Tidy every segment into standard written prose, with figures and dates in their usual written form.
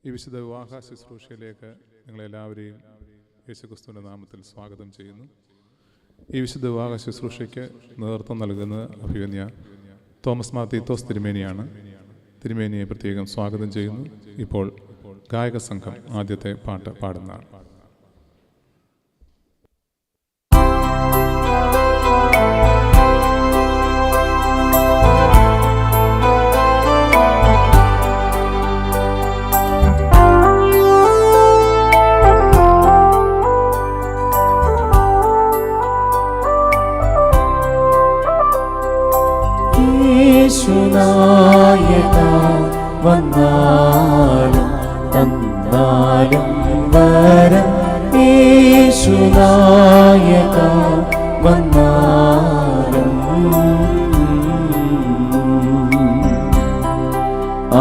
ഈ വിശുദ്ധ വിവാഹ ശുശ്രൂഷയിലേക്ക് നിങ്ങളെല്ലാവരെയും യേശുക്രിസ്തുവിൻ്റെ നാമത്തിൽ സ്വാഗതം ചെയ്യുന്നു. ഈ വിശുദ്ധ വിവാഹ ശുശ്രൂഷയ്ക്ക് നേതൃത്വം നൽകുന്ന അഭിവന്യ തോമസ് മാർ തീത്തോസ് തിരുമേനിയാണ്. തിരുമേനിയെ പ്രത്യേകം സ്വാഗതം ചെയ്യുന്നു. ഇപ്പോൾ ഗായക സംഘം ആദ്യത്തെ പാട്ട് പാടുന്നതാണ്. വന്നാലും തന്നാലും വരം യേശുനായക വന്നാലും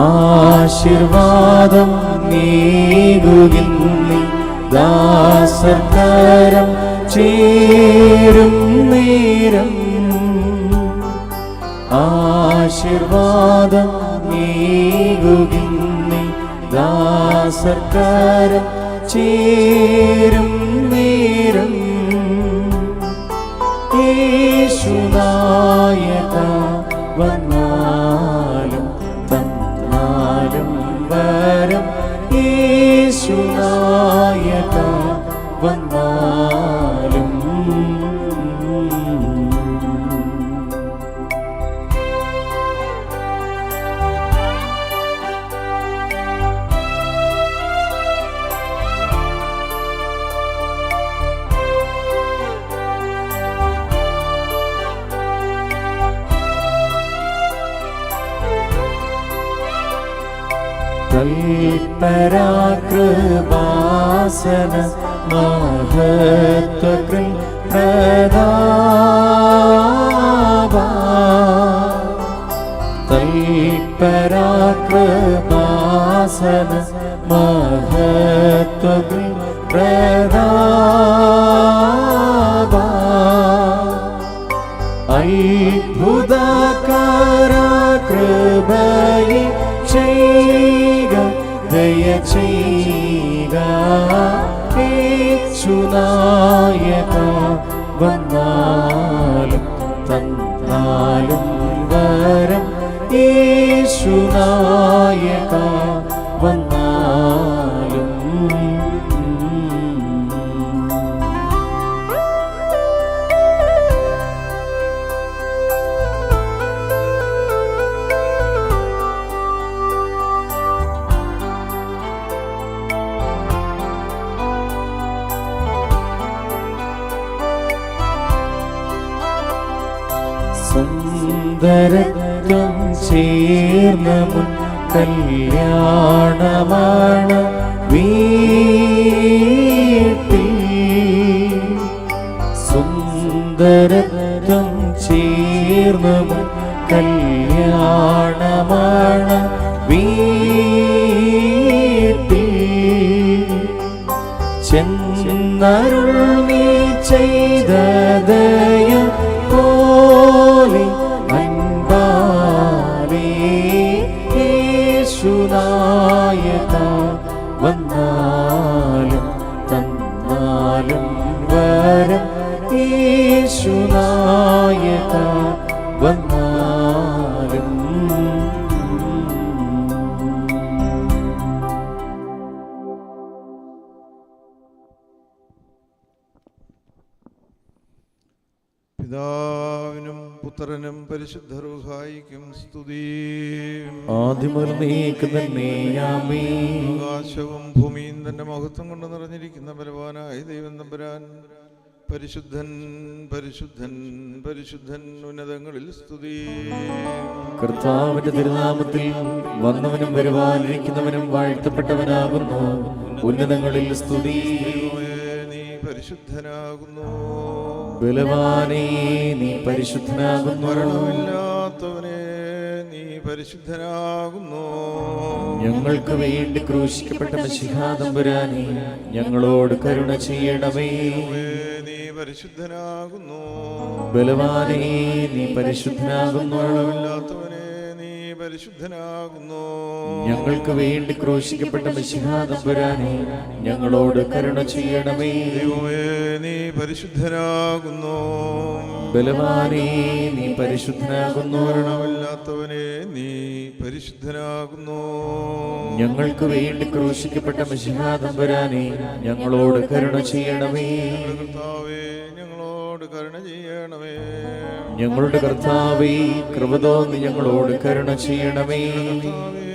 ആശീർവാദം നീകുകിൽ നീ ദാസർക്കരം ചേരും നേരം ആശീർവാദം നീകുകിൽ നീ ദാസർക്കരം ചേരും നേരം യേശുനായക വന്നാലും തന്നാലും വരം യേശുനായക വന്നാലും പരാകൃപാസന മഹത്വകൃ പ്രതാപ പരാകൃപാസന മഹത്വകൃ പ്രതാപ അത്ഭുതകര കൃപയെ ദയ ചെയ്യുക യേശുനായക വന്നാലും തന്നാലും വരം യേശുനായക വന്നാലും സുന്ദരത്വം ചേർന്ന മുൻ കല്യാണമാണ് വീട്ടിൽ സുന്ദരത്വം ചേർന്ന മുൻ കല്യാണമാണ് വീട്ടിൽ ചെന്നരുൾ നീ ചെയ്ത ദയ പോലെ അൻപാലേ യേശുനായക വന്നാലും തന്നാലും വരം യേശുനായക വന്നാലും പിതാവിനും പുത്രനും പരിശുദ്ധ റൂഹായിക്കും സ്തുതി. ആകാശവും ഭൂമിയും തന്റെ മഹത്വം കൊണ്ട് നിറഞ്ഞിരിക്കുന്ന ബലവാനായ ദൈവം തമ്പുരാൻ പരിശുദ്ധൻ പരിശുദ്ധൻ പരിശുദ്ധൻ ഉന്നതങ്ങളിൽ സ്തുതി. കർത്താവിന്റെ തിരുനാമത്തിൽ വന്നവനും വരുവാനിരിക്കുന്നവനും വാഴ്ത്തപ്പെട്ടവനാകുന്നു. ഉന്നതങ്ങളിൽ സ്തുതി. നീ പരിശുദ്ധനാകുന്നു. ബലവാനേ നീ പരിശുദ്ധനാകുന്നു. മരണമില്ലാത്തവനെ നീ പരിശുദ്ധനാകുന്നു. ഞങ്ങൾക്ക് വേണ്ടി ക്രൂശിക്കപ്പെട്ട മശിഹാ തമ്പുരാനേ ഞങ്ങളോട് കരുണ ചെയ്യണമേ. നീ പരിശുദ്ധനാകുന്നു. ബലവാനേ നീ പരിശുദ്ധനാകുന്നു. മരണമില്ലാത്തവനെ നീ പരിശുദ്ധനാകുന്നു. ഞങ്ങൾക്ക് വേണ്ടി ക്രൂശിക്കപ്പെട്ട മിശിഹാ തമ്പുരാനെ, ഞങ്ങളോട് കരുണ ചെയ്യണമേ. ദൈവമേ, നീ പരിശുദ്ധനാകുന്നു. ബലവാനേ, നീ പരിശുദ്ധനാകുന്നു. മരണമില്ലാത്തവനെ, നീ പരിശുദ്ധനാകുന്നു. ഞങ്ങൾക്ക് വേണ്ടി ക്രൂശിക്കപ്പെട്ട മിശിഹാ തമ്പുരാനെ, ഞങ്ങളോട് കരുണ ചെയ്യണമേ. കർത്താവേ, ഞങ്ങളോട് കരുണ ചെയ്യണമേ. ഞങ്ങളുടെ കർത്താവേ, കൃപ തോന്നി ഞങ്ങളോട് കരുണ ചെയ്യണമേ. കർത്താവേ,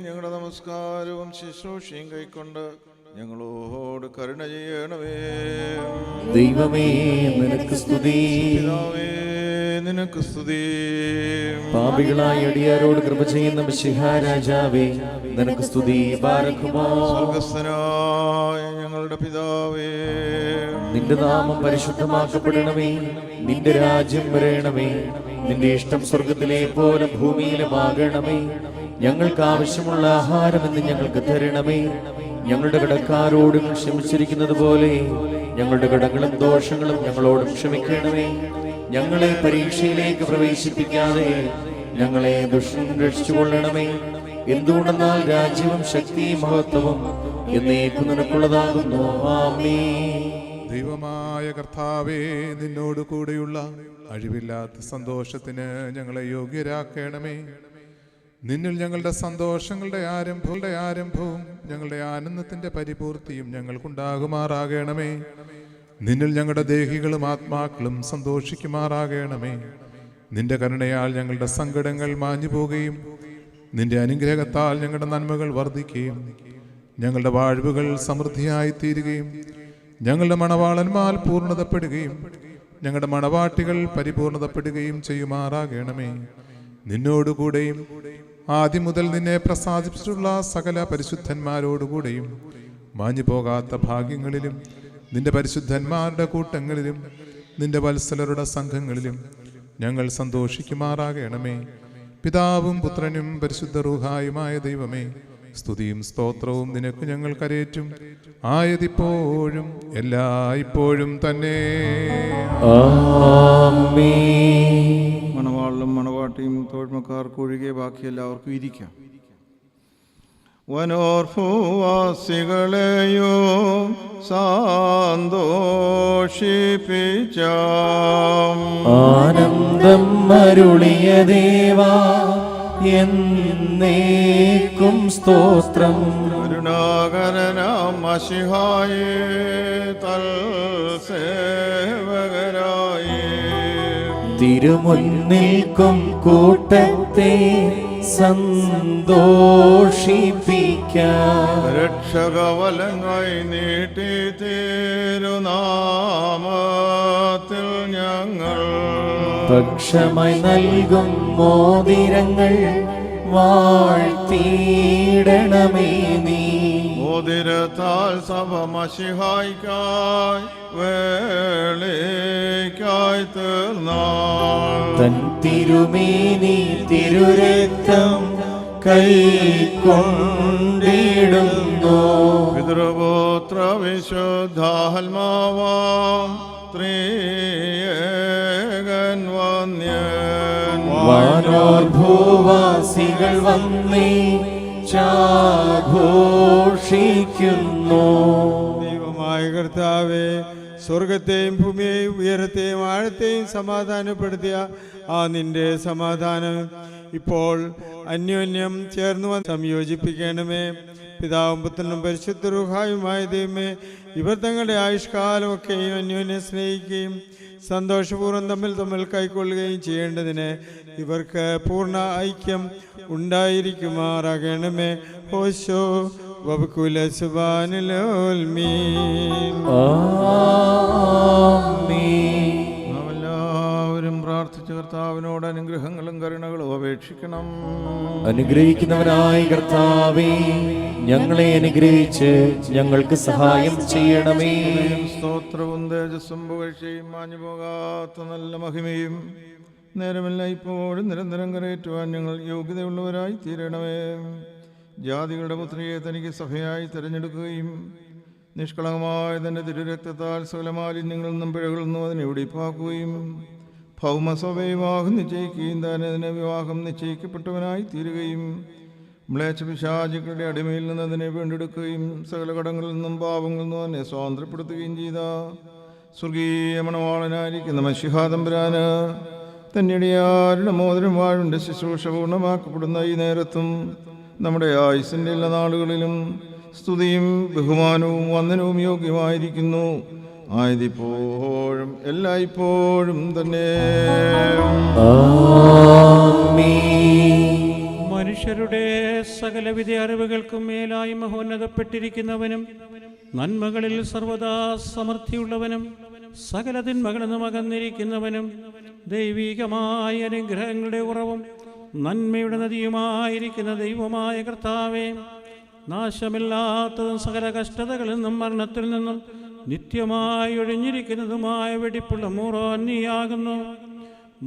ഞങ്ങളുടെ നമസ്കാരവും ശുശ്രൂഷയും കൈക്കൊണ്ട് ഞങ്ങളോട് കരുണ ചെയ്യണമേ. ദൈവമേ, നിനക്ക് സ്തുതി. പിതാവേ, നിനക്ക് സ്തുതി. പാപികളായ അടിയാരോട് കൃപ ചെയ്യുന്ന മിശിഹാ രാജാവേ, നിനക്ക് സ്തുതി. ബാരക്കുമോ. സ്വർഗ്ഗസ്ഥനായ ഞങ്ങളുടെ പിതാവേ, നിന്റെ നാമം പരിശുദ്ധമാക്കപ്പെടണമേ. നിന്റെ രാജ്യം വരേണമേ. നിന്റെ ഇഷ്ടം സ്വർഗത്തിലെ പോലെ ഭൂമിയിലുമാകണമേ. ഞങ്ങൾക്ക് ആവശ്യമുള്ള ആഹാരം ഇന്ന് ഞങ്ങൾക്ക് തരണമേ. ഞങ്ങളുടെ കടക്കാരോട് ക്ഷമിച്ചിരിക്കുന്നത് പോലെ ഞങ്ങളുടെ കടങ്ങളും ദോഷങ്ങളും ഞങ്ങളോടും ക്ഷമിക്കണമേ. ഞങ്ങളെ പരീക്ഷയിലേക്ക് പ്രവേശിപ്പിക്കാതെ ഞങ്ങളെ ദുഷ്ടൻ രക്ഷിച്ചുകൊള്ളണമേ. എന്തുകൊണ്ടെന്നാൽ രാജ്യവും ശക്തിയും മഹത്വവും എന്നേക്കും നിനക്കുള്ളതാകുന്നു. ആമേൻ. ദൈവമായ കർത്താവേ, നിന്നോട് കൂടെയുള്ള അഴിവില്ലാത്ത സന്തോഷത്തിന് ഞങ്ങളെ യോഗ്യരാക്കണമേ. നിന്നിൽ ഞങ്ങളുടെ സന്തോഷങ്ങളുടെ ആരംഭവും ഞങ്ങളുടെ ആനന്ദത്തിന്റെ പരിപൂർത്തിയും ഞങ്ങൾക്കുണ്ടാകുമാറാകണമേ. നിന്നിൽ ഞങ്ങളുടെ ദേഹികളും ആത്മാക്കളും സന്തോഷിക്കുമാറാകണമേ. നിന്റെ കരുണയാൽ ഞങ്ങളുടെ സങ്കടങ്ങൾ മാഞ്ഞു പോകുകയും നിന്റെ അനുഗ്രഹത്താൽ ഞങ്ങളുടെ നന്മകൾ വർദ്ധിക്കുകയും ഞങ്ങളുടെ വാഴ്വുകൾ സമൃദ്ധിയായി തീരുകയും ഞങ്ങളുടെ മണവാളന്മാർ പൂർണ്ണതപ്പെടുകയും ഞങ്ങളുടെ മണവാട്ടികൾ പരിപൂർണതപ്പെടുകയും ചെയ്യുമാറാകണമേ. നിന്നോടുകൂടെയും ആദ്യം മുതൽ നിന്നെ പ്രസാദിപ്പിച്ചിട്ടുള്ള സകല പരിശുദ്ധന്മാരോടുകൂടെയും മാഞ്ഞു പോകാത്ത ഭാഗ്യങ്ങളിലും നിന്റെ പരിശുദ്ധന്മാരുടെ കൂട്ടങ്ങളിലും നിന്റെ വത്സലരുടെ സംഘങ്ങളിലും ഞങ്ങൾ സന്തോഷിക്കുമാറാകണമേ. പിതാവും പുത്രനും പരിശുദ്ധ റൂഹായുമായ ദൈവമേ, സ്തുതിയും സ്തോത്രവും നിനക്ക് ഞങ്ങൾ കരേറ്റും. ആയതിപ്പോഴും എല്ലായ്പ്പോഴും തന്നെ. മണവാളിലും മണവാട്ടിയും തോഴ്മക്കാർക്കൊഴികെ ബാക്കി എല്ലാവർക്കും ഇരിക്കാം. വനോർഭൂവാസികളെയോ സന്തോഷിപ്പിച്ചാം. ആനന്ദം അരുളിയ ദേവാ, എന്നേക്കും സ്തോത്രം. കരുണാകരനാം മശിഹായേ, തൽ സേവകരായേ. തിരുമുന്നിൽക്കും കൂട്ടത്തെ സന്തോഷിപ്പിക്കാം. രക്ഷകവലങ്ങായി നീട്ടി തിരുനാമത്തിൽ ഞങ്ങൾ പക്ഷമായി നൽകും മോതിരങ്ങൾ വാഴ്ത്തിയിടണമേ നീ. മോതിരത്താൽ സഭ മശിഹായ്ക്കായി വേളയ്ക്കായി തീർന്നാൾ. തൻ തിരുമേനി തിരുരക്തം കൈക്കൊണ്ടിടുന്നു. പിതൃപുത്ര വിശുദ്ധാത്മാവാം ത്രിയേകൻ വന്യൻ. വാനോർ ഭൂവാസികൾ വന്നേ ചാഘോഷിക്കുന്നു. ദൈവമായ കർത്താവേ, സ്വർഗത്തെയും ഭൂമിയെയും ഉയരത്തെയും ആഴത്തെയും സമാധാനപ്പെടുത്തിയ ആ നിന്റെ സമാധാനം ഇപ്പോൾ അന്യോന്യം ചേർന്ന് സംയോജിപ്പിക്കണമേ. പിതാവും പുത്രനും പരിശുദ്ധ റൂഹായുമായ ദൈവമേ, ഇവർ തങ്ങളുടെ ആയുഷ്കാലമൊക്കെയും അന്യോന്യം സ്നേഹിക്കുകയും സന്തോഷപൂർവ്വം തമ്മിൽ കൈക്കൊള്ളുകയും ചെയ്യേണ്ടതിന് ഇവർക്ക് പൂർണ്ണ ഐക്യം ഉണ്ടായിരിക്കുമാറാകണമേ. ഹോശോ വബകുല സുബ്ഹാനൽ-മീൻ. നാം എല്ലാവരും പ്രാർത്ഥിച്ച് കർത്താവിനോട് അനുഗ്രഹങ്ങളും കരുണകളും അപേക്ഷിക്കണം. അനുഗ്രഹിക്കുന്നവനായ കർത്താവേ, ഞങ്ങളെ അനുഗ്രഹിച്ച് ഞങ്ങൾക്ക് സഹായം ചെയ്യണമേ. സ്തോത്രവും തേജസ്സും പുകഴ്ചയും മാഞ്ഞു പോകാത്ത നല്ല മഹിമയും നേരമല്ല ഇപ്പോഴും നിരന്തരം കരയേറ്റുവാൻ ഞങ്ങൾ യോഗ്യതയുള്ളവരായി തീരണമേ. ജാതികളുടെ പുത്രിയെ തനിക്ക് സഭയായി തിരഞ്ഞെടുക്കുകയും നിഷ്കളങ്കമായ തൻ്റെ തിരുരക്തത്താൽ സകല മാലിന്യങ്ങളിൽ നിന്നും പിഴകളിൽ നിന്നും അതിനെ വെടിപ്പാക്കുകയും ഭൗമസഭ വിവാഹം നിശ്ചയിക്കുകയും താൻ വിവാഹം നിശ്ചയിക്കപ്പെട്ടവനായി തീരുകയും മ്ലേച്ഛപിശാചുക്കളുടെ അടിമയിൽ നിന്ന് അതിനെ വീണ്ടെടുക്കുകയും സകല കടങ്ങളിൽ നിന്നും പാപങ്ങളിൽ നിന്നും അതിനെ സ്വാതന്ത്ര്യപ്പെടുത്തുകയും ചെയ്ത സ്വർഗീയ മണവാളനായിരിക്കുന്ന മശിഹാതമ്പുരാന് തന്റെ ഇടയാരുടെ മോതിരം വാഴുണ്ട് ശുശ്രൂഷ പൂർണ്ണമാക്കപ്പെടുന്ന ഈ നേരത്തും നമ്മുടെ ആയുസിൻ്റെ എല്ലാ നാളുകളിലും സ്തുതിയും ബഹുമാനവും വന്ദനവും യോഗ്യമായിരിക്കുന്നു. ആയതിപ്പോഴും എല്ലായ്പ്പോഴും തന്നെ. മനുഷ്യരുടെ സകലവിധ അറിവുകൾക്കും മേലായി മഹോന്നതപ്പെട്ടിരിക്കുന്നവനും നന്മകളിൽ സർവദാ സമൃദ്ധിയുള്ളവനും സകല തിന്മകളിൽ നിന്നും അകന്നിരിക്കുന്നവനും ദൈവികമായ അനുഗ്രഹങ്ങളുടെ ഉറവും നന്മയുടെ നദിയുമായിരിക്കുന്ന ദൈവമായ കർത്താവേ, നാശമില്ലാത്തതും സകല കഷ്ടതകളിൽ നിന്നും മരണത്തിൽ നിന്നും നിത്യമായി ഒഴിഞ്ഞിരിക്കുന്നതുമായ വെടിപ്പുള്ള മൂറോൻ നീയാകുന്നു.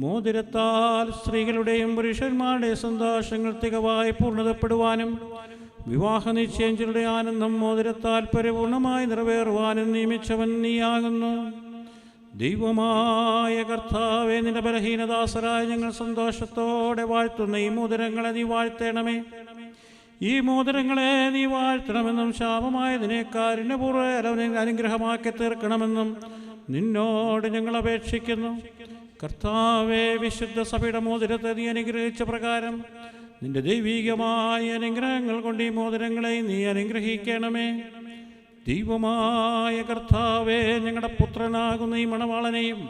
മോതിരത്താൽ സ്ത്രീകളുടെയും പുരുഷന്മാരുടെയും സന്തോഷങ്ങൾ തികവായി പൂർണ്ണതപ്പെടുവാനും വിവാഹ നിശ്ചയങ്ങളുടെ ആനന്ദം മോതിരത്താൽ പരിപൂർണമായി നിറവേറുവാനും നിയമിച്ചവൻ നീയാകുന്നു. ദൈവമായ കർത്താവേ, നിന്റെ ബലഹീനദാസരായ ഞങ്ങൾ സന്തോഷത്തോടെ വാഴ്ത്തുന്ന ഈ മോതിരങ്ങളെ നീ വാഴ്ത്തണമേ. ഈ മോതിരങ്ങളെ നീ വാഴ്ത്തണമെന്നും ശാപമായതിനെ കാരുണ്യപൂർവ്വം അനുഗ്രഹമാക്കി തീർക്കണമെന്നും നിന്നോട് ഞങ്ങൾ അപേക്ഷിക്കുന്നു. കർത്താവേ, വിശുദ്ധ സഭയുടെ മോതിരത്തെ നീ അനുഗ്രഹിച്ച പ്രകാരം നിന്റെ ദൈവികമായ അനുഗ്രഹങ്ങൾ കൊണ്ട് ഈ മോതിരങ്ങളെ നീ അനുഗ്രഹിക്കണമേ. ദൈവമായ കർത്താവേ, ഞങ്ങളുടെ പുത്രനാകുന്ന ഈ മണവാളനെയും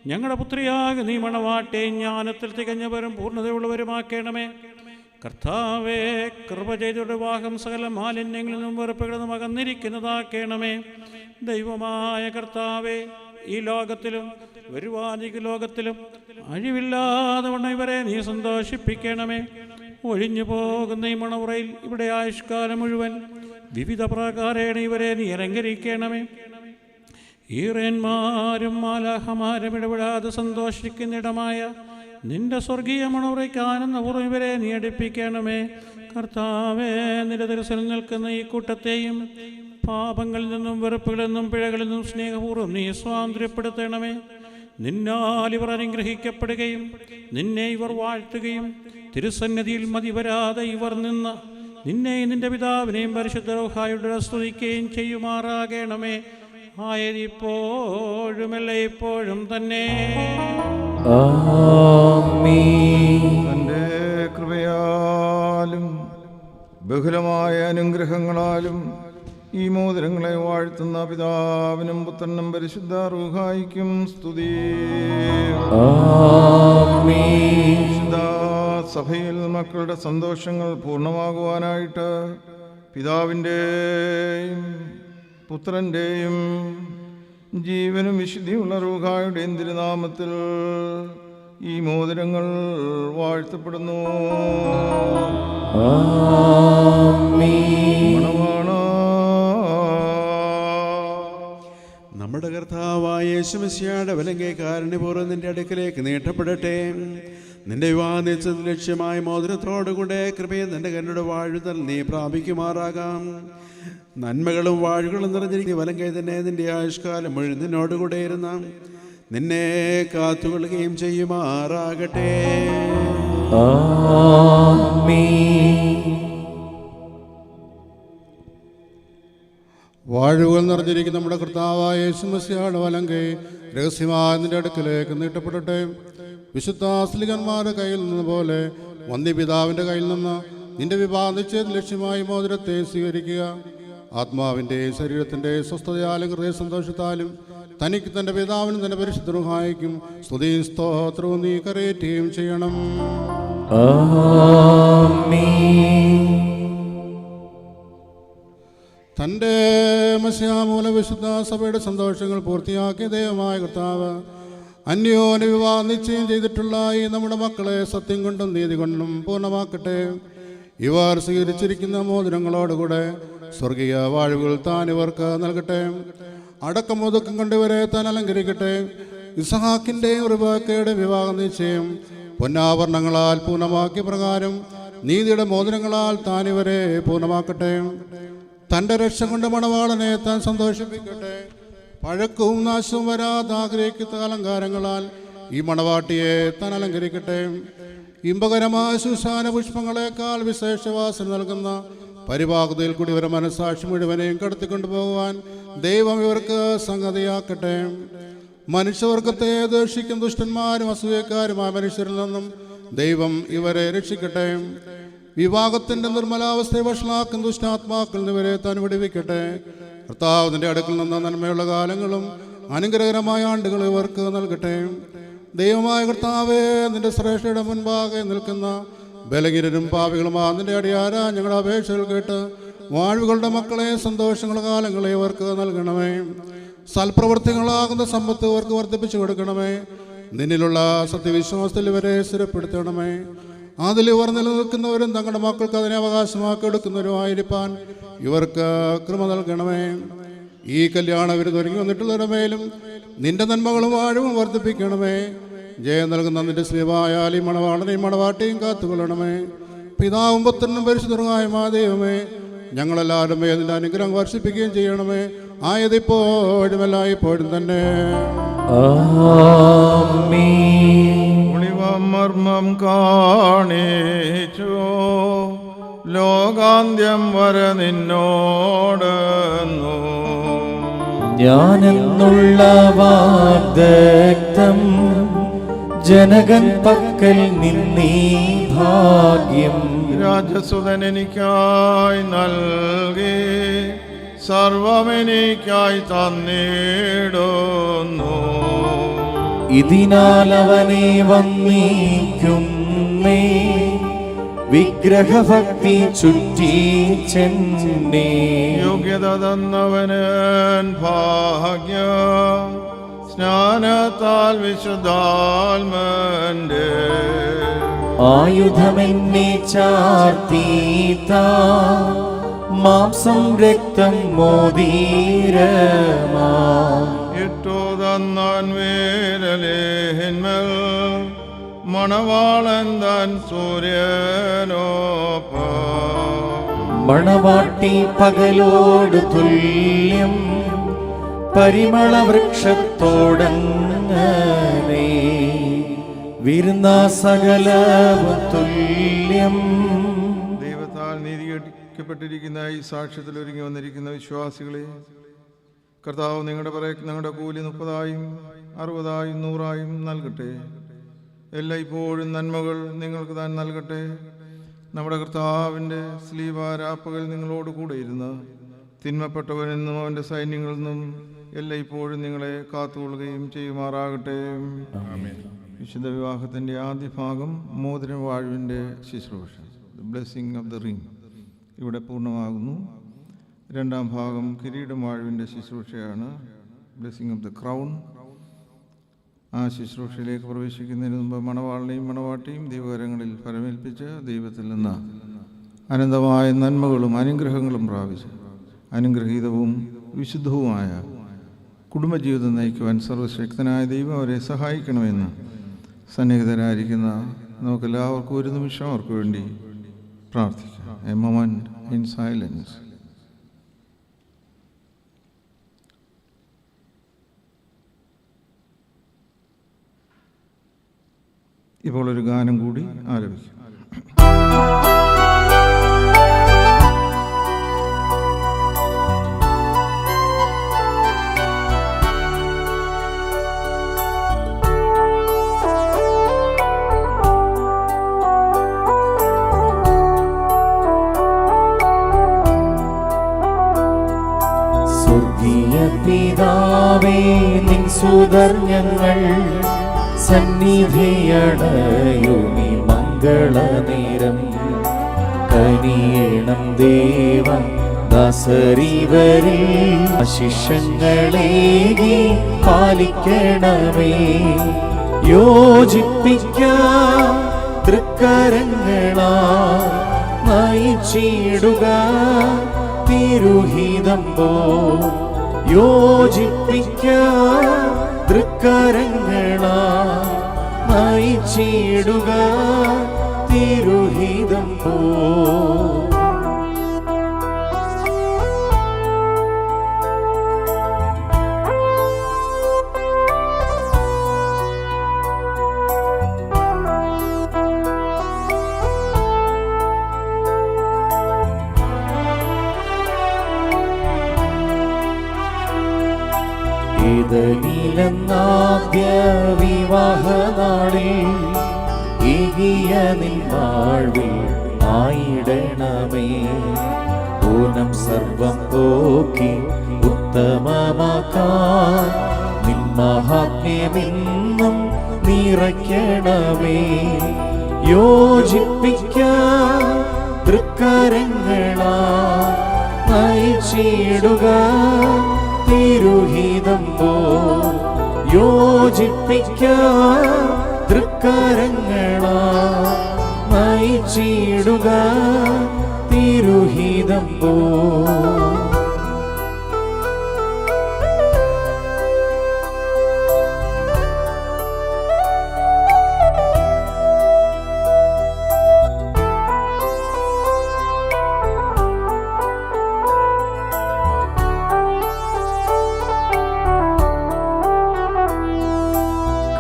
ഞങ്ങളുടെ പുത്രിയാകുന്ന ഈ മണവാട്ടെയും ജ്ഞാനത്തിൽ തികഞ്ഞവരും പൂർണ്ണതയുള്ളവരുമാക്കണമേ. കർത്താവേ, കൃപ ചെയ്തയുടെ വിവാഹം സകല മാലിന്യങ്ങളിൽ നിന്നും വെറുപ്പുകളിൽ നിന്നും അകന്നിരിക്കുന്നതാക്കണമേ. ദൈവമായ കർത്താവേ, ഈ ലോകത്തിലും വരുവാനിക ലോകത്തിലും അഴിവില്ലാതെ വണ്ണം ഇവരെ നീ സന്തോഷിപ്പിക്കണമേ. ഒഴിഞ്ഞു പോകുന്ന ഈ മണവറയിൽ ഇവിടെ ആയുഷ്കാലം മുഴുവൻ വിവിധ പ്രകാരേണ ഇവരെ നീ അലങ്കരിക്കണമേ. ഈറന്മാരും മാലാഹമാരും ഇടപെടാതെ സന്തോഷിക്കുന്നിടമായ നിന്റെ സ്വർഗീയ മണവറയ്ക്ക് ആനന്ദപൂർവ്വം ഇവരെ നീ അടുപ്പിക്കണമേ. കർത്താവേ, നിന്റെ തിരുസനിൽ നിൽക്കുന്ന ഈ കൂട്ടത്തെയും പാപങ്ങളിൽ നിന്നും വെറുപ്പുകളിൽ നിന്നും പിഴകളിൽ നിന്നും സ്നേഹപൂർവ്വം നീ സ്വാതന്ത്ര്യപ്പെടുത്തണമേ. നിന്നാൽ ഇവർ അനുഗ്രഹിക്കപ്പെടുകയും നിന്നെ ഇവർ വാഴ്ത്തുകയും തിരുസന്നിധിയിൽ മതിവരാതെ ഇവർ നിന്ന് നിന്നെയും നിന്റെ പിതാവിനെയും പരിശുദ്ധ റൂഹായുടെ സ്തുതിക്കുകയും ചെയ്യുമാറാകണമേ. ആയതിപ്പോഴും എല്ലായ്പ്പോഴും തന്നെ. തൻ്റെ കൃപയാലും ബഹുലമായ അനുഗ്രഹങ്ങളാലും ഈ മോതിരങ്ങളെ വാഴ്ത്തുന്ന പിതാവിനും പുത്രനും പരിശുദ്ധ റൂഹായിക്കും സ്തുതി. വിശുദ്ധ സഭയിൽ മക്കളുടെ സന്തോഷങ്ങൾ പൂർണ്ണമാകുവാനായിട്ട് പിതാവിൻ്റെയും പുത്രൻ്റെയും ജീവനും വിശുദ്ധിയുള്ള റൂഹായുടെയും തിരുനാമത്തിൽ ഈ മോതിരങ്ങൾ വാഴ്ത്തപ്പെടുന്നു. നമ്മുടെ കർത്താവായ യേശുമിശിഹായുടെ വലങ്കൈ കാരുണ്യപൂർവ്വം നിന്റെ അടുക്കലേക്ക് നീട്ടപ്പെടട്ടെ. നിന്റെ വിവാഹനിശ്ചയത്തിൽ ലക്ഷ്യമായ മോതിരത്തോടുകൂടെ കൃപയെ നിന്റെ കരുണയുടെ വാഴുതൽ നീ പ്രാപിക്കുമാറാകാം. നന്മകളും വാഴുകളും നിറഞ്ഞിരിക്കുന്ന വലങ്കൈ തന്നെ നിന്റെ ആയുഷ്കാലം മുഴുവൻ നിന്നോടുകൂടെ ഇരുന്ന നിന്നെ കാത്തുകൊള്ളുകയും ചെയ്യുമാറാകട്ടെ. വാഴുകൾ നിറഞ്ഞിരിക്കുന്ന നമ്മുടെ കർത്താവായ യേശുമിശിഹായുടെ വലങ്കൈ രഹസ്യമായ നിന്റെ അടുക്കലേക്ക് നീട്ടപ്പെടട്ടെ. വിശുദ്ധ സ്ലിഹന്മാരുടെ കയ്യിൽ നിന്ന് പോലെ വന്ധ്യപിതാവിൻ്റെ കയ്യിൽ നിന്ന് നിന്റെ വിവാഹ നിശ്ചയത്തിൽ ലക്ഷ്യമായി മോതിരത്തെ സ്വീകരിക്കുക. ആത്മാവിൻ്റെയും ശരീരത്തിൻ്റെയും സ്വസ്ഥതയാലും ഹൃദയ സന്തോഷത്താലും തനിക്ക് തൻ്റെ പിതാവിനും തൻ്റെ പരിശുദ്ധ റൂഹായിക്കും സ്തുതിയും സ്തോത്രവും നീ കരയേറ്റുകയും ചെയ്യണം. തൻ്റെ മസ്യാമൂല വിശുദ്ധ സഭയുടെ സന്തോഷങ്ങൾ പൂർത്തിയാക്കിയ ദൈവമായ കർത്താവ് അന്യോന്യ വിവാഹ നിശ്ചയം ചെയ്തിട്ടുള്ള ഈ നമ്മുടെ മക്കളെ സത്യം കൊണ്ടും നീതി കൊണ്ടും പൂർണ്ണമാക്കട്ടെ. ഇവർ സ്വീകരിച്ചിരിക്കുന്ന മോതിരങ്ങളോടുകൂടെ സ്വർഗീയ വാഴുകൾ താൻ ഇവർക്ക് നൽകട്ടെ. അടക്കം ഒതുക്കം കൊണ്ടിവരെ താൻ അലങ്കരിക്കട്ടെ. ഇസഹാക്കിൻ്റെയും റിബേക്കയുടെ വിവാഹ നിശ്ചയം പൊന്നാഭരണങ്ങളാൽ പൂർണ്ണമാക്കിയ പ്രകാരം നീതിയുടെ മോതിരങ്ങളാൽ താൻ ഇവരെ പൂർണ്ണമാക്കട്ടെ. തൻ്റെ രക്ഷ കൊണ്ട് മണവാളനെ താൻ സന്തോഷിപ്പിക്കട്ടെ. പഴക്കവും നാശവും വരാതെ ആഗ്രഹിക്കുന്ന അലങ്കാരങ്ങളാൽ ഈ മണവാട്ടിയെ താൻ അലങ്കരിക്കട്ടെ. ഇമ്പകരമായ ശുശാന പുഷ്പങ്ങളെക്കാൾ വിശേഷവാസന നൽകുന്ന പരിപാകതയിൽ കൂടി ഇവരെ മനസ്സാക്ഷി മുഴുവനെയും കടത്തിക്കൊണ്ടുപോകുവാൻ ദൈവം ഇവർക്ക് സംഗതിയാക്കട്ടെ. മനുഷ്യവർഗത്തെ ദോഷിക്കും ദുഷ്ടന്മാരും അസൂയക്കാരുമായ മനുഷ്യരിൽ നിന്നും ദൈവം ഇവരെ രക്ഷിക്കട്ടെ. വിവാഹത്തിൻ്റെ നിർമ്മലാവസ്ഥയെ വഷളാക്കും ദുഷ്ടാത്മാക്കളിൽ നിന്ന് ഇവരെ താൻ വിടുവിക്കട്ടെ. കർത്താവ് നിന്റെ അടുക്കൽ നിന്ന് നന്മയുള്ള കാലങ്ങളും അനുഗ്രഹകരമായ ആണ്ടുകൾ ഇവർക്ക് നൽകട്ടെ. ദൈവമായ കർത്താവേ, നിന്റെ ശ്രേഷ്ഠയുടെ മുൻപാകെ നിൽക്കുന്ന ബലഹീനരും പാപികളുമാ നിന്റെ അടിയാരാ ഞങ്ങളുടെ അപേക്ഷകൾ കേട്ട് വാഴ്വുകളുടെ മക്കളെ സന്തോഷങ്ങളുടെ കാലങ്ങളെ ഇവർക്ക് നൽകണമേ. സൽപ്രവർത്തികളാകുന്ന സമ്പത്ത് ഇവർക്ക് വർദ്ധിപ്പിച്ചു കൊടുക്കണമേ. നിന്നിലുള്ള സത്യവിശ്വാസത്തിൽ ഇവരെ സ്ഥിരപ്പെടുത്തണമേ. അതിൽ ഇവർ നിലനിൽക്കുന്നവരും തങ്ങളുടെ മക്കൾക്ക് അതിനെ അവകാശമാക്കി എടുക്കുന്നവരുമായിരിക്കാൻ ഇവർക്ക് കൃപ നൽകണമേ. ഈ കല്യാണ വിരുദ്ധൊരുങ്ങി വന്നിട്ടുള്ളവരുടെ മേലും നിന്റെ നന്മകളും വാഴവും വർദ്ധിപ്പിക്കണമേ. ജയം നൽകുന്ന നിന്റെ സ്ലീവായാൽ ഈ മണവാളനെയും മണവാട്ടിയും കാത്തുകൊള്ളണമേ. പിതാവും പുത്രനും പരിശുദ്ധമായ ദൈവമേ, ഞങ്ങളെല്ലാവരും നിന്റെ അനുഗ്രഹം വർഷിപ്പിക്കുകയും ചെയ്യണമേ. ആയതിപ്പോഴും എല്ലായ്പ്പോഴും തന്നെ. മർമ്മം കാണിച്ചു ലോകാന്ത്യം വരെ നിന്നോടെന്നു ഞാനെന്നുള്ള വാഗ്ദത്തം ജനകൻ പക്കൽ നിന്നീ ഭാഗ്യം രാജസുതൻ എനിക്കായി നൽകി സർവമെനിക്കായി തന്നിടുന്നു. ഇതിനാൽ അവനെ വന്ദിക്കുന്നേ, വിഗ്രഹഭക്തി ചുറ്റി ചെന്നേ. യോഗ്യത തന്നവന് ഭാഗ്യ സ്നാനത്താൽ വിശുദ്ധാത്മന്റെ ആയുധമെന്നെ ചാർത്തീത മാംസം രക്തം മോദീരമാ ഇട്ടു തന്നാൻ വേരലേന്മൽ മണവാളൻ താൻ സൂര്യനോപ്പ മണവാട്ടി പകലോട് തുല്യം പരിമള വൃക്ഷത്തോടങ്ങനെ വിരുന്ന സകലവും തുല്യം. ദൈവത്താൽ നീതീകരിക്കപ്പെട്ടിരിക്കുന്ന ഈ സാക്ഷ്യത്തിൽ ഒരുങ്ങി വന്നിരിക്കുന്ന വിശ്വാസികളെ കർത്താവ് ഞങ്ങളുടെ കൂലി 30,000 60,000 100,000 നൽകട്ടെ. എല്ലായ്പ്പോഴും നന്മകൾ നിങ്ങൾക്ക് താൻ നൽകട്ടെ. നമ്മുടെ കർത്താവിൻ്റെ സ്ലീവാരാപ്പകൽ നിങ്ങളോട് കൂടെ ഇരുന്ന് തിന്മപ്പെട്ടവരിൽ നിന്നും അവൻ്റെ സൈന്യങ്ങളിൽ നിന്നും എല്ലായ്പ്പോഴും നിങ്ങളെ കാത്തുകൊള്ളുകയും ചെയ്യുമാറാകട്ടെ. വിശുദ്ധ വിവാഹത്തിൻ്റെ ആദ്യ ഭാഗം മോതിര വാഴ്വിൻ്റെ ശുശ്രൂഷ, the blessing of the ring, ഇവിടെ പൂർണ്ണമാകുന്നു. രണ്ടാം ഭാഗം കിരീടം വാഴ്വിൻ്റെ ശുശ്രൂഷയാണ്, ബ്ലെസ്സിങ് ഓഫ് ദ ക്രൗൺ. ആ ശുശ്രൂഷയിലേക്ക് പ്രവേശിക്കുന്നതിന് മുമ്പ് മണവാളിനെയും മണവാട്ടിയും ദൈവകരങ്ങളിൽ ഫലമേൽപ്പിച്ച് ദൈവത്തിൽ നിന്ന് അനന്തമായ നന്മകളും അനുഗ്രഹങ്ങളും പ്രാപിച്ച് അനുഗ്രഹീതവും വിശുദ്ധവുമായ കുടുംബജീവിതം നയിക്കുവാൻ സർവശക്തനായ ദൈവം അവരെ സഹായിക്കണമെന്ന് സന്നിഹിതരായിരിക്കുന്ന നമുക്കെല്ലാവർക്കും ഒരു നിമിഷം അവർക്ക് വേണ്ടി പ്രാർത്ഥിക്കാം. A moment in silence. ഇപ്പോൾ ഒരു ഗാനം കൂടി ആലപിക്കും. സ്വർഗീയ പിതാവേ, നിൻ സുതർ ഞങ്ങൾ സന്നിധിയടയുമി മംഗളനേരം കനിയണം ദേവ ദാസരിവരിൽ ശിഷ്യങ്ങളേകി പാലിക്കണമേ. യോജിപ്പിക്ക തൃക്കരങ്ങളാ നയിച്ചിടുക തിരുഹിതം പോ. യോജിപ്പിക്ക തൃക്കരങ്ങളാ നയിച്ചിടുക തിരുഹിതം പോ. നിന്നെന്നാദ്യ വിവാഹനാളിൽ ഏകിയ നിൻ വാഴ്വിൽ ആയിടണമേ. ഊനം സർവം പോക്കി ഉത്തമമാക്കാൻ നിൻ മഹാത്മ്യമെന്നും നിറയ്ക്കണമേ. യോജിപ്പിക്കാൻ തൃക്കരങ്ങളാ നയിച്ചിടുക തിരുഹിതം പോ. യോജിപ്പിക്കാൻ തൃക്കരങ്ങളാ നയിച്ചിടുക തിരുഹിതം പോ.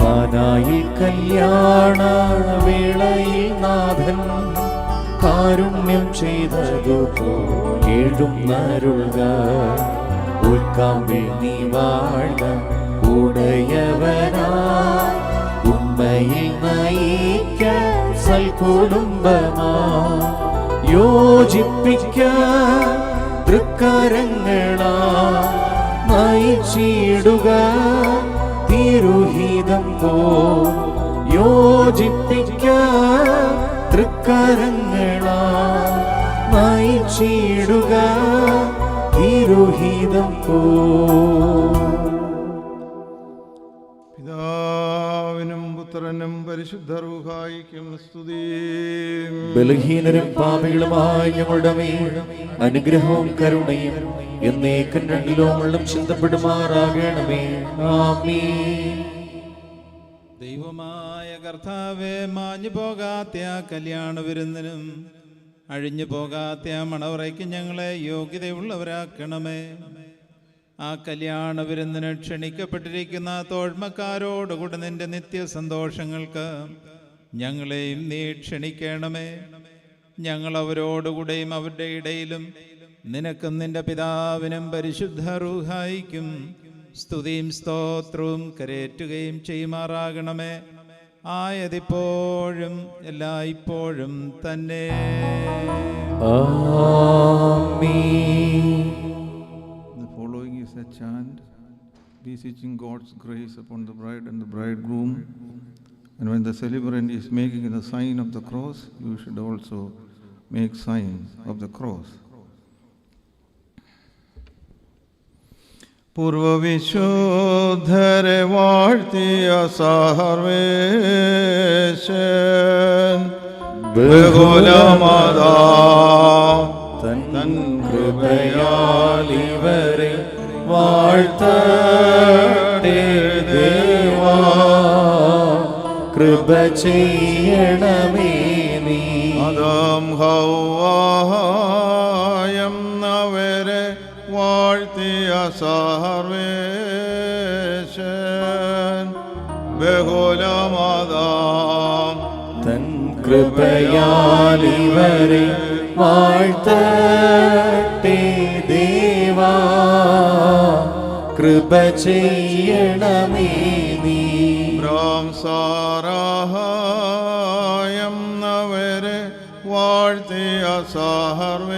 കാനായിൽ കല്യാണ വേളയിൽ നാഥൻ കാരുണ്യം ചെയ്തതുപോലും നരുൾക. ഉൾക്കാമ്പിൽ നീ വാഴ്ക ഉടയവനാ. ഉണ്മയിൽ നയിക്ക സൽകുടുംബമാ. യോജിപ്പിക്ക തൃക്കരങ്ങളാ നയിച്ചിടുക തിരുഹിതം പോ. യോജിപ്പിക്ക തൃക്കരങ്ങളാ നയിച്ചിടുക തിരുഹിതം പോ. പിതാവിനും പുത്രനും പരിശുദ്ധ റൂഹായിക്കും സ്തുതി. ബലഹീനരും പാപികളുമായി ഞങ്ങളുടെ മേൽ അനുഗ്രഹവും കരുണയും എന്നേക്കും രണ്ടിലും വെള്ളം ചിന്തപ്പെടുമാറാകണമേ. ആമീൻ. ദൈവമായ കർത്താവേ, മാഞ്ഞു പോകാത്ത കല്യാണ വിരുന്നിനും അഴിഞ്ഞു പോകാത്ത മണവറയ്ക്ക് ഞങ്ങളെ യോഗ്യതയുള്ളവരാക്കണമേ. ആ കല്യാണ വിരുന്നിന് ക്ഷണിക്കപ്പെട്ടിരിക്കുന്ന തോഴ്മക്കാരോടുകൂടെ നിന്റെ നിത്യസന്തോഷങ്ങൾക്ക് ഞങ്ങളെയും നീ ക്ഷണിക്കണമേ. ഞങ്ങൾ അവരോടുകൂടെയും അവരുടെ ഇടയിലും നിനക്കും നിന്റെ പിതാവിനും പരിശുദ്ധ റൂഹായിക്കും സ്തുതിയും സ്തോത്രവും കരേറ്റുകയും ചെയ്യുമാറാകണമേ. ആയതിപ്പോഴും എല്ലായ്പ്പോഴും തന്നെ. The following is a chant beseeching God's grace upon the bride and the bridegroom. And when the celebrant is making the sign of the cross, you should also make sign of the cross. പൂർവവിശുദ്ധരെ വാഴ്ത്തിയ സർവേശൻ ബഹുലമതാ തൻ കൃപയാൽ ഇവരെ വാഴ്ത്തട്ടെ ദേവാ. കൃപ ചെയ്യണമേ നീ. ആദം ഹവ്വായം അവരെ വാഴ്ത്തിയ സർവേശൻ ബഹുലമതാം തൻ കൃപയാൽ ഇവരെ വാഴ്ത്തട്ടെ ദേവാ. കൃപ ചെയ്യണമേ നീ. സാരാഹായം അവരെ വാഴ്ത്തിയ സർവേശൻ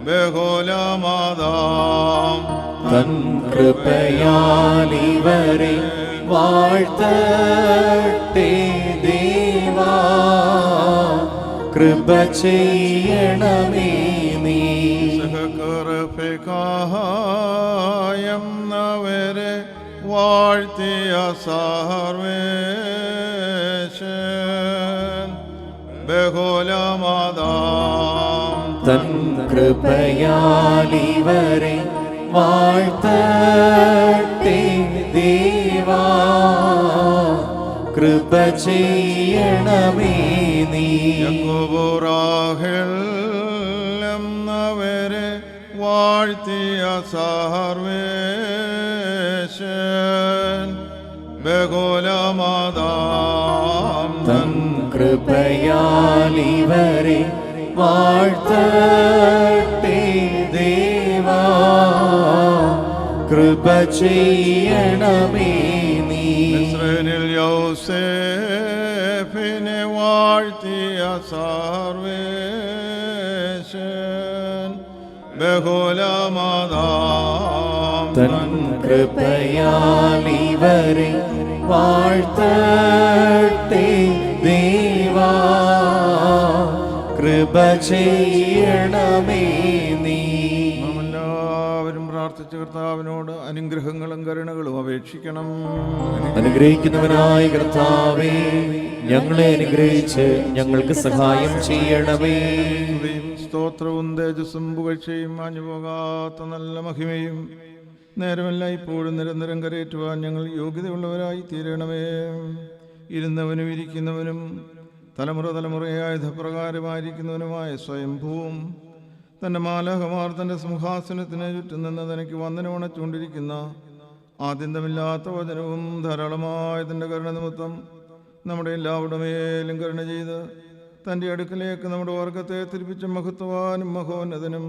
ബഹുലമതാം തൻ കൃപയാൽ ഇവരെ വാഴ്ത്തട്ടെ ദേവാ. കൃപ ചെയ്യണമേ നീ. സഹകരഫികായം അവരെ വാഴ്ത്തിയ സർവേശൻ ബഹുലമതാം തൻ കൃപയാൽ ഇവരെ വാഴ്ത്തട്ടെ ദേവാ. കൃപ ചെയ്യണമേ നീ. യാക്കോബുറാഹേൽ അവരെ വാഴ്ത്തിയ സർവേശൻ ബഹുലമതാം തൻ കൃപയാൽ ഇവരെ വാഴ്ത്തട്ടെ ദേവാ. കൃപ ചെയ്യണമേ നീ. ഇസ്രായേലിൽ യൗസേപ്പിനെ വാഴ്ത്തിയ സർവേശൻ ബഹുലമതാം തൻ കൃപയാൽ ഇവരെ വാഴ്ത്തട്ടെ ദേവാ, കൃപ ചെയ്യണമേ നീ. എല്ലാവരും പ്രാർത്ഥിച്ച കർത്താവിനോട് അനുഗ്രഹങ്ങളും കരുണകളും അപേക്ഷിക്കണം. അനുഗ്രഹിക്കുന്നവനായ കർത്താവേ, ഞങ്ങളെ അനുഗ്രഹിച്ച് ഞങ്ങൾക്ക് സഹായം ചെയ്യണമേ. സ്തോത്രവും തേജസ്സും പുകഴ്ചയും മാഞ്ഞുപോകാത്ത നല്ല മഹിമയും നേരമല്ല ഇപ്പോഴും നിരന്തരം കരയേറ്റുവാൻ ഞങ്ങൾ യോഗ്യതയുള്ളവരായി തീരണമേ. ഇരുന്നവനും ഇരിക്കുന്നവനും തലമുറ യഥപ്രകാരമായിരിക്കുന്നവനുമായ സ്വയംഭൂവും തൻ്റെ മാലാഹമാർ തൻ്റെ സിംഹാസനത്തിന് ചുറ്റും നിന്ന് തനിക്ക് വന്ദനമണച്ചുകൊണ്ടിരിക്കുന്ന ആദ്യന്തമില്ലാത്ത വചനവും ധാരാളമായ തൻ്റെ കരുണ നിമിത്തം നമ്മുടെ എല്ലാവരുടെ മേലും കരുണ ചെയ്ത് തൻ്റെ അടുക്കലേക്ക് നമ്മുടെ വർഗത്തെ തിരിപ്പിച്ച മഹത്വാനും മഹോന്നതനും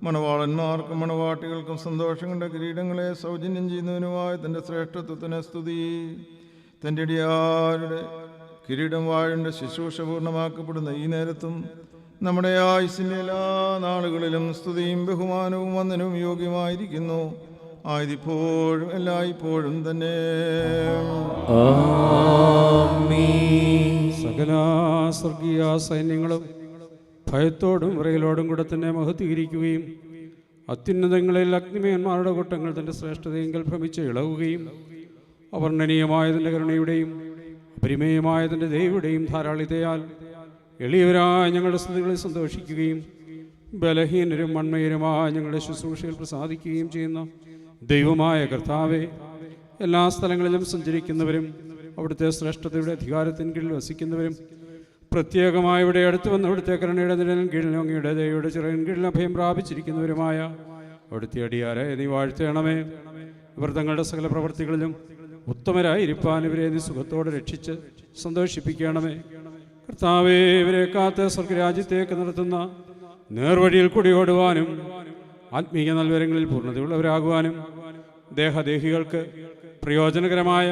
മണവാളന്മാർക്കും മണവാട്ടികൾക്കും സന്തോഷം കൊണ്ട കിരീടങ്ങളെ സൗജന്യം ചെയ്യുന്നതിനുമായ തൻ്റെ ശ്രേഷ്ഠത്വത്തിന് സ്തുതി. തൻ്റെ അടിയാരുടെ കിരീടം വാഴിൻ്റെ ശുശ്രൂഷ പൂർണ്ണമാക്കപ്പെടുന്ന ഈ നേരത്തും നമ്മുടെ ആയുസ്സിൻ്റെ എല്ലാ നാളുകളിലും സ്തുതിയും ബഹുമാനവും വന്ദനവും യോഗ്യമായിരിക്കുന്നു. ആയതിപ്പോഴും എല്ലായ്പ്പോഴും തന്നെ. സകല സ്വർഗീയ സൈന്യങ്ങളും ഭയത്തോടും വിറയലോടും കൂടെ തന്നെ മഹത്വീകരിക്കുകയും അത്യുന്നതങ്ങളിൽ അഗ്നിമയന്മാരുടെ കൂട്ടങ്ങൾ തൻ്റെ ശ്രേഷ്ഠതയെങ്കിൽ ഭ്രമിച്ച് ഇളവുകയും അവർണ്ണനീയമായതിൻ്റെ കരുണയുടെയും അപരിമേയമായതിൻ്റെ ദൈവയുടെയും ധാരാളിതയാൽ എളിയവരായ ഞങ്ങളുടെ സ്തുതികളിൽ സന്തോഷിക്കുകയും ബലഹീനരും മൺമയരുമായ ഞങ്ങളുടെ ശുശ്രൂഷയിൽ പ്രസാദിക്കുകയും ചെയ്യുന്ന ദൈവമായ കർത്താവെ, എല്ലാ സ്ഥലങ്ങളിലും സഞ്ചരിക്കുന്നവരും അവിടുത്തെ ശ്രേഷ്ഠതയുടെ അധികാരത്തിന് കീഴിൽ വസിക്കുന്നവരും പ്രത്യേകമായി ഇവിടെ അടുത്ത് വന്ന് അവിടുത്തെ കരുണയുടെ നിഴലിൻ കീഴിൽ അങ്ങയുടെ ദൈവയുടെ ചിറകിൻ കീഴിൽ അഭയം പ്രാപിച്ചിരിക്കുന്നവരുമായ അവിടുത്തെ അടിയാരെ നീ വാഴ്ത്തണമേ. ഇവർ തങ്ങളുടെ സകല പ്രവർത്തികളിലും ഉത്തമരായിരിക്കാൻ ഇവരെ നീ സുഖത്തോടെ രക്ഷിച്ച് സന്തോഷിപ്പിക്കണമേ. കർത്താവേ, ഇവരെ കാത്ത് സ്വർഗരാജ്യത്തേക്ക് നടത്തുന്ന നേർവഴിയിൽ കുടിയോടുവാനും ആത്മീയ നൽവരങ്ങളിൽ പൂർണ്ണതയുള്ളവരാകുവാനും ദേഹദേഹികൾക്ക് പ്രയോജനകരമായ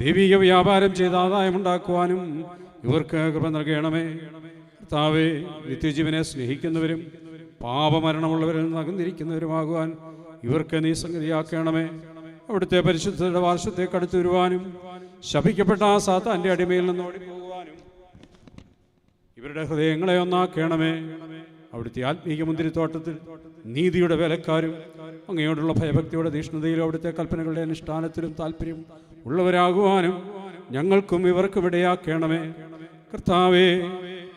ദൈവിക വ്യാപാരം ചെയ്ത് ആദായമുണ്ടാക്കുവാനും ഇവർക്ക് കൃപ നൽകണമേ. കർത്താവേ, നിത്യജീവനെ സ്നേഹിക്കുന്നവരും പാപമരണമുള്ളവരിൽ നിന്ന് അകന്നിരിക്കുന്നവരുമാകുവാൻ ഇവർക്ക് നീ സംഗതിയാക്കണമേ. അവിടുത്തെ പരിശുദ്ധരുടെ വാർഷത്തേക്ക് അടുത്തു വരുവാനും ശപിക്കപ്പെട്ട ആ സാത്താൻ്റെ അടിമയിൽ നിന്ന് ഓടിപ്പോകുവാനും ഇവരുടെ ഹൃദയങ്ങളെ ഒന്നാക്കണമേ. അവിടുത്തെ ആത്മീയ മുന്തിരിത്തോട്ടത്തിൽ നീതിയുടെ വേലക്കാരും അങ്ങയോടുള്ള ഭയഭക്തിയുടെ തീഷ്ണതയിലും അവിടുത്തെ കൽപ്പനകളുടെ അനുഷ്ഠാനത്തിലും താല്പര്യം ഉള്ളവരാകുവാനും ഞങ്ങൾക്കും ഇവർക്കും ഇടയാക്കണമേ. കർത്താവേ,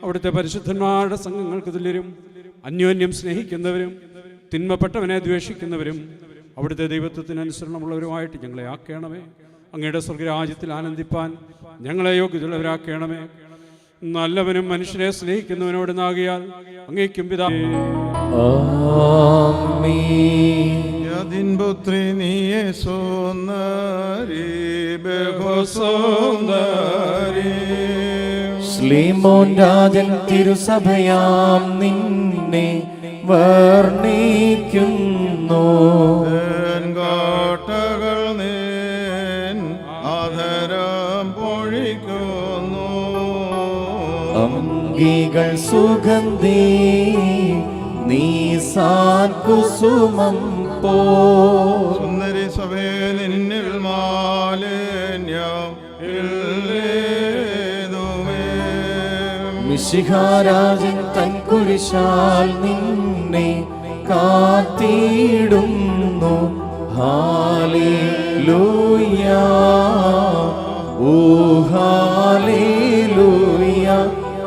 അവിടുത്തെ പരിശുദ്ധന്മാരുടെ സംഘങ്ങൾക്ക് തുല്യരും അന്യോന്യം സ്നേഹിക്കുന്നവരും തിന്മപ്പെട്ടവനെ ദ്വേഷിക്കുന്നവരും അവിടുത്തെ ദൈവത്വത്തിന് അനുസരണമുള്ളവരുമായിട്ട് ഞങ്ങളെ ആക്കണമേ. അങ്ങയുടെ സ്വർഗരാജ്യത്തിൽ ആനന്ദിപ്പാൻ ഞങ്ങളെ യോഗ്യതയുള്ളവരാക്കണമേ. നല്ലവനും മനുഷ്യരെ സ്നേഹിക്കുന്നവനോട് നാകിയാൽ അങ്ങേക്കും പിതാവേ. പുത്രി നീയെ സോന്നരി ബഹുസോന്നരി ശ്ലീമോൻ രാജൻ തിരുസഭയാം നിന്നെ വർണ്ണിക്കുന്നു. കാട്ടകൾ നീൻ ആദരം പൊഴിക്കുന്നു. അംഗികൾ സുഗന്ധി നീസാൻ കുസുമം പോ. സുന്ദരി സഭേ, നിന്നിൽ മാലിന്യം ഇല്ലേതുമേ. മിശിഹാരാജൻ തൻ കുരിശാൽ നിന്നെ കാത്തിടുന്നു. ഹാലേലൂയ, ഓ ഹാലേലൂയ,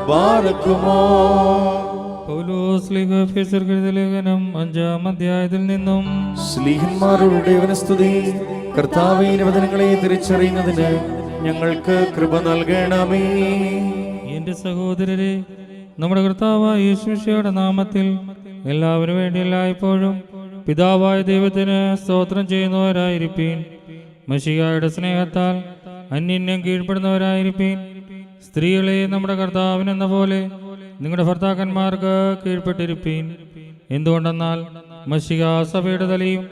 ബാറക്കുമോ. ലേഖനം 5-ാം അധ്യായത്തിൽ നിന്നും ശ്ലീഹന്മാരുടെ വനസ്തുതി. കർത്താവിന്റെ വചനങ്ങളെ തിരിച്ചറിയുന്നതിന് ഞങ്ങൾക്ക് കൃപ നൽകണമേ. എന്റെ സഹോദരരെ, നമ്മുടെ കർത്താവായ യേശുമിശിഹായുടെ നാമത്തിൽ എല്ലാവരും വേണ്ടി എല്ലായ്പ്പോഴും പിതാവായ ദൈവത്തിന് സ്തോത്രം ചെയ്യുന്നവരായിരിപ്പീൻ. മശിഹായുടെ സ്നേഹത്താൽ അന്യോന്യം കീഴ്പ്പെടുന്നവരായിരിപ്പീൻ. സ്ത്രീകളെ നമ്മുടെ കർത്താവിനെന്ന പോലെ നിങ്ങളുടെ ഭർത്താക്കന്മാർക്ക് കീഴ്പ്പെട്ടിരിപ്പീൻ. എന്തുകൊണ്ടെന്നാൽ മശിഹാ സഭയുടെ തലയും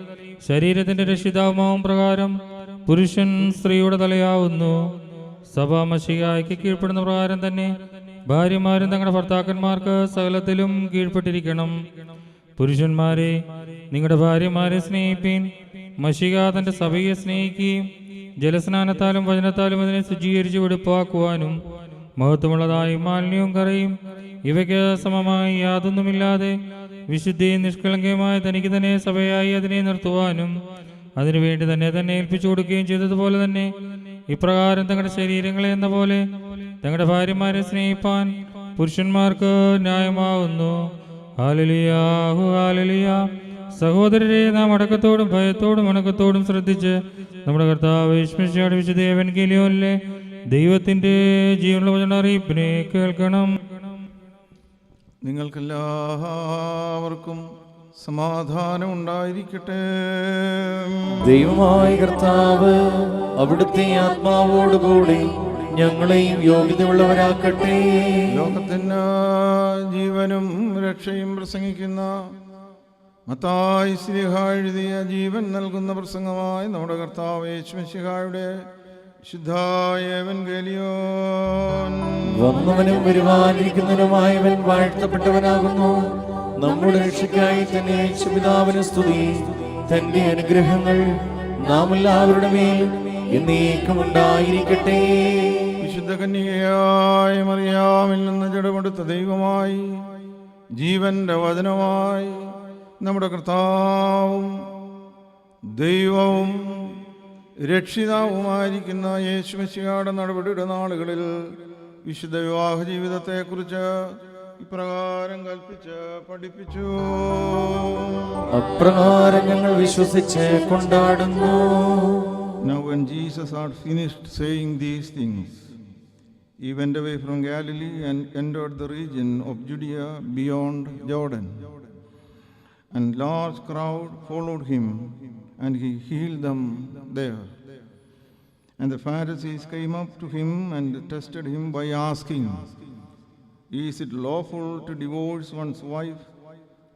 ശരീരത്തിന്റെ രക്ഷിതാവുമാവും പ്രകാരം പുരുഷൻ സ്ത്രീയുടെ തലയാവുന്നു. സഭ മശിഹായ്ക്ക് കീഴ്പ്പെടുന്ന പ്രകാരം തന്നെ ഭാര്യമാരും തങ്ങളുടെ ഭർത്താക്കന്മാർക്ക് സകലത്തിലും കീഴ്പ്പെട്ടിരിക്കണം. പുരുഷന്മാരെ, നിങ്ങളുടെ ഭാര്യമാരെ സ്നേഹിപ്പീൻ. മശിഹ തന്റെ സഭയെ സ്നേഹിക്കുകയും ജലസ്നാനത്താലും വചനത്താലും അതിനെ ശുചീകരിച്ച് വെടുപ്പാക്കുവാനും മഹത്വമുള്ളതായി മാലിന്യവും കറയും ഇവയ്ക്ക് സമമായി യാതൊന്നുമില്ലാതെ വിശുദ്ധിയും നിഷ്കളങ്കയുമായ തനിക്ക് തന്നെ സഭയായി അതിനെ നിർത്തുവാനും അതിനുവേണ്ടി തന്നെ ഏൽപ്പിച്ചു കൊടുക്കുകയും ചെയ്തതുപോലെ തന്നെ ഇപ്രകാരം തങ്ങളുടെ ശരീരങ്ങളെ എന്ന പോലെ തങ്ങളുടെ ഭാര്യമാരെ സ്നേഹിപ്പാൻ പുരുഷന്മാർക്ക് ന്യായമാവുന്നു. Hallelujah, hallelujah. സഹോദരരെ, നാം അടക്കത്തോടും ഭയത്തോടും അണക്കത്തോടും ശ്രദ്ധിച്ച് നമ്മുടെ കർത്താവ് യേശുമിശിഹായുടെ വിശുദ്ധ എവൻഗേലിയോനിലെ ദൈവത്തിന്റെ ജീവനുള്ള വചന അറിയിപ്പിനെ കേൾക്കണം. നിങ്ങൾക്കെല്ലാവർക്കും സമാധാനം ഉണ്ടായിരിക്കട്ടെ. ദൈവമായ കർത്താവ് അവിടുത്തെ ആത്മാവോടുകൂടി ഞങ്ങളെയും യോഗ്യതയുള്ളവരാക്കട്ടെ. ലോകത്തിന് ജീവനും രക്ഷയും പ്രസംഗിക്കുന്ന മത്തായി ശ്ലീഹ എഴുതിയ ജീവൻ നൽകുന്ന പ്രസംഗമായി നമ്മുടെ കർത്താവ് യേശുമിശിഹായുടെ വിശുദ്ധായ എവൻഗേലിയോൻ. വന്നവനും വരുവാനിരിക്കുന്നവനുമായവൻ വാഴ്ത്തപ്പെട്ടവനാകുന്നു. നമ്മുടെ രക്ഷയ്ക്കായി തന്നെ പിതാവിന് സ്തുതി. തന്റെ അനുഗ്രഹങ്ങൾ നാം എല്ലാവരുടെ മേൽ എന്നേക്കും ഉണ്ടായിരിക്കട്ടെ. വിശുദ്ധ കന്യകയായ മറിയാമിൽ നിന്ന് ജഡമെടുത്ത ദൈവമായി ജീവന്റെ വചനമായി നമ്മുടെ കർത്താവും ദൈവവും രക്ഷിതാവുമായിരിക്കുന്ന യേശുമിശിഹായുടെ നടപടിയുടെ നാളുകളിൽ വിശുദ്ധ വിവാഹ ജീവിതത്തെക്കുറിച്ച് ഇപ്രകാരം കൽപ്പിച്ച് പഠിപ്പിച്ചു. അപ്രകാരം ഞങ്ങൾ വിശ്വസിച്ച് കൊണ്ടാടുന്നു. Now when Jesus had finished saying these things, he went away from Galilee and entered the region of Judea beyond Jordan. And large crowd followed him, and he healed them there. And the Pharisees came up to him and tested him by asking, "Is it lawful to divorce one's wife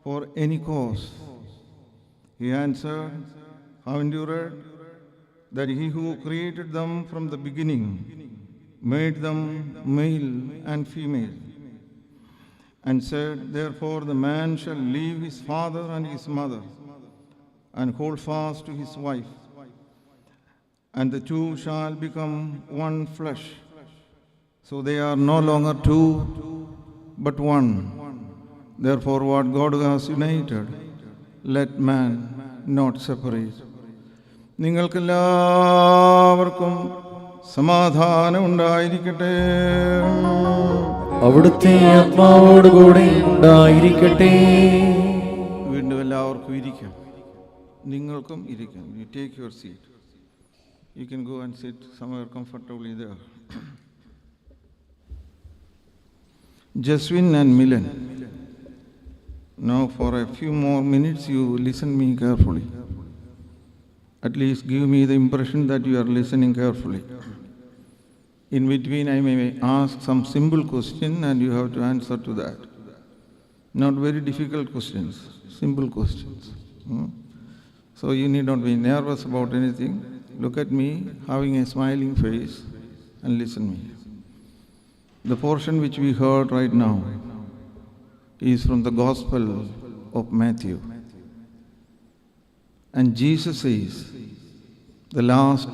for any cause?" He answered, "Haven't you read that he who created them from the beginning made them male and female, and said, therefore the man shall leave his father and his mother and hold fast to his wife, and the two shall become one flesh. So they are no longer two, but one. Therefore what God has united, let man not separate." നിങ്ങൾക്കെല്ലാവർക്കും സമാധാനം ഉണ്ടായിരിക്കട്ടെ. അവിടുത്തെ ആത്മാവോടുകൂടി ഉണ്ടായിരിക്കട്ടെ. വീണ്ടും എല്ലാവർക്കും ഇരിക്കാം. നിങ്ങൾക്കും ഇരിക്കാം. You take your seat. You can go and sit somewhere comfortably there. Jeswin and Milan. Now for a few more minutes you listen me carefully. At least give me the impression that you are listening carefully. In between I may ask some simple question and you have to answer to that. Not very difficult questions, simple questions. So you need not be nervous about anything. Look at me having a smiling face and listen me. The portion which we heard right now is from the Gospel of Matthew. And Jesus says, the last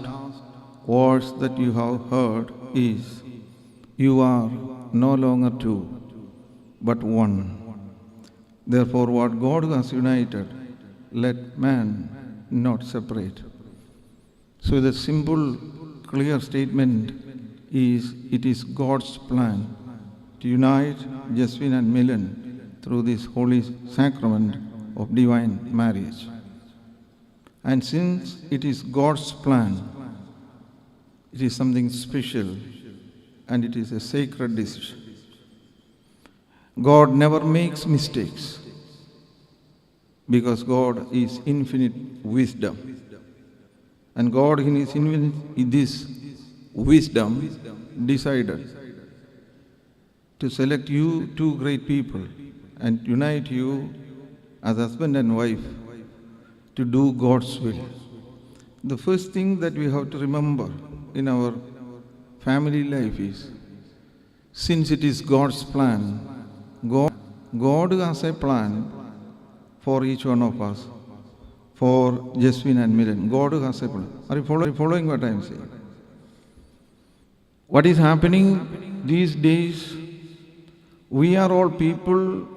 words that you have heard is, "You are no longer two, but one. Therefore what God has united, let man not separate." So the simple, clear statement is, it is God's plan to unite Jeswin and Milan through this holy sacrament of divine marriage. And since it is God's plan, it is something special and it is a sacred decision. God never makes mistakes because God is infinite wisdom. And God in his this wisdom decided to select you two great people and unite you as husband and wife to do God's will. The first thing that we have to remember in our family life is, since it is God's plan, God has a plan for each one of us, for Jeswin and Milan. God has a plan. Are you following what I am saying? What is happening these days? We are all people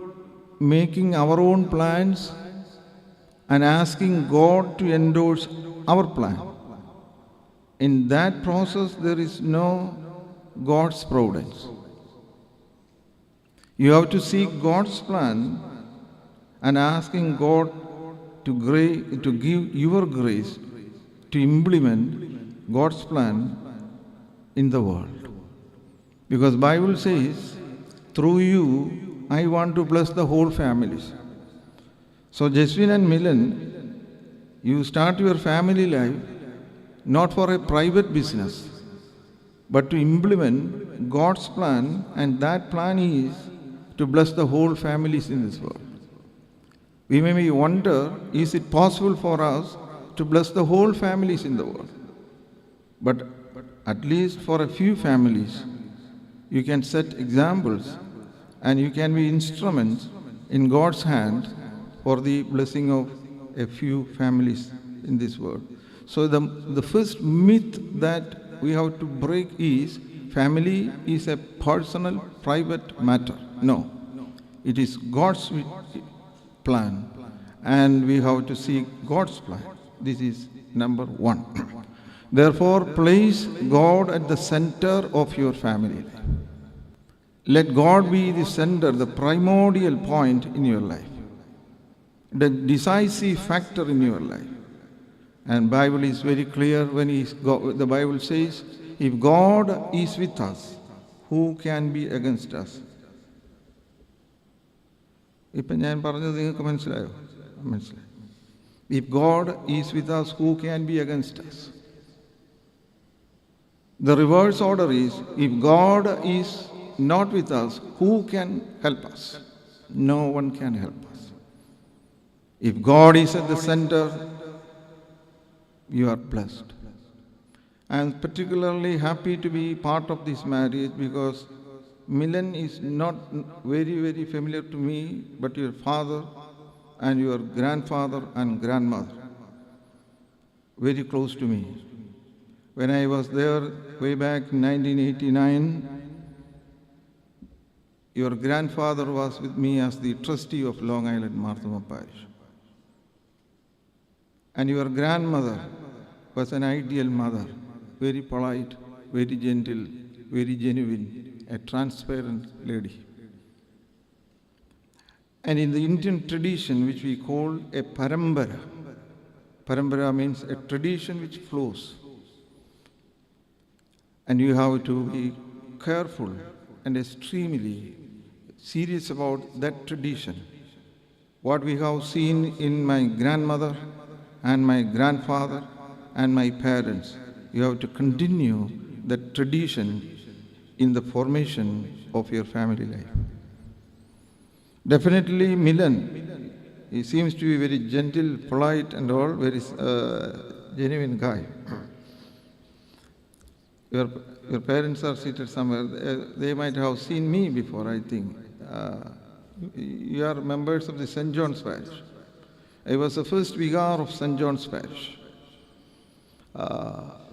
making our own plans and asking God to endorse our plan. In that process, there is no God's providence. You have to seek God's plan and asking God to give your grace to implement God's plan in the world. Because Bible says, through you, I want to bless the whole families. So Jeswin and Milan, you start your family life not for a private business, but to implement God's plan, and that plan is to bless the whole families in this world. We may wonder, is it possible for us to bless the whole families in the world? But at least for a few families, you can set examples and you can be instruments in God's hand for the blessing of a few families in this world. So the first myth that we have to break is family is a personal, private matter. No, it is God's plan, and we have to seek God's plan. This is number one. Therefore, place God at the center of your family life. Let God be the center, the primordial point in your life, the decisive factor in your life. And Bible is very clear when the Bible says, if God is with us, who can be against us? ഇപ്പം ഞാൻ പറഞ്ഞത് നിങ്ങൾക്ക് മനസ്സിലായോ? മനസ്സിലായി. If God is with us, who can be against us? The reverse order is, if God is not with us, who can help us? No one can help us. If God is at the center, you are blessed. I am particularly happy to be part of this marriage because Milan is not very, very familiar to me, but your father and your grandfather and grandmother, very close to me. When I was there way back in 1989, your grandfather was with me as the trustee of Long Island Marthoma Parish. And your grandmother was an ideal mother, very polite, very gentle, very genuine, a transparent lady. And in the Indian tradition, which we call a parambara, parambara means a tradition which flows. And you have to be careful and extremely serious about that tradition. What we have seen in my grandmother and my grandfather and my parents, you have to continue that tradition in the formation of your family life. Definitely Milan, he seems to be very gentle, polite and all, very genuine guy. Your parents are seated somewhere. They might have seen me before, I think. You are members of the St. John's Parish. I was the first vicar of St. John's Parish.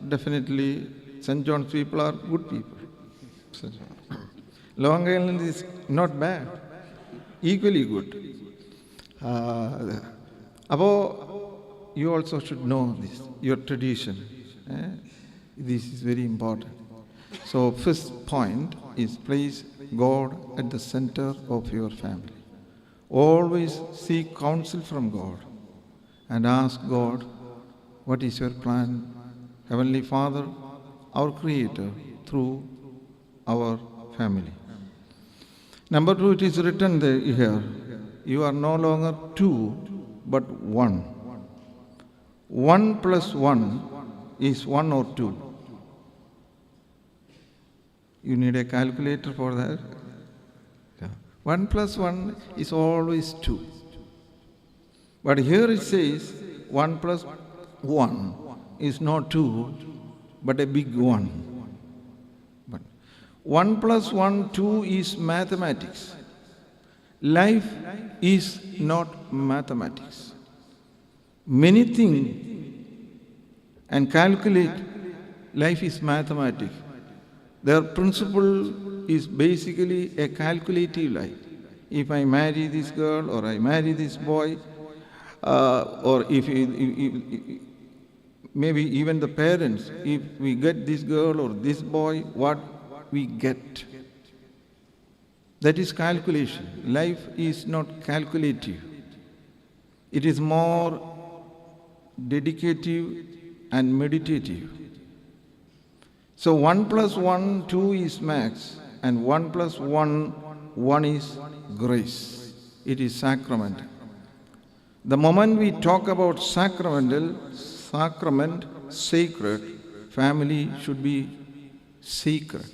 Definitely, St. John's people are good people. Long Island is not bad, equally good. You also should know this, your tradition. This is very important. So, first point is place God at the center of your family. Always seek counsel from God and ask God, what is your plan? Heavenly Father, our Creator, through our family. Number 2, it is written there here, you are no longer 2, but 1. 1 plus 1 is 1 or 2. You need a calculator for that. 1 plus 1 is always 2. But here it says, 1 plus 1 is not 2, but a big 1. But 1 plus 1, 2 is mathematics. Life is not mathematics. Many things and calculate, life is mathematics. Their principle is basically a calculative life. If I marry this girl or I marry this boy, or if maybe even the parents, if we get this girl or this boy, what we get. That is calculation. Life is not calculative. It is more dedicative and meditative. So 1 plus 1, 2 is max, and 1 plus 1, 1 is grace. It is sacrament. The moment we talk about sacrament, sacred, family should be sacred.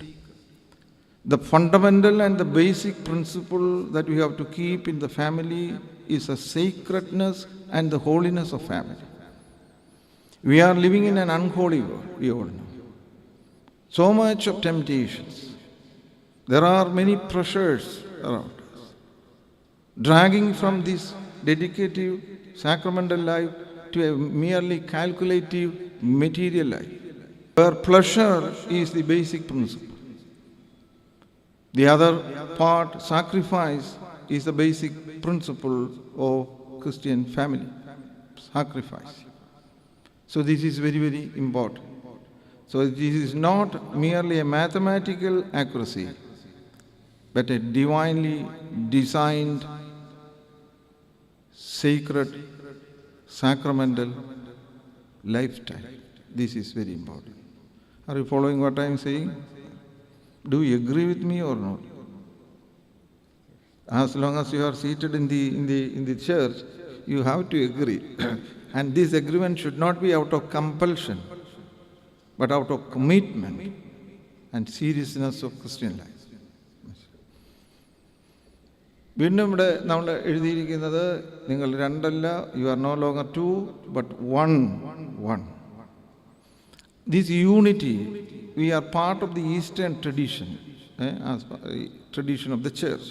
The fundamental and the basic principle that we have to keep in the family is the sacredness and the holiness of family. We are living in an unholy world, we all know. So much of temptations. There are many pressures around us, dragging from this dedicative, sacramental life to a merely calculative, material life, where pleasure is the basic principle. The other part, sacrifice, is the basic principle of Christian family. Sacrifice. So this is very, very important. So this is not merely a mathematical accuracy, but a divinely designed, sacred, sacramental lifestyle. This is very important. Are you following what I am saying? Do you agree with me or not? As long as you are seated in the church, you have to agree. And this agreement should not be out of compulsion, but out of commitment and seriousness of Christian life. വീണ്ടും ഇവിടെ നമ്മൾ എഴുതിയിരിക്കുന്നത് നിങ്ങൾ രണ്ടല്ല, you are no longer two but one. This unity, we are part of the Eastern tradition, as tradition of the church.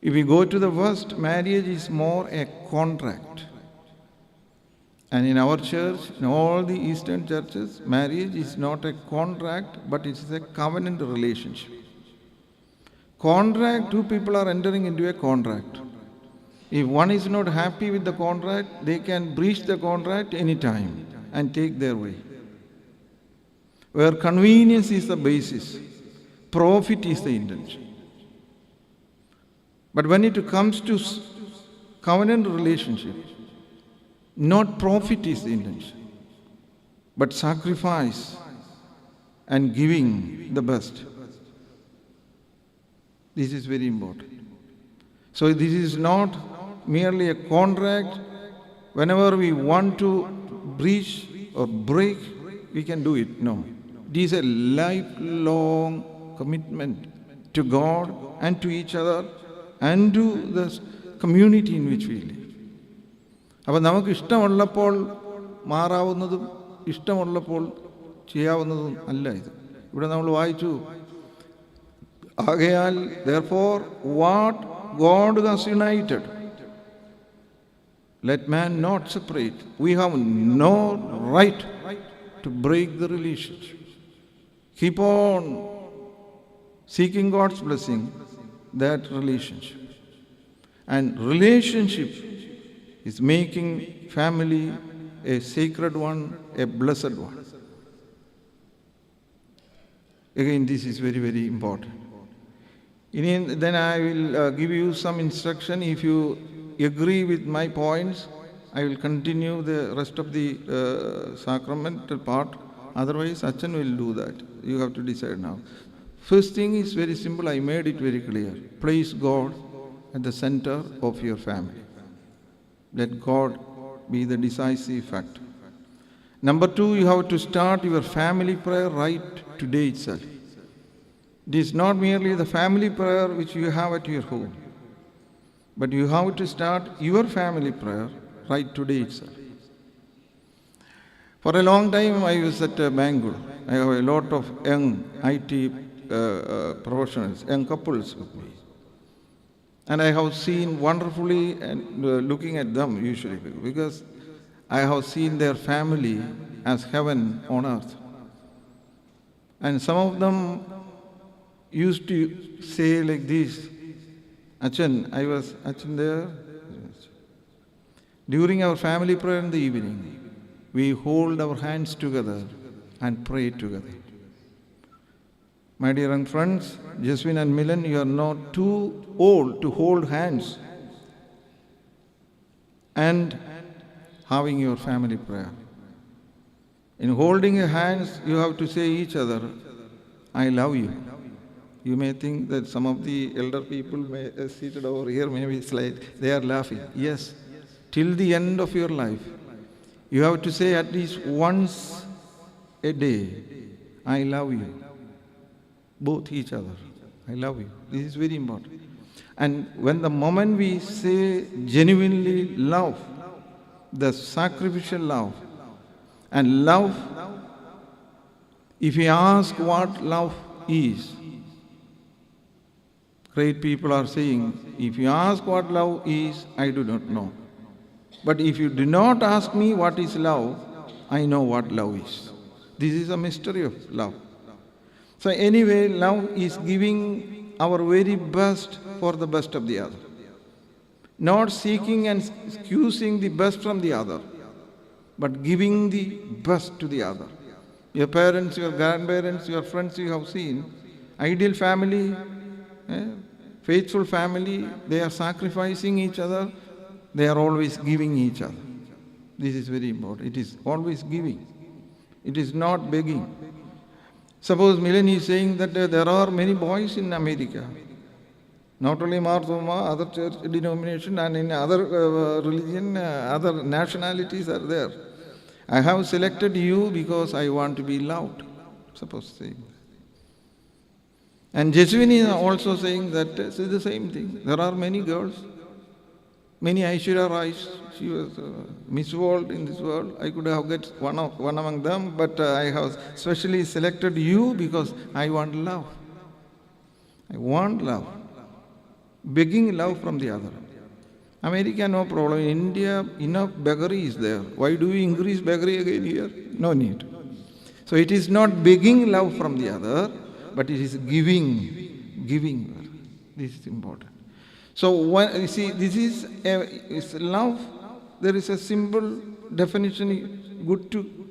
If we go to the West, marriage is more a contract. And in our church, in all the Eastern churches, marriage is not a contract, but it is a covenant relationship. Contract, two people are entering into a contract. If one is not happy with the contract, they can breach the contract anytime and take their way. Where convenience is the basis, profit is the intention. But when it comes to covenant relationship, not profit is the intention, but sacrifice and giving the best. This is very important. So this is not merely a contract. Whenever we want to breach or break, we can do it. No. It is a lifelong commitment to God and to each other and to the community in which we live. അപ്പോൾ നമുക്ക് ഇഷ്ടമുള്ളപ്പോൾ മാറാവുന്നതും ഇഷ്ടമുള്ളപ്പോൾ ചെയ്യാവുന്നതും അല്ല ഇത്. ഇവിടെ നമ്മൾ വായിച്ചു, ആകയാൽ therefore what God has united, let man not separate. We have no right to break the relationship. Keep on seeking God's blessing, that relationship. And relationship is making family a sacred one, a blessed one. Again, this is very, very important. Then I will give you some instruction. If you agree with my points, I will continue the rest of the sacramental part. Otherwise, Achan will do that. You have to decide now. First thing is very simple. I made it very clear. Place God at the center of your family. Let God be the decisive factor. Number two, you have to start your family prayer right today itself. It is not merely the family prayer which you have at your home, but you have to start your family prayer right today itself. For a long time, I was at Bangalore. I have a lot of young IT professionals, young couples with me. And I have seen wonderfully and looking at them usually, because I have seen their family as heaven on earth. And some of them used to say like this, Achan there. During our family prayer in the evening, we hold our hands together and pray together. My dear young friends, Jeswin and Milan, you are not too old to hold hands and having your family prayer. In holding your hands, you have to say each other, I love you. You may think that some of the elder people seated over here, maybe it's like they are laughing. Yes, till the end of your life, you have to say at least once a day, I love you. Both each other. I love you. This is very important. And when the moment we say genuinely love, the sacrificial love, and love, if you ask what love is, great people are saying, if you ask what love is, I do not know. But if you do not ask me what is love, I know what love is. This is a mystery of love. So anyway, love is giving our very best for the best of the other. Not seeking and excusing the best from the other, but giving the best to the other. Your parents, your grandparents, your friends you have seen, ideal family, faithful family, they are sacrificing each other, they are always giving each other. This is very important. It is always giving. It is not begging. Suppose Milan is saying that there are many boys in America, not only Marthoma, other church denomination and in other religion, other nationalities are there. I have selected you because I want to be loved, suppose saying. And Jeswin is also saying that it's the same thing. There are many girls, many Aishwarya Rais. She was Miss World in this world. I could have got one among them, but I have specially selected you because I want love. I want love. Begging love from the other. America, no problem. In India, enough beggary is there. Why do we increase beggary again here? No need. So it is not begging love from the other, but it is giving. This is important. So when you see, this is love. There is a simple definition, good to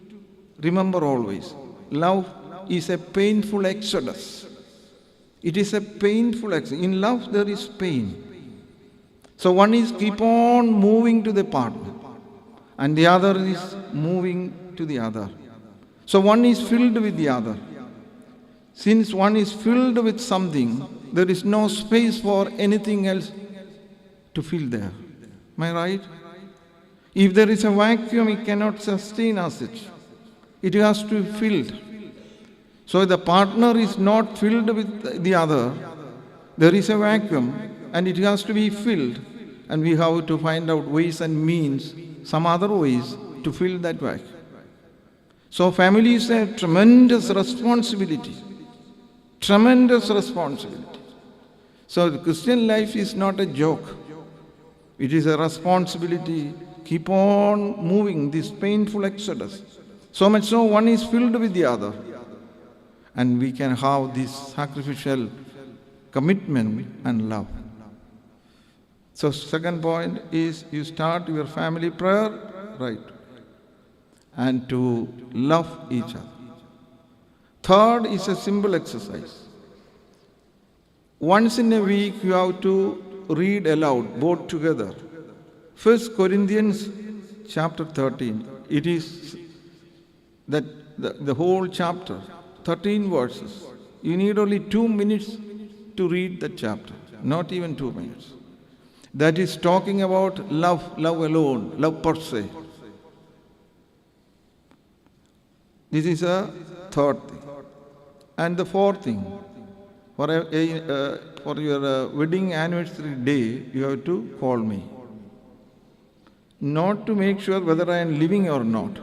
remember always. Love is a painful exodus. It is a painful exodus. In love, there is pain. So one is keep on moving to the partner, and the other is moving to the other. So one is filled with the other. Since one is filled with something, there is no space for anything else to fill there. Am I right? If there is a vacuum, it cannot sustain as such. It has to be filled. So if the partner is not filled with the other, there is a vacuum and it has to be filled. And we have to find out ways and means, some other ways to fill that vacuum. So family is a tremendous responsibility. Tremendous responsibility. So the Christian life is not a joke. It is a responsibility. Keep on moving this painful exodus. So much so one is filled with the other. And we can have this sacrificial commitment and love. So second point is you start your family prayer, right, and to love each other. Third is a simple exercise. Once in a week you have to read aloud, both together. 1 Corinthians chapter 13. It is that the whole chapter, 13 verses. You need only 2 minutes to read that chapter, not even 2 minutes. That is talking about love, love alone, love per se. This is a third thing. And the fourth thing, for your wedding anniversary day, you have to call me. not to make sure whether I am living or not.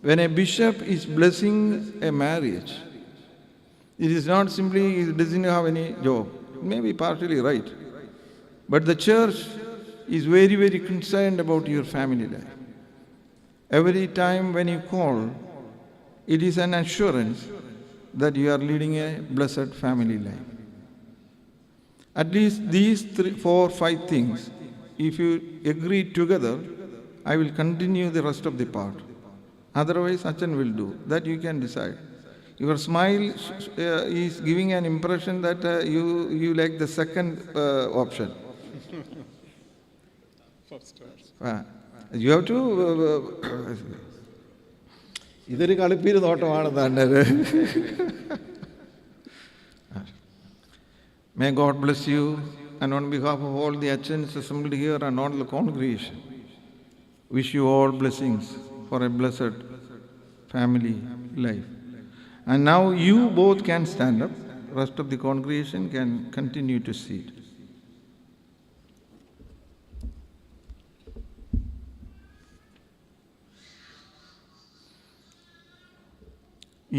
When a bishop is blessing a marriage, it is not simply he doesn't have any job. It may be partially right. But the church is very, very concerned about your family life. Every time when you call, it is an assurance that you are leading a blessed family life. At least these 3, 4, 5 things, if you agree together, I will continue the rest of the part. Otherwise, Achan will do. That you can decide. Your smile is giving an impression that you like the second option. You have to... ഇതൊരു കളിപ്പീര് നോട്ടമാണെന്നാണ്. May God bless you, and on behalf of all the Achans assembled here and all the congregation, wish you all blessings for a blessed family life. And now you both can stand up. Rest of the congregation can continue to sit.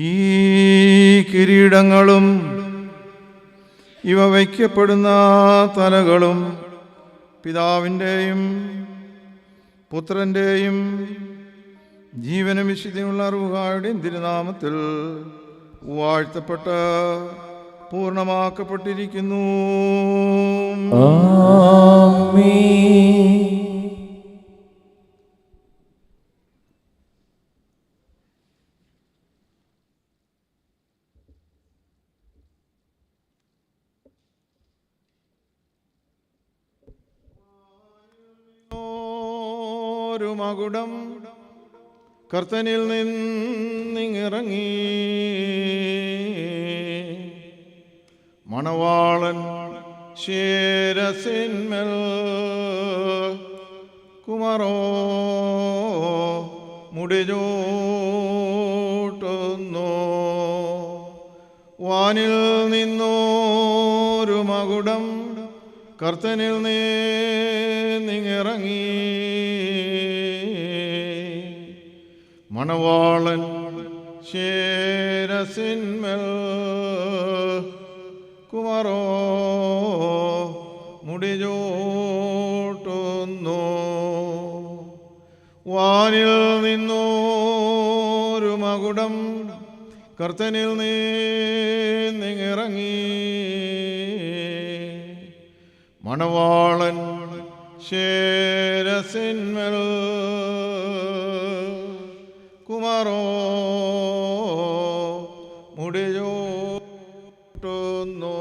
ഈ കിരീടങ്ങളും ഇവ വയ്ക്കപ്പെടുന്ന തലകളും പിതാവിൻ്റെയും പുത്രൻ്റെയും ജീവനും വിശുദ്ധിയുള്ള റൂഹായുടെയും തിരുനാമത്തിൽ വാഴ്ത്തപ്പെട്ട് പൂർണ്ണമാക്കപ്പെട്ടിരിക്കുന്നു. ആമേൻ. ഒരു മകുടം കർത്തനിൽ നിന്നിറങ്ങി മണവാളൻ ശിരസിന്മേൽ കുമരോ മുടിചൂട്ടുന്നു. വാനിൽ നിന്നൊരു മകുടം കർത്തനിൽ നിന്നിറങ്ങി മണവാളൻ ശിരസിന്മേൽ കുമരോ മുടിചൂട്ടുന്നു. വാനിൽ നിന്നൊരു മകുടം കർത്തനിൽ നിന്നിറങ്ങി മണവാളൻ ശിരസിന്മേൽ കുമരോ മുടിചൂട്ടുന്നു.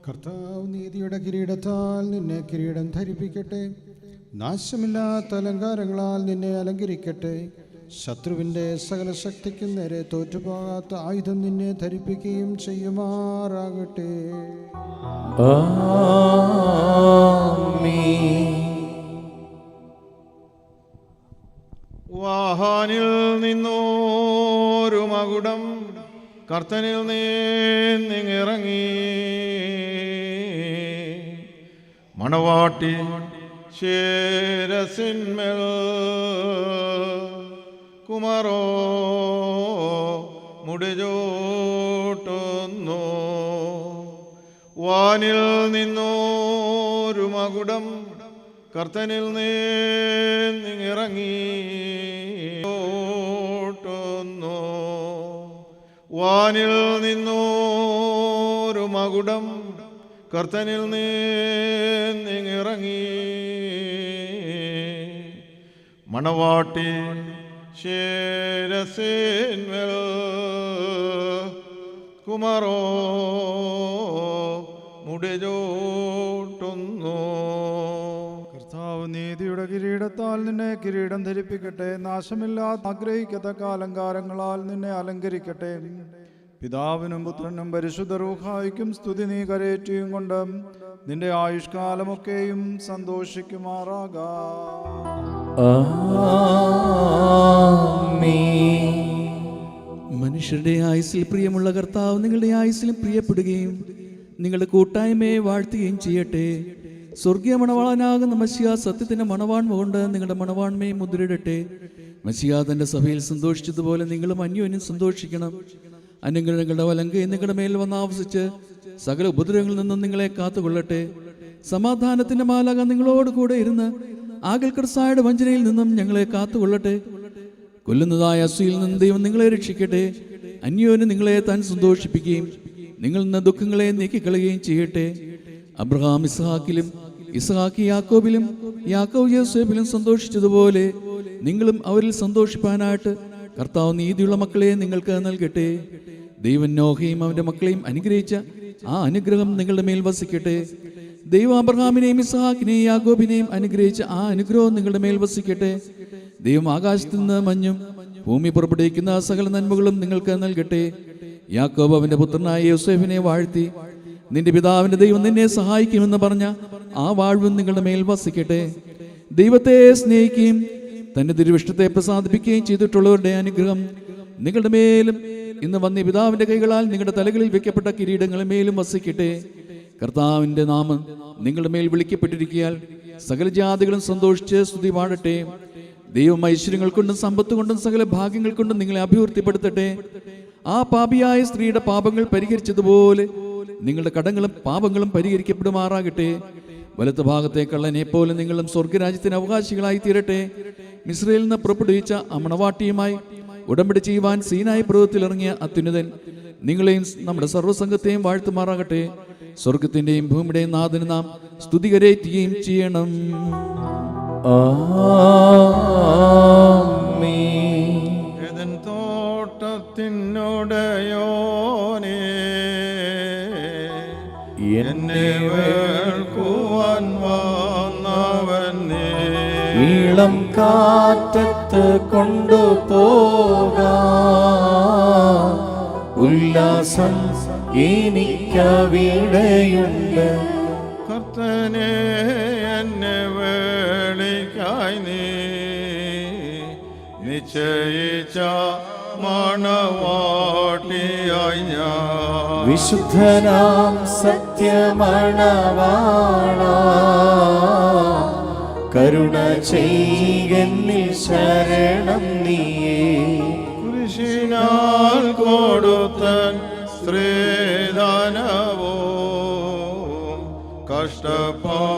കർത്താവ് നീതിയുടെ കിരീടത്താൽ നിന്നെ കിരീടം ധരിപ്പിക്കട്ടെ. നാശമില്ലാത്ത അലങ്കാരങ്ങളാൽ നിന്നെ അലങ്കരിക്കട്ടെ. ശത്രുവിൻ്റെ സകല ശക്തിക്കും നേരെ തോറ്റുപോകാത്ത ആയുധം നിന്നെ ധരിപ്പിക്കുകയും ചെയ്യുമാറാകട്ടെ. വാഹാനിൽ നിന്നൊരു മകുടം കർത്തനിൽ നിന്നിറങ്ങി മണവാട്ടി ശിരസിന്മേൽ കുമരോ മുടിചൂട്ടുന്നു. വാനിൽ നിന്നൊരു മകുടം കർത്തനിൽ നിന്നിറങ്ങി ൂട്ടുന്നു. വാനിൽ നിന്നൊരു മകുടം കർത്തനിൽ നിന്നിറങ്ങി മണവാട്ടി ശിരസിന്മേൽ കുമരോ മുടിചൂട്ടുന്നു. കർത്താവ് നീതിയുടെ കിരീടത്താൽ നിന്നെ കിരീടം ധരിപ്പിക്കട്ടെ. നാശമില്ലാത്ത ആഗ്രഹിക്കത്തക്ക അലങ്കാരങ്ങളാൽ നിന്നെ അലങ്കരിക്കട്ടെ. പിതാവിനും പുത്രനും പരിശുദ്ധ റൂഹായിക്കും സ്തുതി നീ കരേറ്റിയും കൊണ്ട് നിന്റെ ആയുഷ്കാലമൊക്കെയും സന്തോഷിക്കുമാറാകാം. മനുഷ്യരുടെ ആയുസ്സിൽ പ്രിയമുള്ള കർത്താവ് നിങ്ങളുടെ ആയുസ്സിലും പ്രിയപ്പെടുകയും നിങ്ങളുടെ കൂട്ടായ്മയെ വാഴ്ത്തുകയും ചെയ്യട്ടെ. സ്വർഗീയ മണവാളനാകുന്ന മശിയ സത്യത്തിൻ്റെ മണവാൺമ കൊണ്ട് നിങ്ങളുടെ മണവാൺമയെ മുദ്രയിടട്ടെ. മശിയ തൻ്റെ സഭയിൽ സന്തോഷിച്ചതുപോലെ നിങ്ങളും അന്യോന്യം സന്തോഷിക്കണം. അന്യങ്ങളുടെ വലങ്കയെ നിങ്ങളുടെ മേൽ വന്നാവസിച്ച് സകല ഉപദ്രവങ്ങളിൽ നിന്നും നിങ്ങളെ കാത്തുകൊള്ളട്ടെ. സമാധാനത്തിൻ്റെ മാലാക നിങ്ങളോട് കൂടെ ഇരുന്ന് ആകൽക്കർസായുടെ വഞ്ചനയിൽ നിന്നും ഞങ്ങളെ കാത്തുകൊള്ളട്ടെ. കൊല്ലുന്നതായ അസൂയിൽ നിന്ന് ദൈവം നിങ്ങളെ രക്ഷിക്കട്ടെ. അന്യോന്യം നിങ്ങളെ താൻ സന്തോഷിപ്പിക്കുകയും നിങ്ങളിൽ നിന്ന് ദുഃഖങ്ങളെ നീക്കിക്കളയുകയും ചെയ്യട്ടെ. അബ്രഹാം ഇസ്ഹാക്കിലും ഇസ്ഹാക്ക് യാക്കോബിലും യാക്കോബ് യോസേഫിലും സന്തോഷിച്ചതുപോലെ നിങ്ങളും അവരിൽ സന്തോഷിപ്പാനായിട്ട് കർത്താവ് നീതിയുള്ള മക്കളെ നിങ്ങൾക്ക് നൽകട്ടെ. ദൈവം നോഹയും അവൻ്റെ മക്കളെയും അനുഗ്രഹിച്ച ആ അനുഗ്രഹം നിങ്ങളുടെ മേൽ വസിക്കട്ടെ. ദൈവം അബ്രഹാമിനെയും ഇസ്ഹാക്കിനെയും യാക്കോബിനെയും അനുഗ്രഹിച്ച ആ അനുഗ്രഹം നിങ്ങളുടെ മേൽ വസിക്കട്ടെ. ദൈവം ആകാശത്തു നിന്ന് മഞ്ഞും ഭൂമി പുറപ്പെടുവിക്കുന്ന സകല നന്മകളും നിങ്ങൾക്ക് നൽകട്ടെ. യാക്കോബ് അവൻ്റെ പുത്രനായ യോസേഫിനെ വാഴ്ത്തി നിന്റെ പിതാവിൻ്റെ ദൈവം നിന്നെ സഹായിക്കുമെന്ന് പറഞ്ഞ ആ വാഴ്വും നിങ്ങളുടെ മേൽ വസിക്കട്ടെ. ദൈവത്തെ സ്നേഹിക്കുകയും തൻ്റെ തിരുവിഷ്ടത്തെ പ്രസാദിപ്പിക്കുകയും ചെയ്തിട്ടുള്ളവരുടെ അനുഗ്രഹം നിങ്ങളുടെ മേലും ഇന്ന് വന്യ പിതാവിൻ്റെ കൈകളാൽ നിങ്ങളുടെ തലകളിൽ വെക്കപ്പെട്ട കിരീടങ്ങളുടെ മേലും വസിക്കട്ടെ. കർത്താവിൻ്റെ നാമം നിങ്ങളുടെ മേൽ വിളിക്കപ്പെട്ടിരിക്കയാൽ സകല ജാതികളും സന്തോഷിച്ച് സ്തുതി പാടട്ടെ. ദൈവം ഐശ്വര്യങ്ങൾ കൊണ്ടും സമ്പത്ത് കൊണ്ടും സകല ഭാഗ്യങ്ങൾ കൊണ്ടും നിങ്ങളെ അഭിവൃദ്ധിപ്പെടുത്തട്ടെ. ആ പാപിയായ സ്ത്രീയുടെ പാപങ്ങൾ പരിഹരിച്ചതുപോലെ നിങ്ങളുടെ കടങ്ങളും പാപങ്ങളും പരിഹരിക്കപ്പെടുമാറാകട്ടെ. വലത്ത് ഭാഗത്തെ കള്ളനെ പോലെ നിങ്ങളും സ്വർഗരാജ്യത്തിന് അവകാശികളായി തീരട്ടെ. മിസ്രയിൽ നിന്ന് പുറപ്പെടുവിച്ച അമണവാട്ടിയുമായി ഉടമ്പടി ചെയ്യുവാൻ സീനായി പർവ്വതത്തിലിറങ്ങിയ അത്യുന്നതൻ നിങ്ങളെയും നമ്മുടെ സർവ്വസംഘത്തെയും വാഴ്ത്തുമാറാകട്ടെ. സ്വർഗത്തിൻ്റെയും ഭൂമിയുടെയും നാഥന് നാം സ്തുതി കരേറ്റുകയും ചെയ്യണം. ഏദൻ തോട്ടത്തിനുടയോനേ എന്നെ വേൾക്കുവാൻ വന്നവനേ, ഈളം കാറ്റത്ത് കൊണ്ടുപോകാൻ ഉല്ലാസം എനിക്കവിടെയുണ്ട്. കർത്തനെ എന്നെ വേളിക്കായി നീ നിശ്ചയിച്ച മണവാട്ടിയായി ഞാൻ. വിശുദ്ധനാം സത്യമണവാള കരുണ ചെയ്യെന്നിൽ ശരണം നീയേ. കുരിശിനാൽ കൊടുത്തൻ സ്ത്രീദാനവോ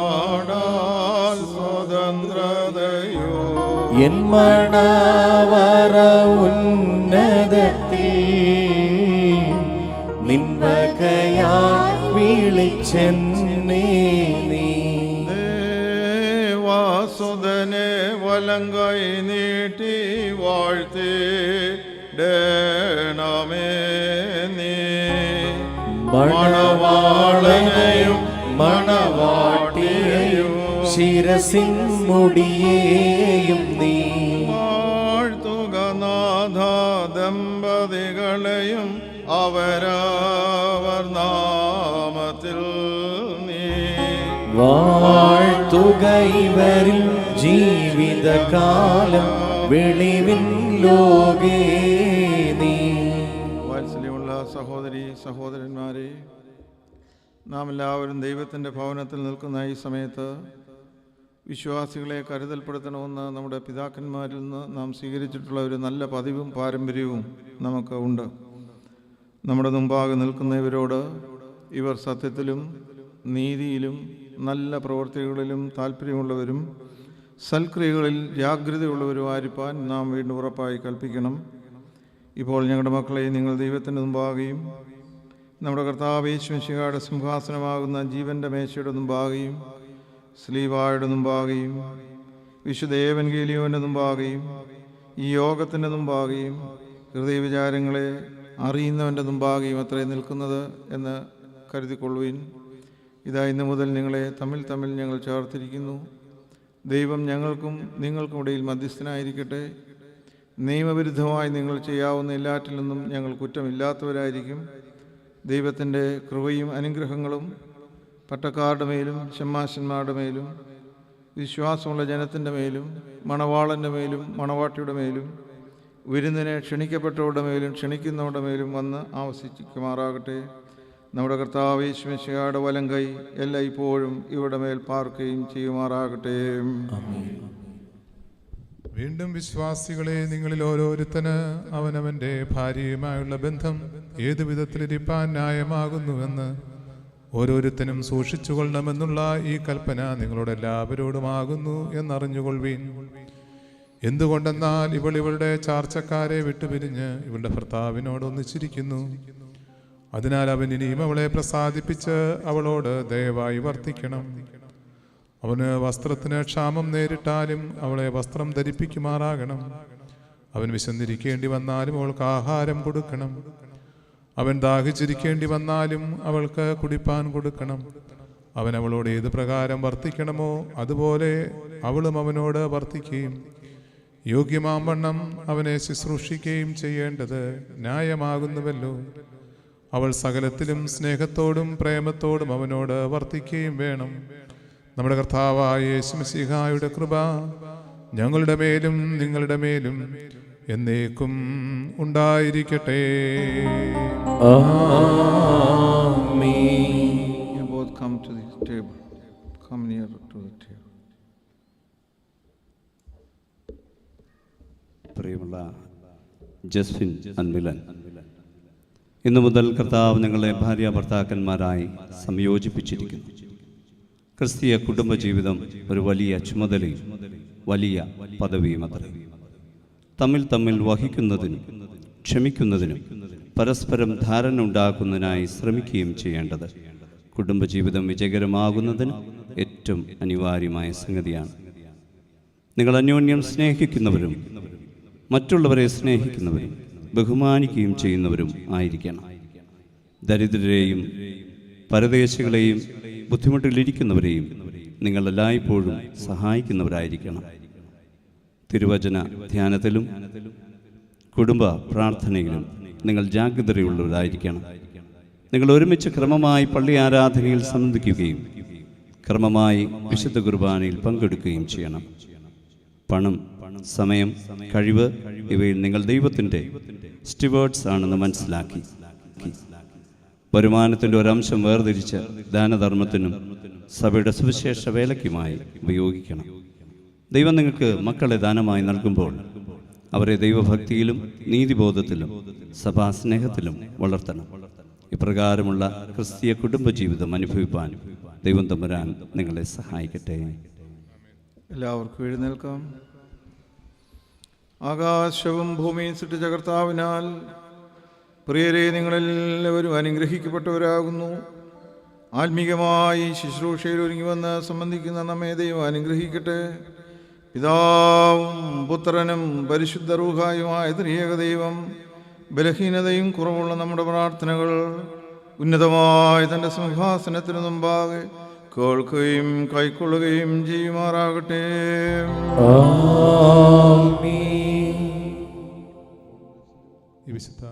കഷ്ടപ്പാടാൽ സ്വതന്ത്രതയോ എൻ മണവറ ഉന്നതത്തിൽ നിൻവകയാൽ വിളിച്ചെന്നേ നീ. ദേവാസുതനെ വലങ്കൈ നീട്ടി വാഴ്ത്തിടേണമേ നീ. മണവാളനെയും മണവാട്ടിയെയും ശിരസിൻ മുടിയേയും നീ. വാഴ്ത്തുക നാഥ ദമ്പതികളെയും അവരവർ നാമത്തിൽ നീ. വാഴ്ത്തുക ഇവരിൽ ജീവിതകാലം വെളിവിൻ ലോകേ നീ. വാത്സല്യമുള്ള സഹോദരി സഹോദരന്മാരെ, നാം എല്ലാവരും ദൈവത്തിൻ്റെ ഭവനത്തിൽ നിൽക്കുന്ന ഈ സമയത്ത് വിശ്വാസികളെ കരുതൽപ്പെടുത്തണമെന്ന് നമ്മുടെ പിതാക്കന്മാരിൽ നിന്ന് നാം സ്വീകരിച്ചിട്ടുള്ള ഒരു നല്ല പതിവും പാരമ്പര്യവും നമുക്ക് ഉണ്ട്. നമ്മുടെ മുമ്പാകെ നിൽക്കുന്ന ഇവരോട് ഇവർ സത്യത്തിലും നീതിയിലും നല്ല പ്രവൃത്തികളിലും താല്പര്യമുള്ളവരും സൽക്രിയകളിൽ ജാഗ്രതയുള്ളവരുമായിരിക്കാൻ നാം വീണ്ടും ഉറപ്പായി കൽപ്പിക്കണം. ഇപ്പോൾ ഞങ്ങളുടെ മക്കളെ നിങ്ങൾ ദൈവത്തിൻ്റെ മുമ്പാകെയും നമ്മുടെ കർത്താവ് യേശുമിശിഹായുടെ സിംഹാസനമാകുന്ന ജീവൻ്റെ മേശയുടെ മുമ്പാകെയും സ്ലീവായുടെ മുമ്പാകെയും വിശുദ്ധ ഏവൻഗേലിയോൻ്റെ മുമ്പാകെയും ഈ യോഗത്തിൻ്റെ മുമ്പാകെയും ഹൃദയവിചാരങ്ങളെ അറിയുന്നവൻ്റെ മുമ്പാകെയും അത്രയും നിൽക്കുന്നത് എന്ന് കരുതിക്കൊള്ളുവിൻ. ഇതാ ഇന്ന് മുതൽ നിങ്ങളെ തമ്മിൽ തമ്മിൽ ഞങ്ങൾ ചേർത്തിരിക്കുന്നു. ദൈവം ഞങ്ങൾക്കും നിങ്ങൾക്കും ഇടയിൽ മധ്യസ്ഥനായിരിക്കട്ടെ. നിയമവിരുദ്ധമായി നിങ്ങൾ ചെയ്യാവുന്ന എല്ലാറ്റിൽ നിന്നും ഞങ്ങൾ കുറ്റമില്ലാത്തവരായിരിക്കും. ദൈവത്തിൻ്റെ കൃപയും അനുഗ്രഹങ്ങളും പട്ടക്കാരുടെ മേലും ഷമ്മാശന്മാരുടെ മേലും വിശ്വാസമുള്ള ജനത്തിൻ്റെ മേലും മണവാളൻ്റെ മേലും മണവാട്ടിയുടെ മേലും വിരുന്നിനെ ക്ഷണിക്കപ്പെട്ടവരുടെ മേലും ക്ഷണിക്കുന്നവരുടെ മേലും വന്ന് ആവസിക്കുമാറാകട്ടെ. നമ്മുടെ കർത്താവ് യേശുമിശിഹായുടെ വലങ്കൈ എല്ലായ്പ്പോഴും ഇവിടെ മേൽ പാർക്കുകയും ചെയ്യുമാറാകട്ടെ. വീണ്ടും വിശ്വാസികളെ, നിങ്ങളിൽ ഓരോരുത്തന് അവനവൻ്റെ ഭാര്യയുമായുള്ള ബന്ധം ഏതു വിധത്തിലിരിപ്പാൻ ന്യായമാകുന്നുവെന്ന് ഓരോരുത്തനും സൂക്ഷിച്ചുകൊള്ളണമെന്നുള്ള ഈ കൽപ്പന നിങ്ങളോട് എല്ലാവരോടുമാകുന്നു എന്നറിഞ്ഞുകൊള്ളുവീൻ. എന്തുകൊണ്ടെന്നാൽ ഇവളുടെ ചാർച്ചക്കാരെ വിട്ടുപിരിഞ്ഞ് ഇവളുടെ ഭർത്താവിനോട് ഒന്നിച്ചിരിക്കുന്നു. അതിനാൽ അവൻ ഇനിയും അവളെ പ്രസാദിപ്പിച്ച് അവളോട് ദയവായി വർത്തിക്കണം. അവന് വസ്ത്രത്തിന് ക്ഷാമം നേരിട്ടാലും അവളെ വസ്ത്രം ധരിപ്പിക്കുമാറാകണം. അവൻ വിശന്നിരിക്കേണ്ടി വന്നാലും അവൾക്ക് ആഹാരം കൊടുക്കണം. അവൻ ദാഹിച്ചിരിക്കേണ്ടി വന്നാലും അവൾക്ക് കുടിപ്പാൻ കൊടുക്കണം. അവൻ അവളോട് ഏത് പ്രകാരം വർത്തിക്കണമോ അതുപോലെ അവളും അവനോട് വർത്തിക്കുകയും യോഗ്യമാവണ്ണം അവനെ ശുശ്രൂഷിക്കുകയും ചെയ്യേണ്ടത് ന്യായമാകുന്നുവല്ലോ. അവൾ സകലത്തിലും സ്നേഹത്തോടും പ്രേമത്തോടും അവനോട് വർത്തിക്കുകയും വേണം. നമ്മുടെ കർത്താവായ യേശുമിശിഹായുടെ കൃപ ഞങ്ങളുടെ മേലും നിങ്ങളുടെ മേലും എന്നേക്കും ഉണ്ടായിരിക്കട്ടെ. You both come to this table. Come near to the table. പ്രിയമുള്ള ജസ്വിൻ ആൻഡ് മിലൻ, ഇന്നു മുതൽ കർത്താവ് ഞങ്ങളെ ഭാര്യ ഭർത്താക്കന്മാരായി സംയോജിപ്പിച്ചിരിക്കുന്നു. ക്രിസ്തീയ കുടുംബജീവിതം ഒരു വലിയ ചുമതലയും വലിയ പദവിയുമത്രേ. തമ്മിൽ വഹിക്കുന്നതിനും ക്ഷമിക്കുന്നതിനും പരസ്പരം ധാരണ ഉണ്ടാക്കുന്നതിനായി ശ്രമിക്കുകയും ചെയ്യേണ്ടത് കുടുംബജീവിതം വിജയകരമാകുന്നതിന് ഏറ്റവും അനിവാര്യമായ സംഗതിയാണ്. നിങ്ങൾ അന്യോന്യം സ്നേഹിക്കുന്നവരും മറ്റുള്ളവരെ സ്നേഹിക്കുന്നവരും ബഹുമാനിക്കുകയും ചെയ്യുന്നവരും ആയിരിക്കണം. ദരിദ്രരെയും പരദേശികളെയും ബുദ്ധിമുട്ടിലിരിക്കുന്നവരെയും നിങ്ങൾ എല്ലായ്പ്പോഴും സഹായിക്കുന്നവരായിരിക്കണം. തിരുവചന ധ്യാനത്തിലും കുടുംബ പ്രാർത്ഥനയിലും നിങ്ങൾ ജാഗ്രതയുള്ളവരായിരിക്കണം. നിങ്ങൾ ഒരുമിച്ച് ക്രമമായി പള്ളി ആരാധനയിൽ സംബന്ധിക്കുകയും ക്രമമായി വിശുദ്ധ കുർബാനയിൽ പങ്കെടുക്കുകയും ചെയ്യണം. പണം, സമയം, കഴിവ് ഇവയിൽ നിങ്ങൾ ദൈവത്തിൻ്റെ സ്റ്റിവേർഡ്സ് ആണെന്ന് മനസ്സിലാക്കി വരുമാനത്തിൻ്റെ ഒരംശം വേർതിരിച്ച് ദാനധർമ്മത്തിനും സഭയുടെ സുവിശേഷ വേലയ്ക്കുമായി ഉപയോഗിക്കണം. ദൈവം നിങ്ങൾക്ക് മക്കളെ ദാനമായി നൽകുമ്പോൾ അവരെ ദൈവഭക്തിയിലും നീതിബോധത്തിലും സഭാസ്നേഹത്തിലും വളർത്തണം. ഇപ്രകാരമുള്ള ക്രിസ്തീയ കുടുംബജീവിതം അനുഭവിപ്പാൻ ദൈവം തമ്പുരാൻ നിങ്ങളെ സഹായിക്കട്ടെ. എല്ലാവർക്കും എഴുന്നേൽക്കാം. ആകാശവും ഭൂമിയും സൃഷ്ടിച്ച കർത്താവിനാൽ പ്രിയരെ, നിങ്ങളെല്ലാവരും അനുഗ്രഹിക്കപ്പെട്ടവരാകുന്നു. ആത്മീകമായി ശുശ്രൂഷയിൽ ഒരുങ്ങി വന്ന് സംബന്ധിക്കുന്ന നമ്മെ ദൈവം അനുഗ്രഹിക്കട്ടെ. പിതാവും പുത്രനും പരിശുദ്ധ റൂഹായുമായ ത്രിയേക ദൈവം ബലഹീനതയും കുറവുള്ള നമ്മുടെ പ്രാർത്ഥനകൾ ഉന്നതമായ തൻ്റെ സിംഹാസനത്തിനു മുമ്പാകെ കേൾക്കുകയും കൈക്കൊള്ളുകയും ചെയ്യുമാറാകട്ടെ. ഈ വിശുദ്ധ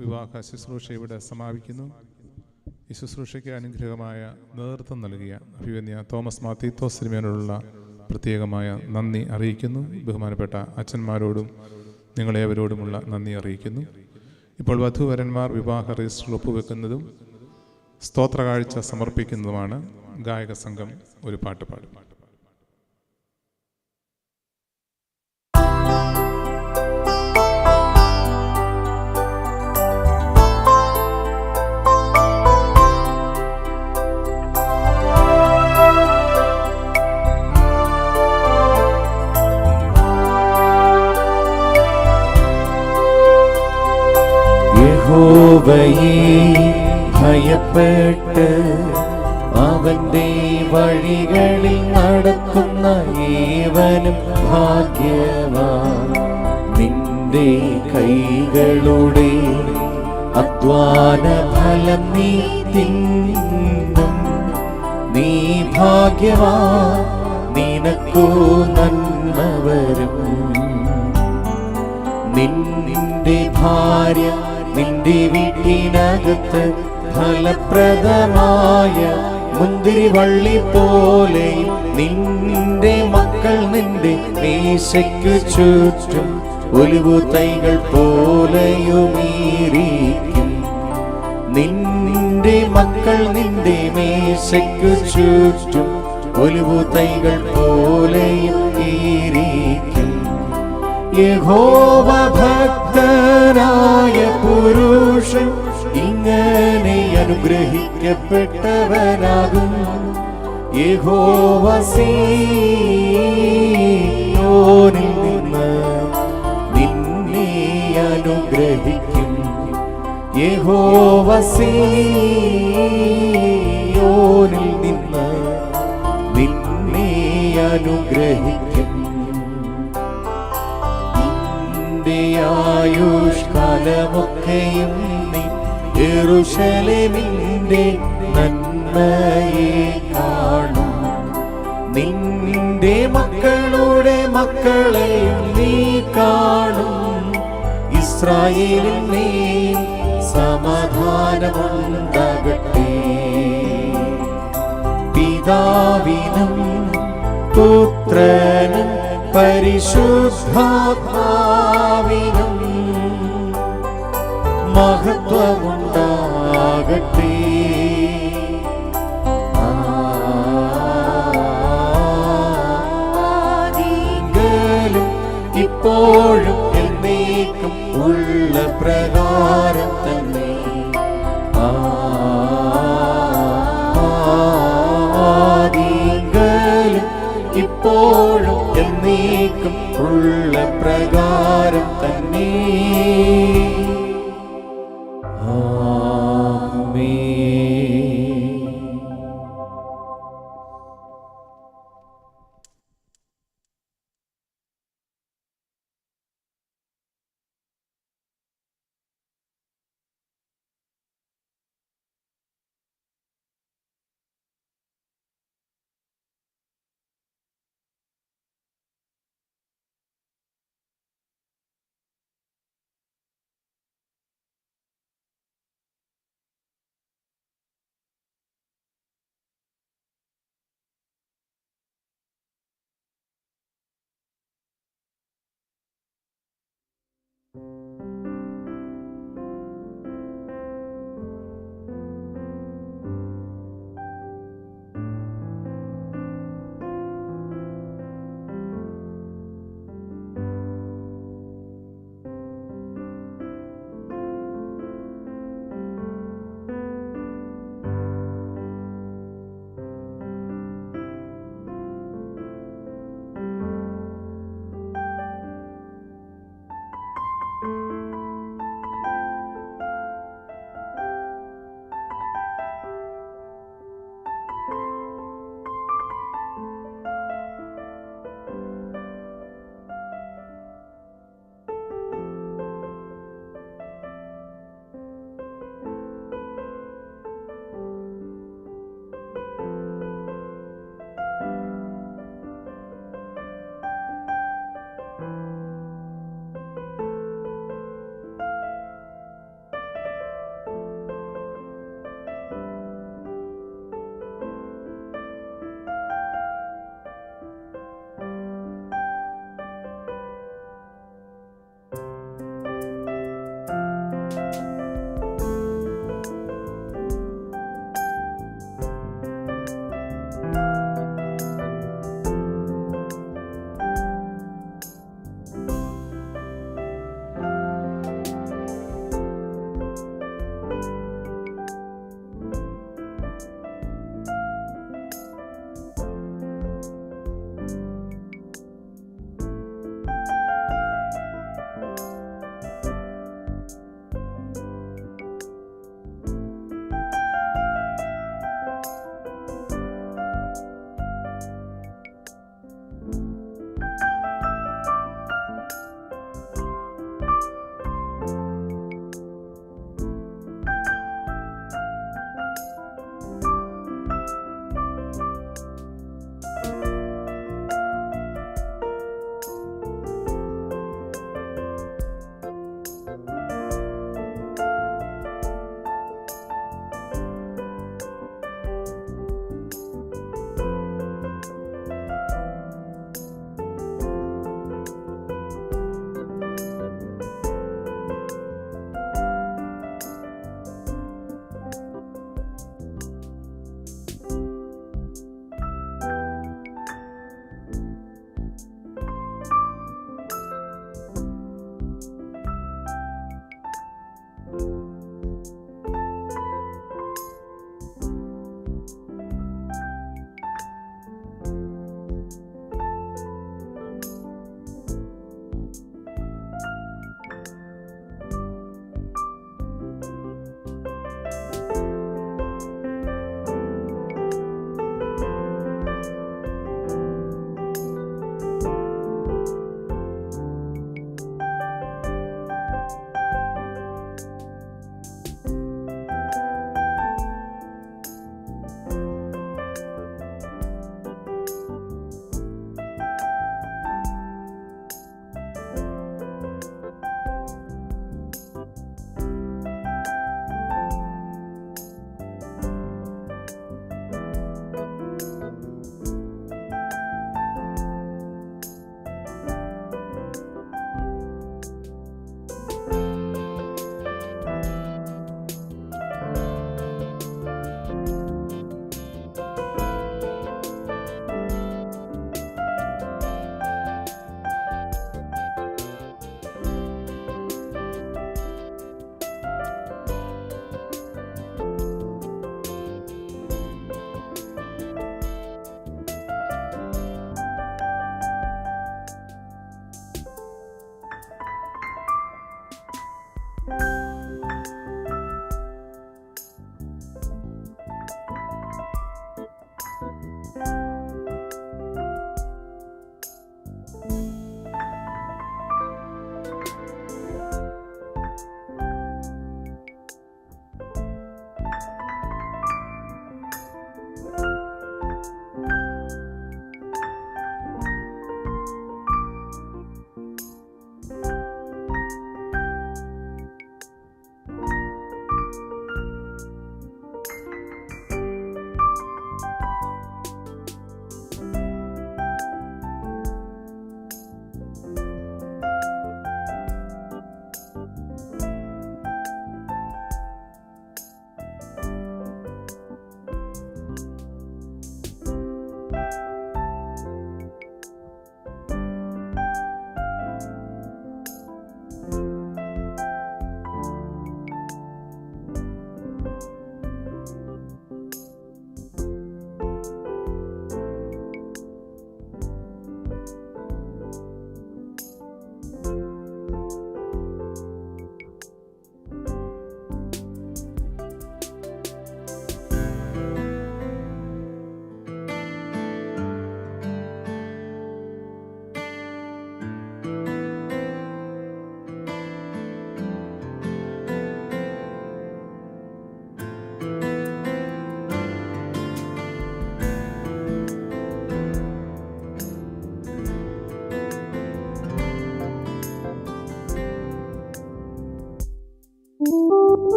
വിവാഹ ശുശ്രൂഷ ഇവിടെ സമാപിക്കുന്നു. ഈ ശുശ്രൂഷയ്ക്ക് അനുഗ്രഹമായ നേതൃത്വം നൽകിയ അഭിവന്യ തോമസ് മാർ തീത്തോസ് തിരുമേനോടുള്ള പ്രത്യേകമായ നന്ദി അറിയിക്കുന്നു. ബഹുമാനപ്പെട്ട അച്ഛന്മാരോടും നിങ്ങളേവരോടുമുള്ള നന്ദി അറിയിക്കുന്നു. ഇപ്പോൾ വധൂവരന്മാർ വിവാഹ രജിസ്റ്ററിൽ ഒപ്പുവെക്കുന്നതും സ്തോത്രകാഴ്ച സമർപ്പിക്കുന്നതുമാണ്. ഗായക സംഘം ഒരു പാട്ട് പാടും. യഹോവയെ ഭയപ്പെട്ട് അവന്റെ വഴികളിൽ നടക്കുന്ന ഏവനും ഭാഗ്യവാൻ. നിന്റെ കൈകളുടെ അധ്വാന ഫലം നീ തിന്നും. നീ ഭാഗ്യവാൻ, നിനക്കു നന്മ വരും. നിന്റെ ഭാര്യ നിന്റെ വീട്ടിനകത്ത് ഫലപ്രദമായ മുന്തിരിവള്ളി പോലെ, നിന്റെ മക്കൾ നിന്റെ മേശയ്ക്കു ചുറ്റും ഒലിവു തൈകൾ പോലെയുമീരിക്കും. നിന്റെ മക്കൾ നിന്റെ മേശയ്ക്കു ചുറ്റും ഒലിവു തൈകൾ പോലെയും ഇരിക്കും. യഹോവ ഭക്തനായ പുരുഷൻ ഇങ്ങനെ അനുഗ്രഹിക്കപ്പെട്ടവനാകും. യഹോവ സീയോനിൽ നിന്ന് നിന്നെ അനുഗ്രഹിക്കും. യഹോവ സീയോനിൽ നിന്ന് നിന്നെ അനുഗ്രഹിക്കും. നിന്റെ ആയുഷ്കാലമൊക്കെയും നീ യെരൂശലേമിന്റെ നന്മയെ കാണും. നിന്റെ മക്കളുടെ മക്കളെയും നീ കാണും. ഇസ്രായേലിൽ നീ സമാധാനമുണ്ടാകട്ടെ. പിതാവിനും പുത്രനും പരിശുദ്ധാത്മാവിനും മഹത്വമുണ്ടാകട്ടെ. ആദിയിലും ഇപ്പോഴും എന്നേക്കും ഉള്ള പ്രകാരം തന്നെ. ആദിയിലും ഇപ്പോഴും എന്നേക്കും ഉള്ള പ്രകാരം തന്നെ.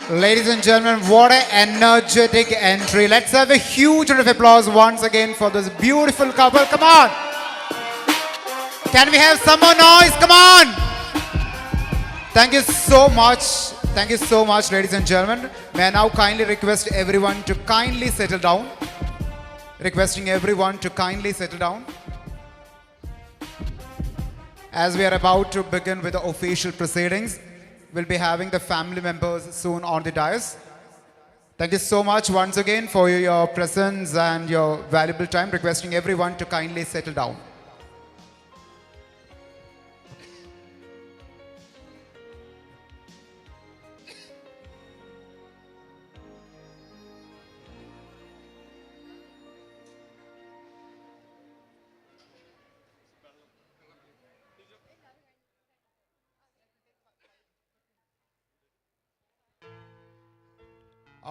Ladies and gentlemen, what an energetic entry. Let's have a huge round of applause once again for this beautiful couple. Come on. Can we have some more noise? Come on. Thank you so much. Thank you so much, ladies and gentlemen. May I now kindly request everyone to kindly settle down. Requesting everyone to kindly settle down. As we are about to begin with the official proceedings, we'll be having the family members soon on the dais. Thank you so much once again for your presence and your valuable time. Requesting everyone to kindly settle down.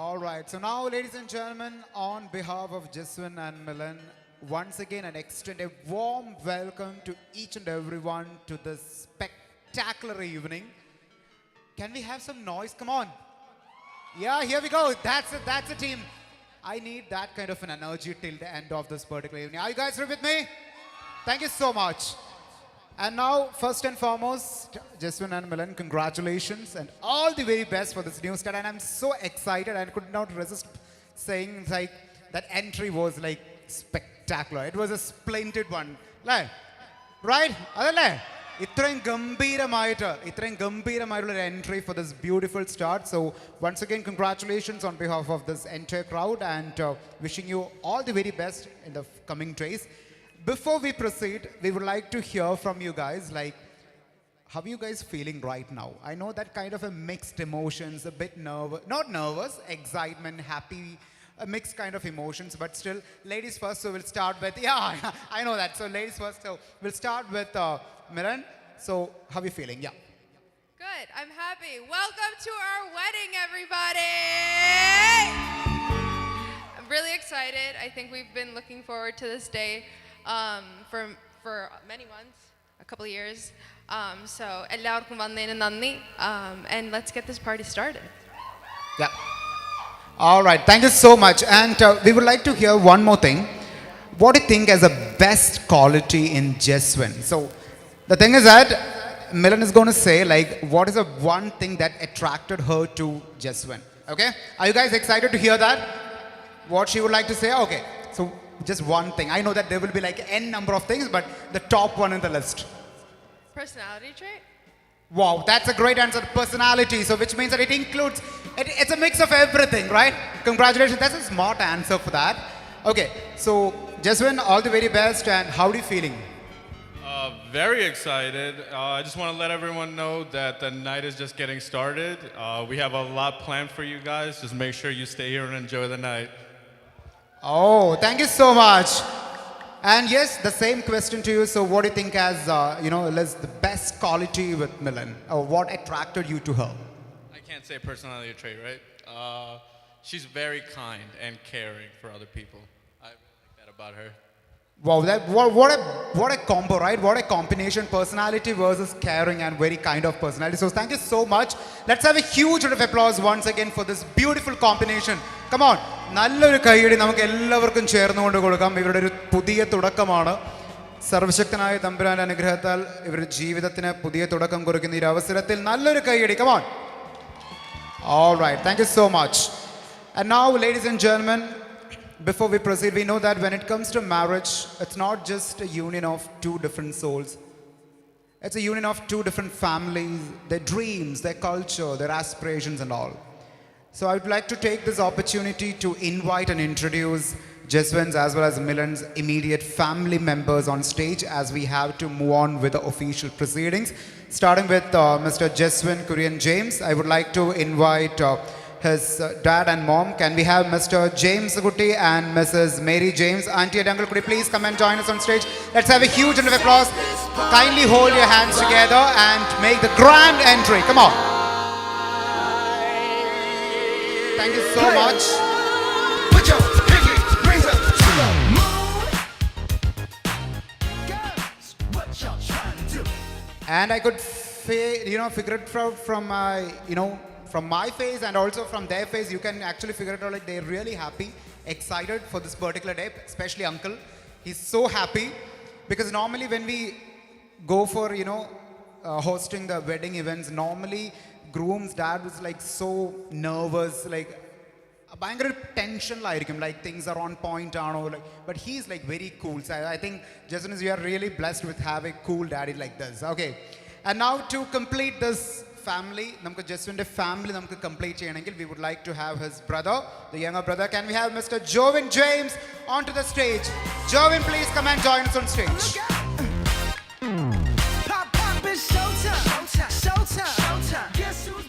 All right, so now, ladies and gentlemen, on behalf of Jeswin and Milan, once again, I extend a warm welcome to each and everyone to this spectacular evening. Can we have some noise? Come on. Yeah, here we go. That's it. That's the team. I need that kind of an energy till the end of this particular evening. Are you guys here with me? Thank you so much. And now, first and foremost, Jeswin and Milan, congratulations and all the very best for this new start. And I'm so excited. I could not resist saying like that entry was like spectacular. It was a splendid one. Right? ഇത്രയും ഗംഭീരമായിട്ടുള്ള ഒരു entry for this beautiful start. So once again, congratulations on behalf of this entire crowd and wishing you all the very best in the coming days. Before we proceed, we would like to hear from you guys, like, how are you guys feeling right now? I know that kind of a mixed emotions, a bit nervous, not nervous, excitement, happy, a mixed kind of emotions, but still, ladies first, so we'll start with, yeah, I know that. So ladies first, so we'll start with Milan. So how are you feeling? Yeah. Good, I'm happy. Welcome to our wedding, everybody. I'm really excited. I think we've been looking forward to this day for many months, a couple of years. So എല്ലാവർക്കും വന്നതിന് നന്ദി, and let's get this party started. Yeah. All right, thank you so much. And we would like to hear one more thing. What do you think is the best quality in Jeswin? So the thing is that Milan is going to say like what is the one thing that attracted her to Jeswin. Okay, are you guys excited to hear that? What she would like to say? Okay, so just one thing. I know that there will be like n number of things, but the top one in the list. Personality trait? Wow, that's a great answer. Personality. So which means that it includes, it's a mix of everything, right? Congratulations. That's a smart answer for that. Okay, so Jeswin, all the very best. And how are you feeling? Very excited. I just want to let everyone know that the night is just getting started. We have a lot planned for you guys. Just make sure you stay here and enjoy the night. Oh, thank you so much. And yes, the same question to you. So what do you think as, is the best quality with Milan? Or what attracted you to her? I can't say personality trait, right? She's very kind and caring for other people. I like that about her. Wow, what a combo, right? What a combination, personality versus caring and very kind of personality. So thank you so much. Let's have a huge round of applause once again for this beautiful combination. Come on, നല്ലൊരു കൈയടി നമുക്ക് എല്ലാവർക്കും ചേർന്നുകൊണ്ട് കൊടുക്കാം. ഇവരുടെ ഒരു പുതിയ തുടക്കമാണ്. സർവശക്തനായ തമ്പുരാന്റെ അനുഗ്രഹത്താൽ ഇവരുടെ ജീവിതത്തിന് പുതിയ തുടക്കം കുറിക്കുന്ന ഈ അവസരത്തിൽ നല്ലൊരു കൈയടി. Come on. All right, thank you so much. And now, ladies and gentlemen, before we proceed, we know that when it comes to marriage, it's not just a union of two different souls. It's a union of two different families, their dreams, their culture, their aspirations and all. So I would like to take this opportunity to invite and introduce Jeswin's as well as Milan's immediate family members on stage as we have to move on with the official proceedings. Starting with Mr. Jeswin Kurian James, I would like to invite his dad and mom. Can we have Mr. James Gutti and Mrs. Mary James? Auntie and uncle, could you please come and join us on stage? Let's have a huge round of applause. Kindly hold your hands together and make the grand entry. Come on. Thank you so much. Put your pinky rings up to the moon. Girls, what y'all trying to do? And I could figure it out from my, from my face and also from their face, you can actually figure it out like they're really happy, excited for this particular day, especially uncle. He's so happy because normally when we go for, hosting the wedding events, normally groom's dad was like so nervous, like ഭയങ്കര ടെൻഷനിലായിരിക്കും, like things are on point ആണോ, like, but he's like very cool. So I think Jeswin, we are really blessed with having a cool daddy like this. Okay, and now to complete this family, നമുക്ക് ജസ്വിൻ്റെ family നമുക്ക് complete ചെയ്യണമെങ്കിൽ we would like to have his brother, the younger brother. Can we have Mr. Jovin James onto the stage? Jovin, please come and join us on stage.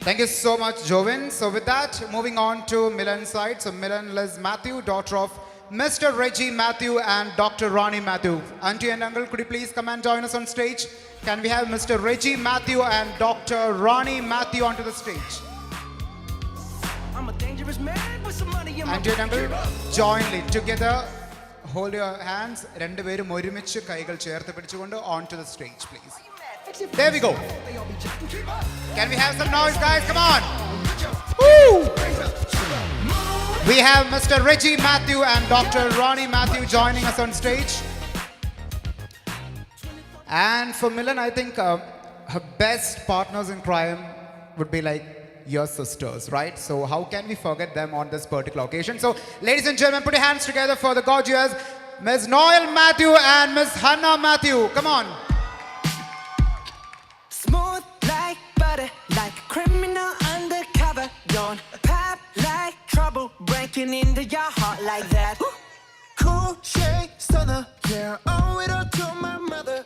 Thank you so much, Jovin. So with that, moving on to Milan's side. So Milan Liz Matthew, daughter of Mr. Reggie Matthew and Dr. Ronnie Matthew. Auntie and uncle, could you please come and join us on stage? Can we have Mr. Reggie Matthew and Dr. Ronnie Matthew onto the stage? Auntie and uncle, jointly together, hold your hands. രണ്ടുപേരും ഒരുമിച്ച് കൈകൾ ചേർത്ത് പിടിച്ചുകൊണ്ട് onto the stage, please. There we go. Can we have some noise, guys? Come on. Woo! We have Mr. Reggie Matthew and Dr. Ronnie Matthew joining us on stage. And for Milan, I think her best partners in crime would be like your sisters, right? So how can we forget them on this particular occasion? So ladies and gentlemen, put your hands together for the gorgeous Ms. Noel Matthew and Ms. Hannah Matthew. Come on. Smooth like butter, like a criminal undercover. Don't pop like trouble, breaking into your heart like that. Cool shade stunner, yeah, owe it all to my mother.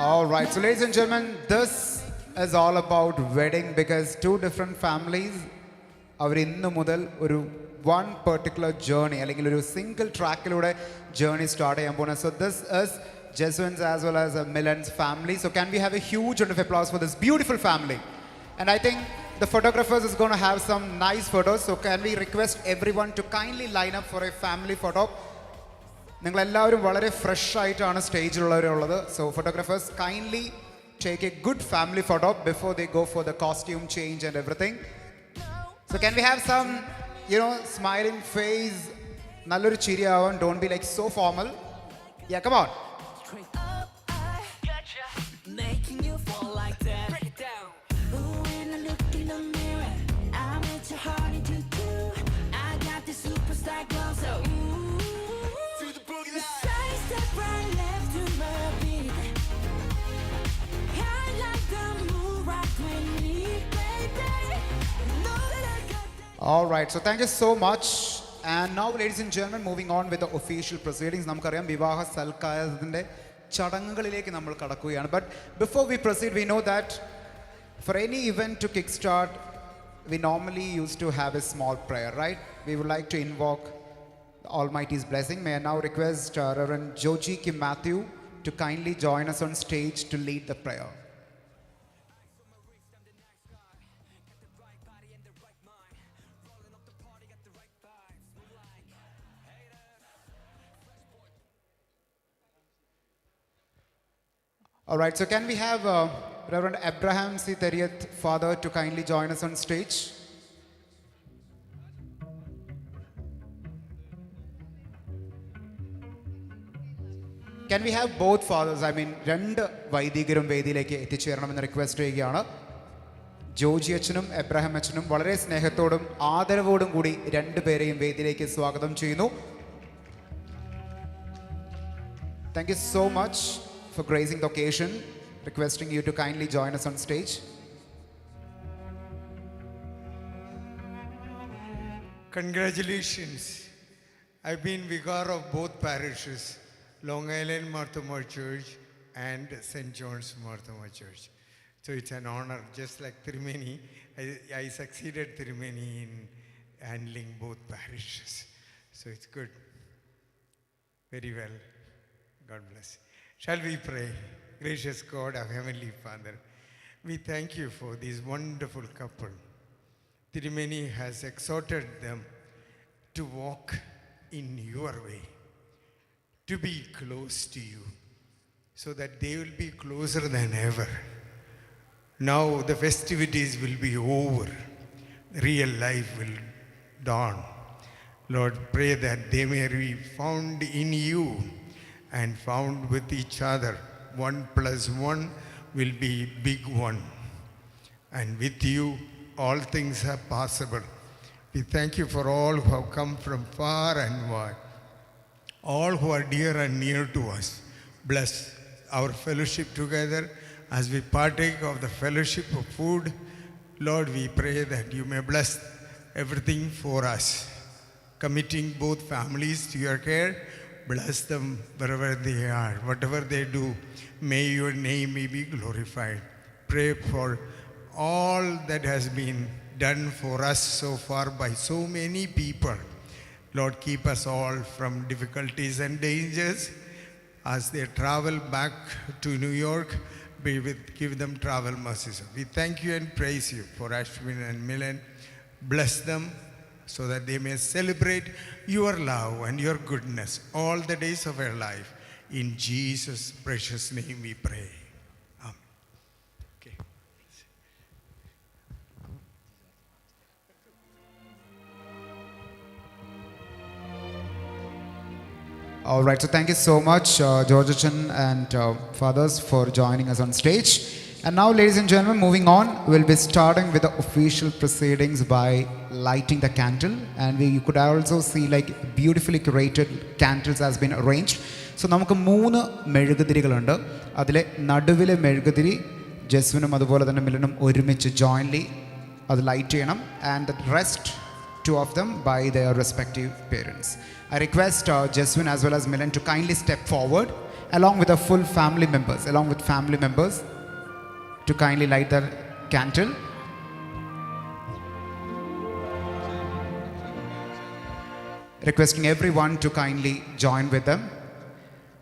All right, so ladies and gentlemen, this is all about wedding because two different families അവർ ഇന്ന് മുതൽ ഒരു one particular journey അല്ലെങ്കിൽ ഒരു single trackലൂടെ journey start ചെയ്യാൻ പോകുന്നത്. So this is Jeswin's as well as Milan's family. So can we have a huge round of applause for this beautiful family? And I think the photographers is going to have some nice photos. So can we request everyone to kindly line up for a family photo? നിങ്ങളെല്ലാവരും വളരെ fresh ആയിട്ടാണ് സ്റ്റേജിലുള്ളവരുള്ളത്. So photographers, kindly take a good family photo before they go for the costume change and everything. So can we have some, smiling face, നല്ലൊരു ചിരിയാവാൻ, don't be like so formal. Yeah, come on. Making you fall like that. Break it down. Ooh, when I look in the mirror, I'm at your heart into two. I got the superstar glow, so to the boogie line. Side step right left to my beat. I like the move right with me, baby. Know that I got that. All right, so thank you so much. And now, ladies and gentlemen, moving on with the official proceedings. നമുക്കറിയാം വിവാഹ സൽക്കാരത്തിൻ്റെ ചടങ്ങുകളിലേക്ക് നമ്മൾ കടക്കുകയാണ്. But before we proceed, we know that for any event to kickstart, we normally used to have a small prayer, right? We would like to invoke the Almighty's blessing. May I now request Reverend Joji Kim Matthew to kindly join us on stage to lead the prayer. All right, so can we have Reverend Abraham C. Theriath, Father, to kindly join us on stage? Can we have both fathers? I mean, രണ്ട് വൈദികരും വേദിയിലേക്ക് എത്തിച്ചേരണമെന്ന് request ചെയ്യുകയാണ്. ജോജി അച്ഛനും Abraham അച്ഛനും വളരെ സ്നേഹത്തോടും ആദരവോടും കൂടി രണ്ടുപേരെയും വേദിയിലേക്ക് സ്വാഗതം ചെയ്യുന്നു. Thank you so much for gracing the occasion, requesting you to kindly join us on stage. Congratulations. I've been vicar of both parishes, Long Island Marthoma Church and St. John's Marthoma Church. So it's an honor, just like Trimeni, I succeeded Trimeni in handling both parishes. So it's good. Very well. God bless. Shall we pray? Gracious God, our Heavenly Father, we thank you for this wonderful couple. Tirumeni has exhorted them to walk in your way, to be close to you, so that they will be closer than ever. Now the festivities will be over, real life will dawn. Lord, pray that they may be found in you and found with each other. 1 plus 1 will be big one. And with you, all things are possible. We thank you for all who have come from far and wide, all who are dear and near to us. Bless our fellowship together as we partake of the fellowship of food. Lord, we pray that you may bless everything for us. Committing both families to your care, bless them wherever they are, whatever they do, may your name be glorified. Pray for all that has been done for us so far by so many people. Lord, keep us all from difficulties and dangers as they travel back to New York. Give them travel mercies. We thank you and praise you for Jeswin and Milan. Bless them so that they may celebrate your love and your goodness all the days of their life. In Jesus' precious name we pray. Amen. Okay. All right, so thank you so much, Georgichan and fathers, for joining us on stage. And now, ladies and gentlemen, moving on, we'll be starting with the official proceedings by lighting the candle. And you could also see like beautifully curated candles has been arranged. So നമുക്ക് 3 മെഴുകുതിരികളുണ്ട്. അതിലെ നടുവിലെ മെഴുകുതിരി ജസ്വിനും അതുപോലെ തന്നെ മിലനും ഒരുമിച്ച് jointly അത് light ചെയ്യണം. And the rest 2 of them by their respective parents. I request Jeswin as well as Milan to kindly step forward along with the full family members, to kindly light the candle. Requesting everyone to kindly join with them.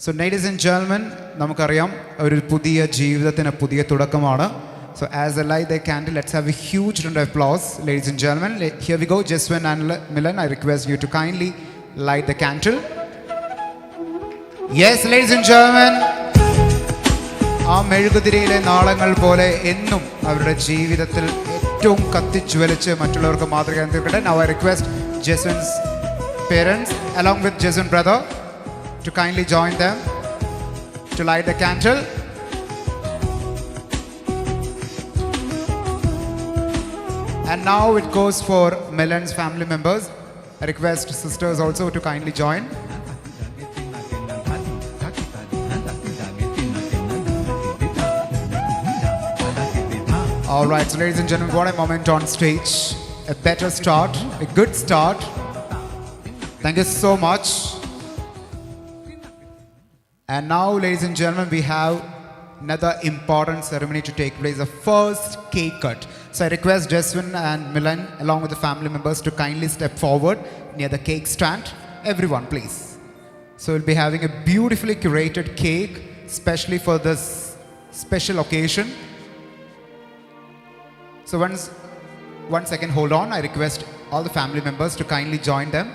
So ladies and gentlemen, നമുക്കറിയാം ഒരു പുതിയ ജീവിതത്തിന് പുതിയ തുടക്കമാണ്. So as I light the candle, let's have a huge round of applause, ladies and gentlemen. Here we go, Jeswin and Milan, I request you to kindly light the candle. Yes, ladies and gentlemen, ആ മെഴുകുതിരിയിലെ നാളങ്ങൾ പോലെ എന്നും അവരുടെ ജീവിതത്തിൽ ഏറ്റവും കത്തിജ്വലിച്ച് മറ്റുള്ളവർക്ക് മാതൃകയായി തീർക്കട്ടെ. Now I request Jeswin's parents along with Jeswin brother to kindly join them to light the candle. And now it goes for Milan's family members. I request sisters also to kindly join. All right, so ladies and gentlemen, what a moment on stage. A better start, a good start. Thank you so much. And now, ladies and gentlemen, we have another important ceremony to take place, the first cake cut. So I request Jeswin and Milan along with the family members to kindly step forward near the cake stand. Everyone, please. So we'll be having a beautifully curated cake, especially for this special occasion. So one second, hold on. I request all the family members to kindly join them.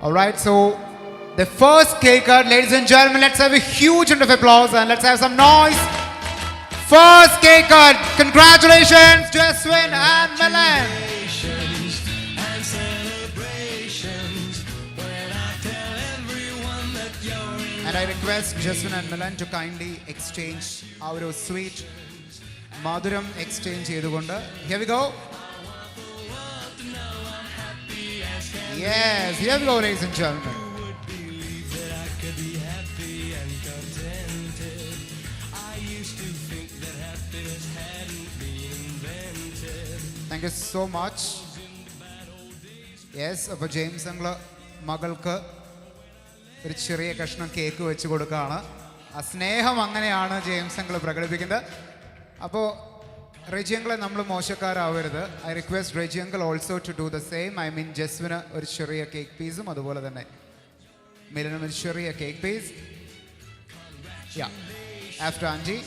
All right, so the first cake cut, ladies and gentlemen, let's have a huge round of applause and let's have some noise. First cake cut. Congratulations, Jeswin and Milan. And I request Jeswin and Milan to kindly exchange our sweet Madhuram exchange chedukondu. Here we go. Yes, here we go, ladies and gentlemen. Thank you so much. Yes, അപ്പോൾ James uncle മകൾക്ക് ഒരു ചെറിയ കഷ്ണം cake വെച്ച് കൊടുക്കുകയാണ്. ആ സ്നേഹം അങ്ങനെയാണ് ജെയിംസ് അങ്കിള് പ്രകടിപ്പിക്കുന്നത്. അപ്പോൾ റെജി അങ്കിളെ നമ്മൾ മോശക്കാരാവരുത്. I request Reji uncle also to do the same. I mean ജസ്വിന് ഒരു ചെറിയ കേക്ക് പീസും അതുപോലെ തന്നെ മിലനും ഒരു ചെറിയ cake piece. Yeah, after aunty.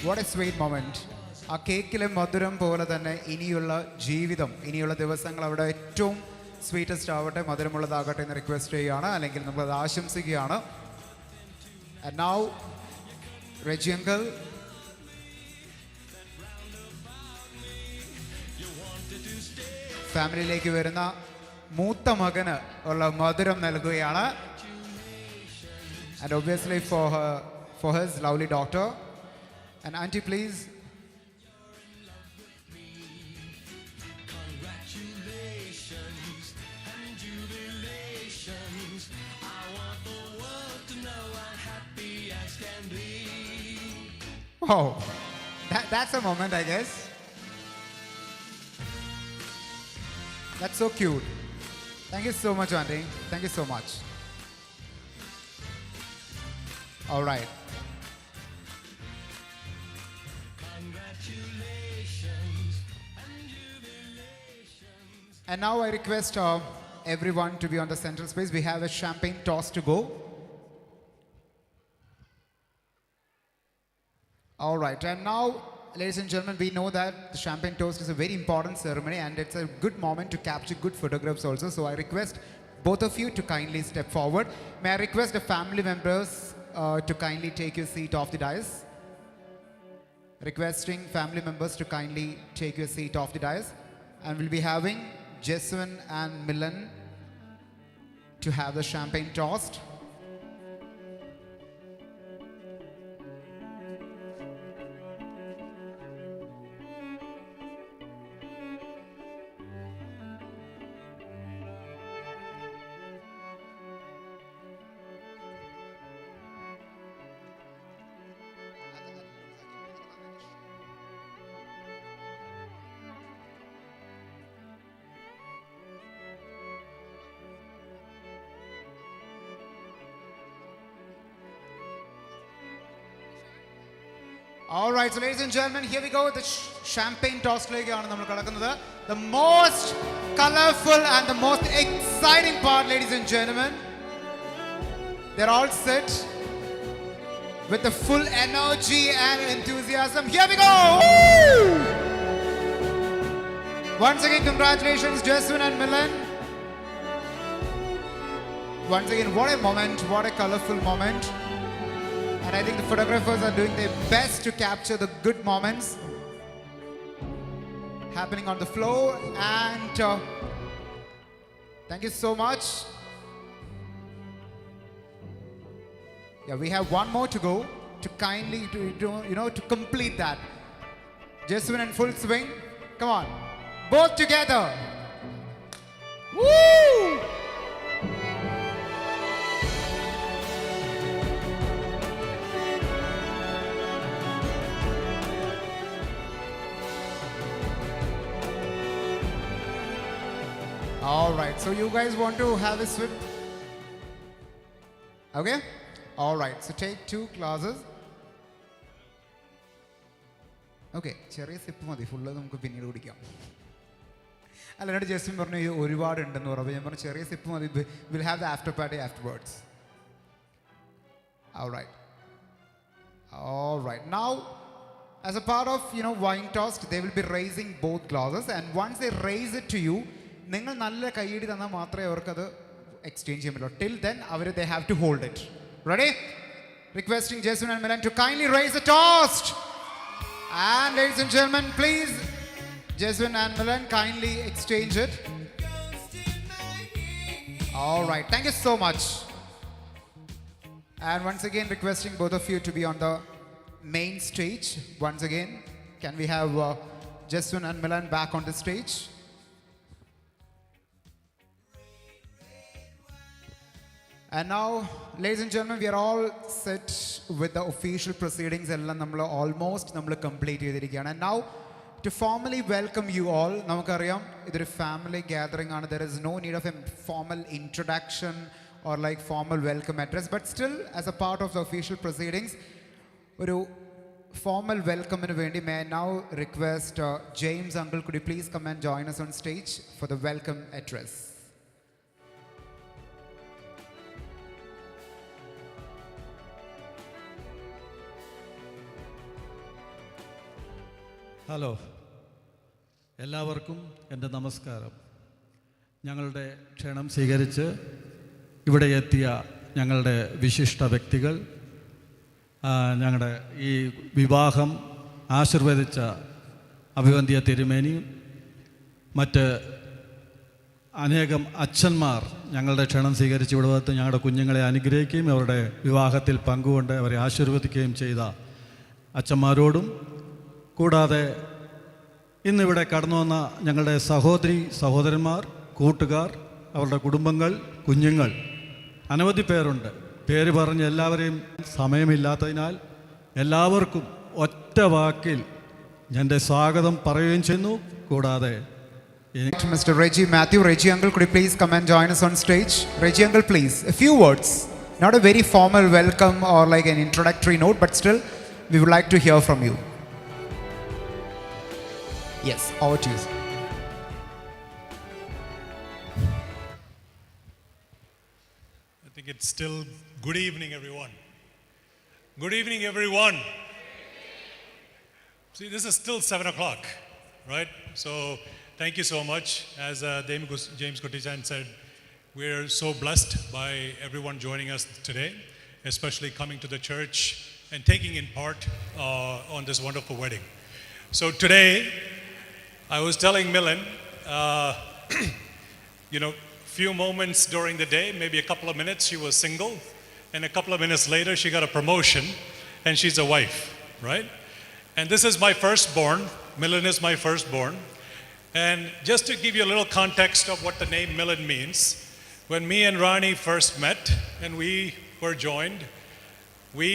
What a sweet moment. ആ കേക്കിലെ മധുരം പോലെ തന്നെ ഇനിയുള്ള ജീവിതം, ഇനിയുള്ള ദിവസങ്ങൾ അവിടെ ഏറ്റവും സ്വീറ്റസ്റ്റ് ആവട്ടെ, മധുരമുള്ളതാകട്ടെ എന്ന് റിക്വസ്റ്റ് ചെയ്യുകയാണ്, അല്ലെങ്കിൽ നമ്മളത് ആശംസിക്കുകയാണ്. And now, Reggie uncle. ഫാമിലിയിലേക്ക് വരുന്ന മൂത്ത മകന് ഉള്ള മധുരം നൽകുകയാണ്. And obviously for his lovely daughter. And auntie, please. Oh, that's a moment, I guess. That's so cute. Thank you so much, auntie. Thank you so much. All right. And now I request everyone to be on the central space. We have a champagne toss to go. All right, and now, ladies and gentlemen, we know that the champagne toast is a very important ceremony and it's a good moment to capture good photographs also. So I request both of you to kindly step forward. May I request the family members to kindly take your seat off the dais. Requesting family members to kindly take your seat off the dais. And we'll be having Jeswin and Milan to have the champagne toast. All right, so ladies and gentlemen, here we go. The champagne toast lekkaanu nammal kadakkunnathu. The most colorful and the most exciting part, ladies and gentlemen. They're all set with the full energy and enthusiasm. Here we go. Woo! Once again, congratulations, Jeswin and Milan. Once again, what a moment, what a colorful moment. And I think the photographers are doing their best to capture the good moments happening on the floor. And thank you so much. Yeah, we have one more to go to kindly to complete that. Jeswin in full swing. Come on, both together. Woo! All right, so you guys want to have a swim? Okay? All right, so take 2 glasses. Okay, ചെറിയ zip മതി, full നമുക്ക് പിന്നീട് കുടിക്കാം. അല്ല, എന്നോട് Justin പറഞ്ഞു ഇത് ഒരുപാട് ഉണ്ടെന്ന് പറഞ്ഞു. ഞാൻ പറഞ്ഞു ചെറിയ സിപ്പ് മതി, will have the after party afterwards. All right. All right. Now, as a part of wine toast, they will be raising both glasses, and once they raise it to you, നിങ്ങൾ നല്ല കൈയടി തന്നാൽ മാത്രമേ അവർക്കത് exchange ചെയ്യാൻ പറ്റുള്ളൂ. Till then, they have to hold it. Ready? Requesting Jeswin and Milan to kindly raise the toast. And ladies and gentlemen, please, Jeswin and Milan, kindly exchange it. All right. Thank you so much. And once again, requesting both of you to be on the main stage. Once again, can we have Jeswin and Milan back on the stage? And now, ladies and gentlemen, we are all set with the official proceedings. എല്ലാം നമ്മൾ almost നമ്മൾ complete ചെയ്തിരിക്കുകയാണ്. And now, to formally welcome you all, നമുക്കറിയാം ഇതൊരു family gathering ആണ്. There is no need of a formal introduction or like formal welcome address. But still, as a part of the official proceedings, ഒരു formal welcomeന് വേണ്ടി may I now request James uncle, could you please come and join us on stage for the welcome address. Hello, എല്ലാവർക്കും എൻ്റെ നമസ്കാരം. ഞങ്ങളുടെ ക്ഷണം സ്വീകരിച്ച് ഇവിടെ എത്തിയ ഞങ്ങളുടെ വിശിഷ്ട വ്യക്തികൾ, ഞങ്ങളുടെ ഈ വിവാഹം ആശീർവദിച്ച അഭിവന്ധ്യ തിരുമേനിയും മറ്റ് അനേകം അച്ഛന്മാർ ഞങ്ങളുടെ ക്ഷണം സ്വീകരിച്ച് ഇവിടെ വന്ന് ഞങ്ങളുടെ കുഞ്ഞുങ്ങളെ അനുഗ്രഹിക്കുകയും അവരുടെ വിവാഹത്തിൽ പങ്കുകൊണ്ട് അവരെ ആശീർവദിക്കുകയും ചെയ്ത അച്ഛന്മാരോടും, കൂടാതെ ഇന്നിവിടെ കടന്നു വന്ന ഞങ്ങളുടെ സഹോദരന്മാർ, കൂട്ടുകാർ, അവരുടെ കുടുംബങ്ങൾ, കുഞ്ഞുങ്ങൾ, അനവധി പേരുണ്ട്. പേര് പറഞ്ഞ് എല്ലാവരെയും സമയമില്ലാത്തതിനാൽ എല്ലാവർക്കും ഒറ്റ വാക്കിൽ എൻ്റെ സ്വാഗതം പറയുകയും ചെയ്യുന്നു. കൂടാതെ Mr. Reggie Matthew, Reggie uncle, could you please come and join us on stage? Reggie uncle, please, a few words. Not a very formal welcome or like an introductory note, but still, we would like to hear from you. Yes, over to you, sir. I think it's still good evening, everyone. Good evening, everyone. See, this is still 7 o'clock, right? So, thank you so much. As James Kotichan said, we're so blessed by everyone joining us today, especially coming to the church and taking in part on this wonderful wedding. So today, I was telling Milan, few moments during the day, maybe a couple of minutes, she was single, and a couple of minutes later, she got a promotion, and she's a wife, right? And this is my firstborn. Milan is my firstborn. And just to give you a little context of what the name Milan means, when me and Rani first met and we were joined, we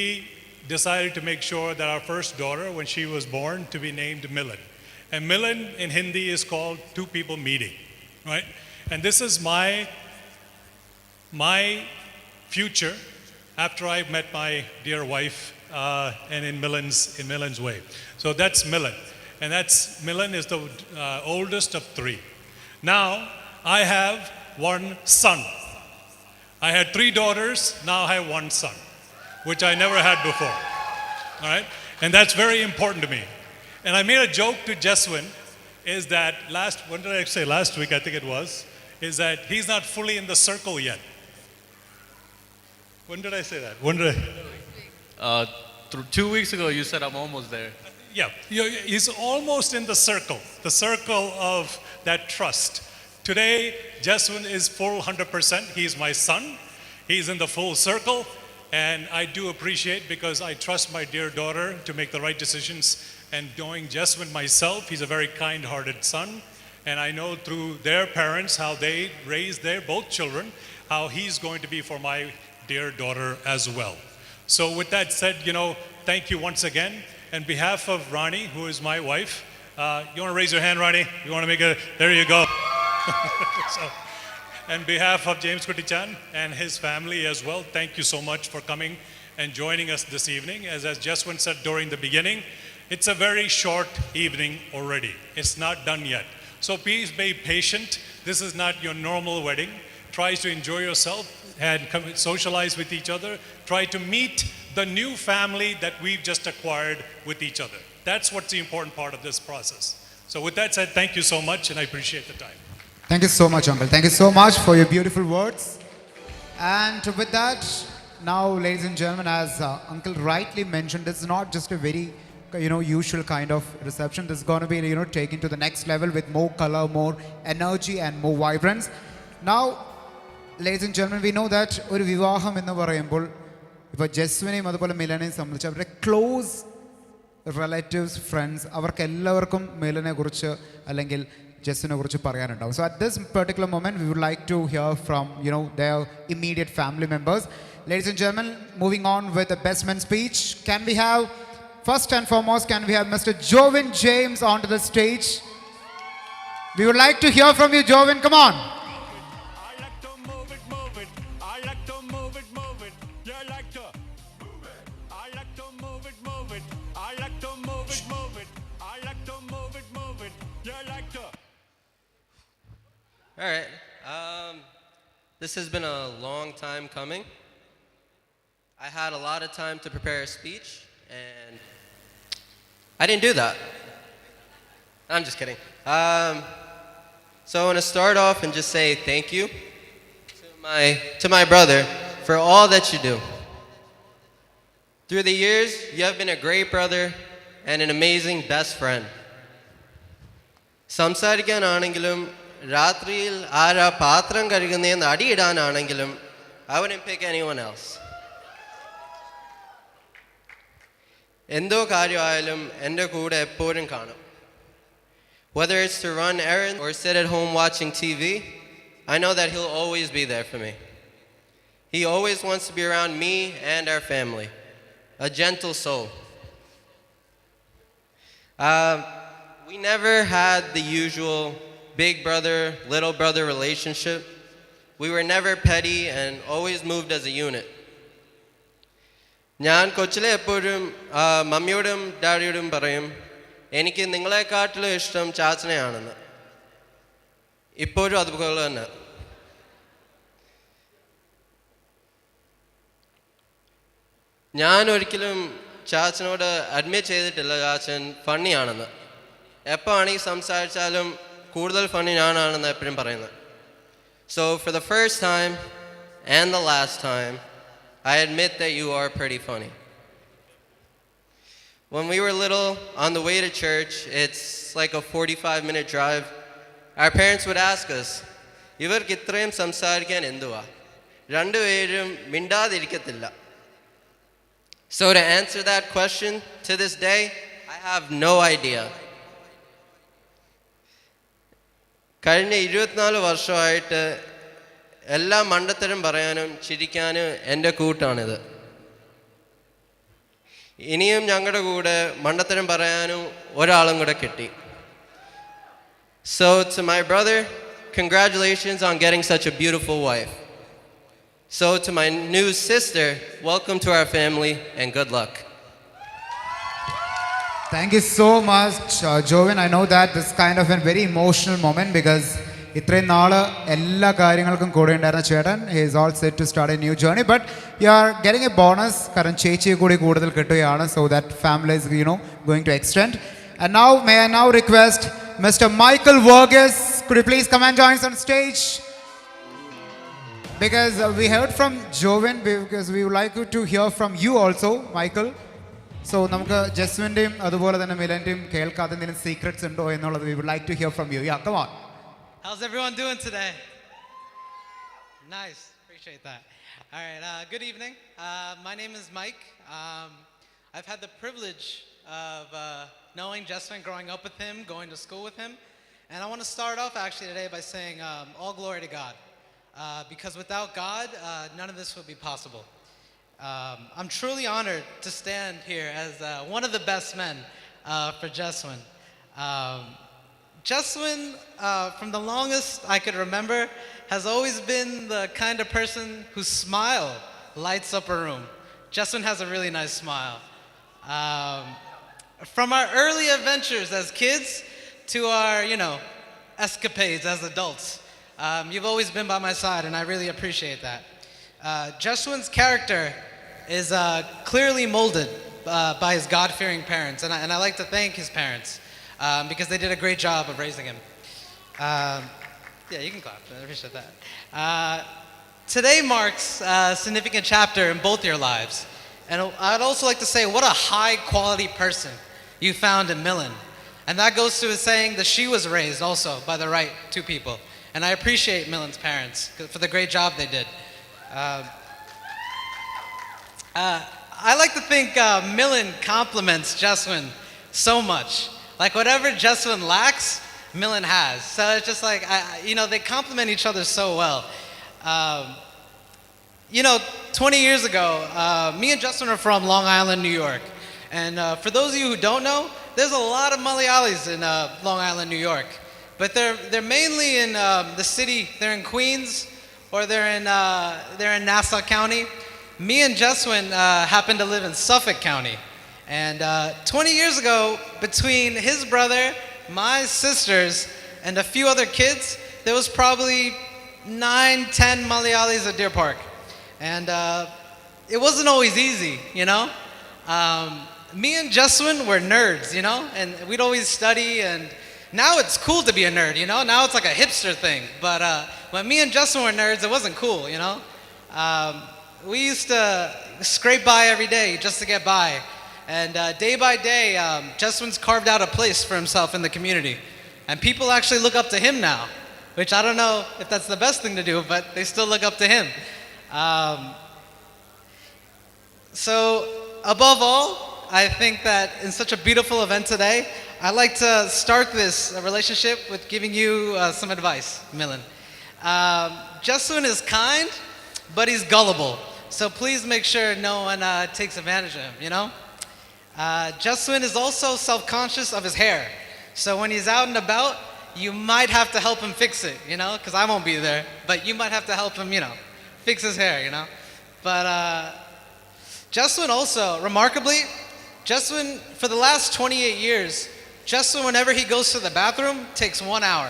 decided to make sure that our first daughter, when she was born, to be named Milan. And Milan in Hindi is called two people meeting, right? And this is my future after I met my dear wife and in Milan's way. So that's Milan. And Milan is the oldest of three. Now, I have one son. I had 3 daughters, now I have one son, which I never had before. All right? And that's very important to me. And I made a joke to Jeswin, is that when did I say? Last week, I think it was, is that he's not fully in the circle yet. When did I say that? When did I? 2 weeks ago, you said I'm almost there. Yeah, he's almost in the circle of that trust. Today, Jeswin is full 100%. He's my son. He's in the full circle. And I do appreciate, because I trust my dear daughter to make the right decisions. And knowing Jeswin myself, he's a very kind-hearted son. And I know through their parents how they raised their both children, how he's going to be for my dear daughter as well. So with that said, thank you once again. On behalf of Rani, who is my wife, you want to raise your hand, Rani? You want to make there you go. So, on behalf of James Kotichan and his family as well, thank you so much for coming and joining us this evening. As Jeswin said during the beginning, it's a very short evening already. It's not done yet. So please be patient. This is not your normal wedding. Try to enjoy yourself and socialize with each other. Try to meet the new family that we've just acquired with each other. That's what's the important part of this process. So with that said, thank you so much, and I appreciate the time. Thank you so much, uncle. Thank you so much for your beautiful words. And with that, now, ladies and gentlemen, as uncle rightly mentioned, this is not just a very usual kind of reception. This is going to be taken to the next level with more color, more energy, and more vibrance. Now, ladies and gentlemen, we know that ഒരു വിവാഹം എന്ന് പറയുമ്പോൾ ഇപ്പോൾ ജസ്വിനെയും അതുപോലെ മിലനെയും സംബന്ധിച്ച് അവരുടെ close relatives, friends, അവർക്ക് എല്ലാവർക്കും മിലനെ കുറിച്ച് അല്ലെങ്കിൽ ജസ്വിനെ കുറിച്ച് പറയാനുണ്ടാവും. So at this particular moment, we would like to hear from their immediate family members. Ladies and gentlemen, moving on with the best man speech, can we have, first and foremost, can we have Mr. Jeswin James onto the stage? We would like to hear from you, Jeswin. Come on. All right. This has been a long time coming. I had a lot of time to prepare a speech, and I didn't do that. I'm just kidding. So I want to start off and just say thank you to my brother for all that you do. Through the years, you have been a great brother and an amazing best friend. സംസാരിക്കാനാണെങ്കിലും രാത്രിയിൽ ആരാ പാത്രം കഴുകുന്നതെന്ന് അടിയിടാനാണെങ്കിലും I wouldn't pick anyone else. എന്തോ കാര്യമായാലും എൻ്റെ കൂടെ എപ്പോഴും കാണും. Whether it's to run errands or sit at home watching TV, I know that he'll always be there for me. He always wants to be around me and our family. A gentle soul. We never had the usual big brother, little brother relationship. We were never petty and always moved as a unit. ഞാൻ കൊച്ചിലെ എപ്പോഴും മമ്മിയോടും ഡാഡിയോടും പറയും എനിക്ക് നിങ്ങളെക്കാട്ടിലും ഇഷ്ടം ചാച്ചനെയാണെന്ന്. ഇപ്പോഴും അതുപോലെ തന്നെ. ഞാൻ ഒരിക്കലും ചാച്ചനോട് അഡ്മിറ്റ് ചെയ്തിട്ടില്ല ചാച്ചൻ ഫണ്ണിയാണെന്ന്. എപ്പോൾ ആണെങ്കിൽ സംസാരിച്ചാലും കൂടുതൽ ഫണ്ണി ഞാനാണെന്ന് എപ്പോഴും പറയുന്നത്. So for the first time and the last time, I admit that you are pretty funny. When we were little, on the way to church, it's like a 45-minute drive. Our parents would ask us, ഇവർക്ക് ഇത്രയും സംസാരിക്കാൻ എന്തുവാ? രണ്ടുപേരും മിണ്ടാതിരിക്കത്തില്ല. So to answer that question, to this day, I have no idea. കഴിഞ്ഞ 24 വർഷമായിട്ട് എല്ലാ മണ്ടത്തരം പറയാനും ചിരിക്കാനും എൻ്റെ കൂട്ടാണിത്. ഇനിയും ഞങ്ങളുടെ കൂടെ മണ്ടത്തരം പറയാനും ഒരാളും കൂടെ കിട്ടി. So to my brother, congratulations on getting such a beautiful wife. So to my new sister, welcome to our family and good luck. Thank you so much, Jovin. I know that this is kind of a very emotional moment because ഇത്രയും നാൾ എല്ലാ കാര്യങ്ങൾക്കും കൂടെ ഉണ്ടായിരുന്ന ചേട്ടൻ he is all set to start a new journey, but you are getting a bonus കാരണം ചേച്ചിയെ കൂടി കൂടുതൽ കിട്ടുകയാണ്. So that family is going to extend. And now may I now request Mr. Michael Verges, could you please come and join us on stage? Because we heard from Jovin, because we would like to hear from you also, Michael. So നമുക്ക് ജസ്വിൻ്റെയും അതുപോലെ തന്നെ മിലൻ്റെയും കേൾക്കാതെ എന്തെങ്കിലും secrets ഉണ്ടോ എന്നുള്ളത് we would like to hear from you. Yeah, come on. How's everyone doing today? Nice, appreciate that. All right, good evening. My name is Mike. I've had the privilege of knowing Jeswin, growing up with him, going to school with him. And I want to start off actually today by saying all glory to God. Because without God, none of this would be possible. I'm truly honored to stand here as one of the best men for Jeswin. Jeswin, from the longest I could remember, has always been the kind of person whose smile lights up a room. Jeswin has a really nice smile. From our early adventures as kids to our, escapades as adults, you've always been by my side, and I really appreciate that. Jeswin's character is clearly molded by his God-fearing parents, and I like to thank his parents because they did a great job of raising him. Yeah, you can clap. I appreciate that. Today marks a significant chapter in both your lives, and I'd also like to say what a high-quality person you found in Milan, and that goes to his saying that she was raised also by the right two people, and I appreciate Milan's parents for the great job they did. I like to think Milan compliments Jeswin so much. Like whatever Jeswin lacks, Milan has. So it's just like, they complement each other so well. 20 years ago, me and Jeswin are from Long Island, New York. And for those of you who don't know, there's a lot of Malayalis in Long Island, New York. But they're mainly in the city. They're in Queens or they're in Nassau County. Me and Jeswin happen to live in Suffolk County. And 20 years ago, between his brother, my sisters, and a few other kids, there was probably 9-10 Malayalis at Deer Park. And it wasn't always easy, Me and Jeswin were nerds, and we'd always study, and now it's cool to be a nerd, Now it's like a hipster thing. But when me and Jeswin were nerds, it wasn't cool, We used to scrape by every day just to get by. And day by day, Jeswin's carved out a place for himself in the community. And people actually look up to him now, which I don't know if that's the best thing to do, but they still look up to him. So above all, I think that in such a beautiful event today, I'd like to start this relationship with giving you some advice, Milan. Jeswin is kind, but he's gullible. So please make sure no one takes advantage of him, you know? Jeswin is also self-conscious of his hair. So when he's out and about, you might have to help him fix it, you know? Because I won't be there, but you might have to help him, you know, fix his hair, you know? But Jeswin also, remarkably, Jeswin, for the last 28 years, Jeswin, whenever he goes to the bathroom, takes 1 hour.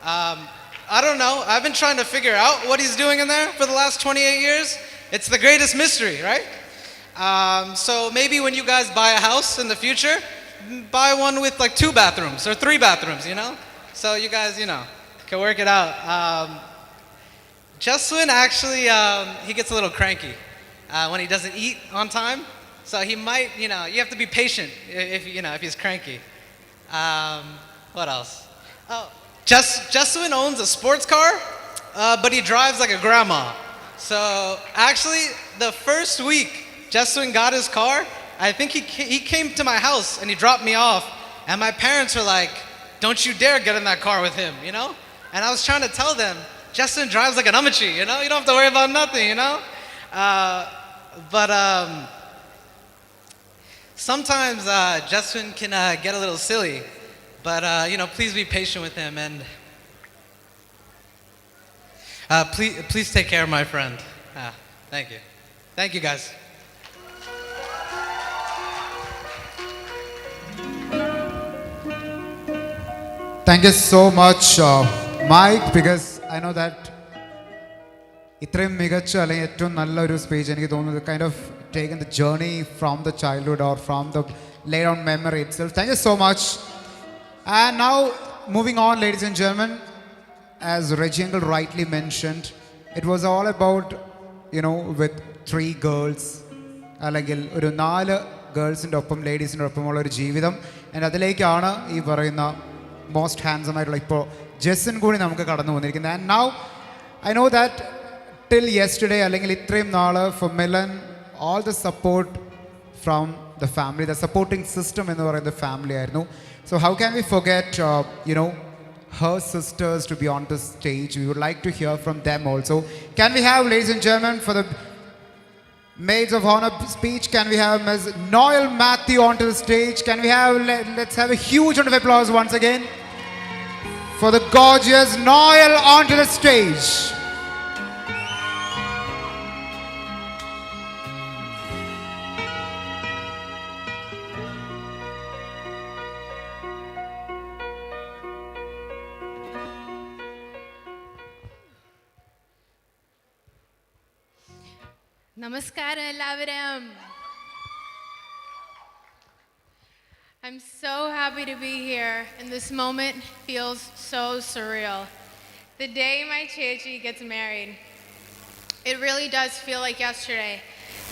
I don't know. I've been trying to figure out what he's doing in there for the last 28 years. It's the greatest mystery, right? So maybe when you guys buy a house in the future, buy one with like 2 bathrooms or 3 bathrooms, you know? So you guys, you know, can work it out. Jeswin actually, he gets a little cranky when he doesn't eat on time. So he might, you know, you have to be patient if you know, if he's cranky. What else? Oh, Jeswin owns a sports car, but he drives like a grandma. So actually, the first week Jeswin got his car, I think he came to my house and he dropped me off. And my parents were like, "Don't you dare get in that car with him," you know? And I was trying to tell them, Jeswin drives like an umachi, you know? You don't have to worry about nothing, you know? But sometimes Jeswin can get a little silly. But, you know, please be patient with him. And please take care of my friend. Thank you. Thank you, guys. Thank you so much, Mike, because I know that ഇത്രയും മികച്ച അല്ലെങ്കിൽ ഏറ്റവും നല്ലൊരു speech എനിക്ക് തോന്നുന്നത് kind of taken the journey from the childhood or from the laid on memory itself. Thank you so much. And now moving on, ladies and gentlemen, as Reggie Uncle rightly mentioned, it was all about, you know, with 3 girls, അല്ലെങ്കിൽ ഒരു 4 ഗേൾസിൻ്റെ ഒപ്പം ലേഡീസിൻ്റെ ഒപ്പമുള്ള ഒരു ജീവിതം. And അതിലേക്കാണ് ഈ പറയുന്ന most handsome ആയിട്ടുള്ള ഇപ്പോൾ ജെസ്വിൻ കൂടി നമുക്ക് കടന്നു വന്നിരിക്കുന്നത്. And now I know that till yesterday അല്ലെങ്കിൽ ഇത്രയും നാൾ for Milan all the support from the family, the supporting system എന്ന് പറയുന്നത് ഫാമിലി ആയിരുന്നു. So how can we forget, you know, her sisters to be on the stage? We would like to hear from them also. Can we have, ladies and gentlemen, for the maids of honor speech, can we have Ms. Noel Matthew onto the stage? Can we have, let's have a huge round of applause once again for the gorgeous Noel onto the stage. Namaskaram എല്ലാവരും. I'm so happy to be here, and this moment feels so surreal. The day my chechi gets married, it really does feel like yesterday,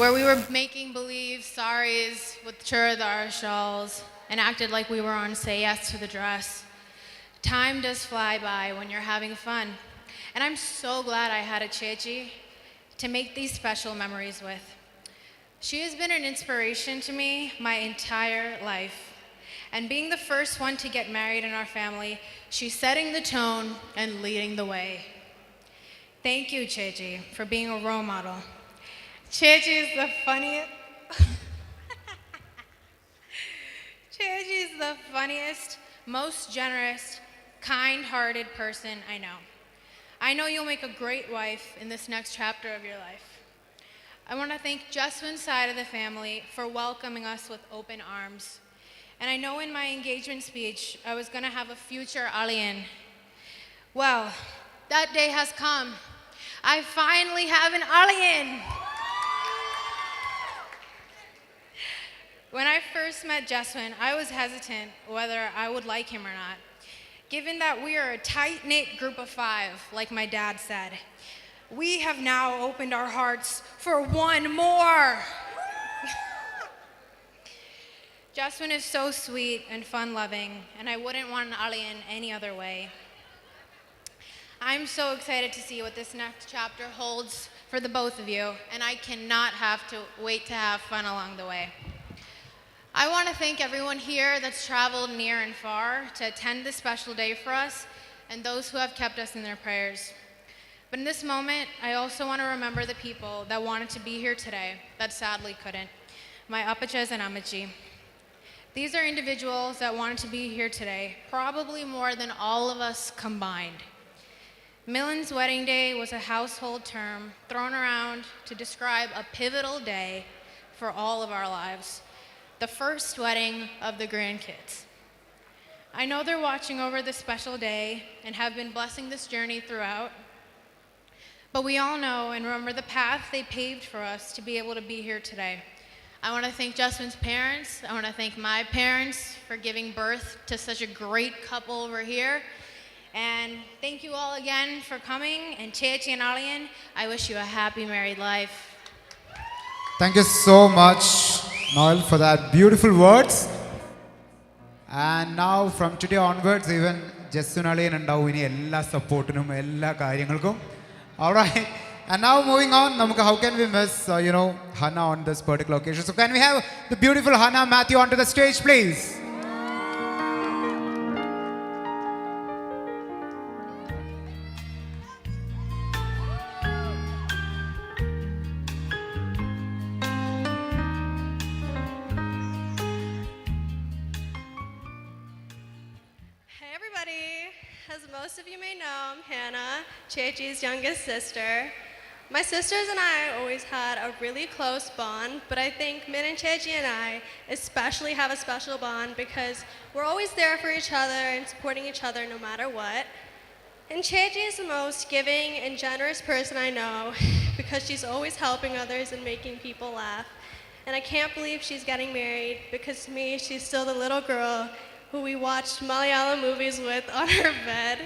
where we were making believe saris with churidar shawls and acted like we were on Say Yes to the Dress. Time does fly by when you're having fun, and I'm so glad I had a chechi to make these special memories with. She has been an inspiration to me my entire life. And being the first one to get married in our family, she's setting the tone and leading the way. Thank you, Chechi, for being a role model. Chechi is the funniest. Chechi is the funniest, most generous, kind-hearted person I know. I know you'll make a great wife in this next chapter of your life. I want to thank Jeswin's side of the family for welcoming us with open arms. And I know in my engagement speech I was going to have a future alien. Well, that day has come. I finally have an alien. When I first met Jeswin, I was hesitant whether I would like him or not, given that we are a tight-knit group of 5, like my dad said. we have now opened our hearts for one more. Jeswin is so sweet and fun-loving, and I wouldn't want an alien any other way. I'm so excited to see what this next chapter holds for the both of you, and I cannot wait to have fun along the way. I want to thank everyone here that's traveled near and far to attend this special day for us, and those who have kept us in their prayers. But in this moment, I also want to remember the people that wanted to be here today that sadly couldn't. My apachas and amachi. These are individuals that wanted to be here today, probably more than all of us combined. Milan's wedding day was a household term thrown around to describe a pivotal day for all of our lives, the first wedding of the grandkids. I know they're watching over this special day and have been blessing this journey throughout, but we all know and remember the path they paved for us to be able to be here today. I want to thank Jeswin's parents. I want to thank my parents for giving birth to such a great couple over here. And thank you all again for coming. And Chechi and Alian, I wish you a happy married life. Thank you so much, Noel, for that beautiful words. And now from today onwards, even Jeswin Alian and Dawini, ella supportinum, ella karyangalkum. All right. And now moving on, how can we miss, Hannah on this particular occasion? So can we have the beautiful Hannah Matthew onto the stage, please? Hey everybody, as most of you may know, I'm Hannah, Chechi's youngest sister. My sisters and I always had a really close bond, but I think Min and Chechi and I especially have a special bond because we're always there for each other and supporting each other no matter what. And Chechi is the most giving and generous person I know because she's always helping others and making people laugh. And I can't believe she's getting married because to me, she's still the little girl who we watched Malayalam movies with on her bed.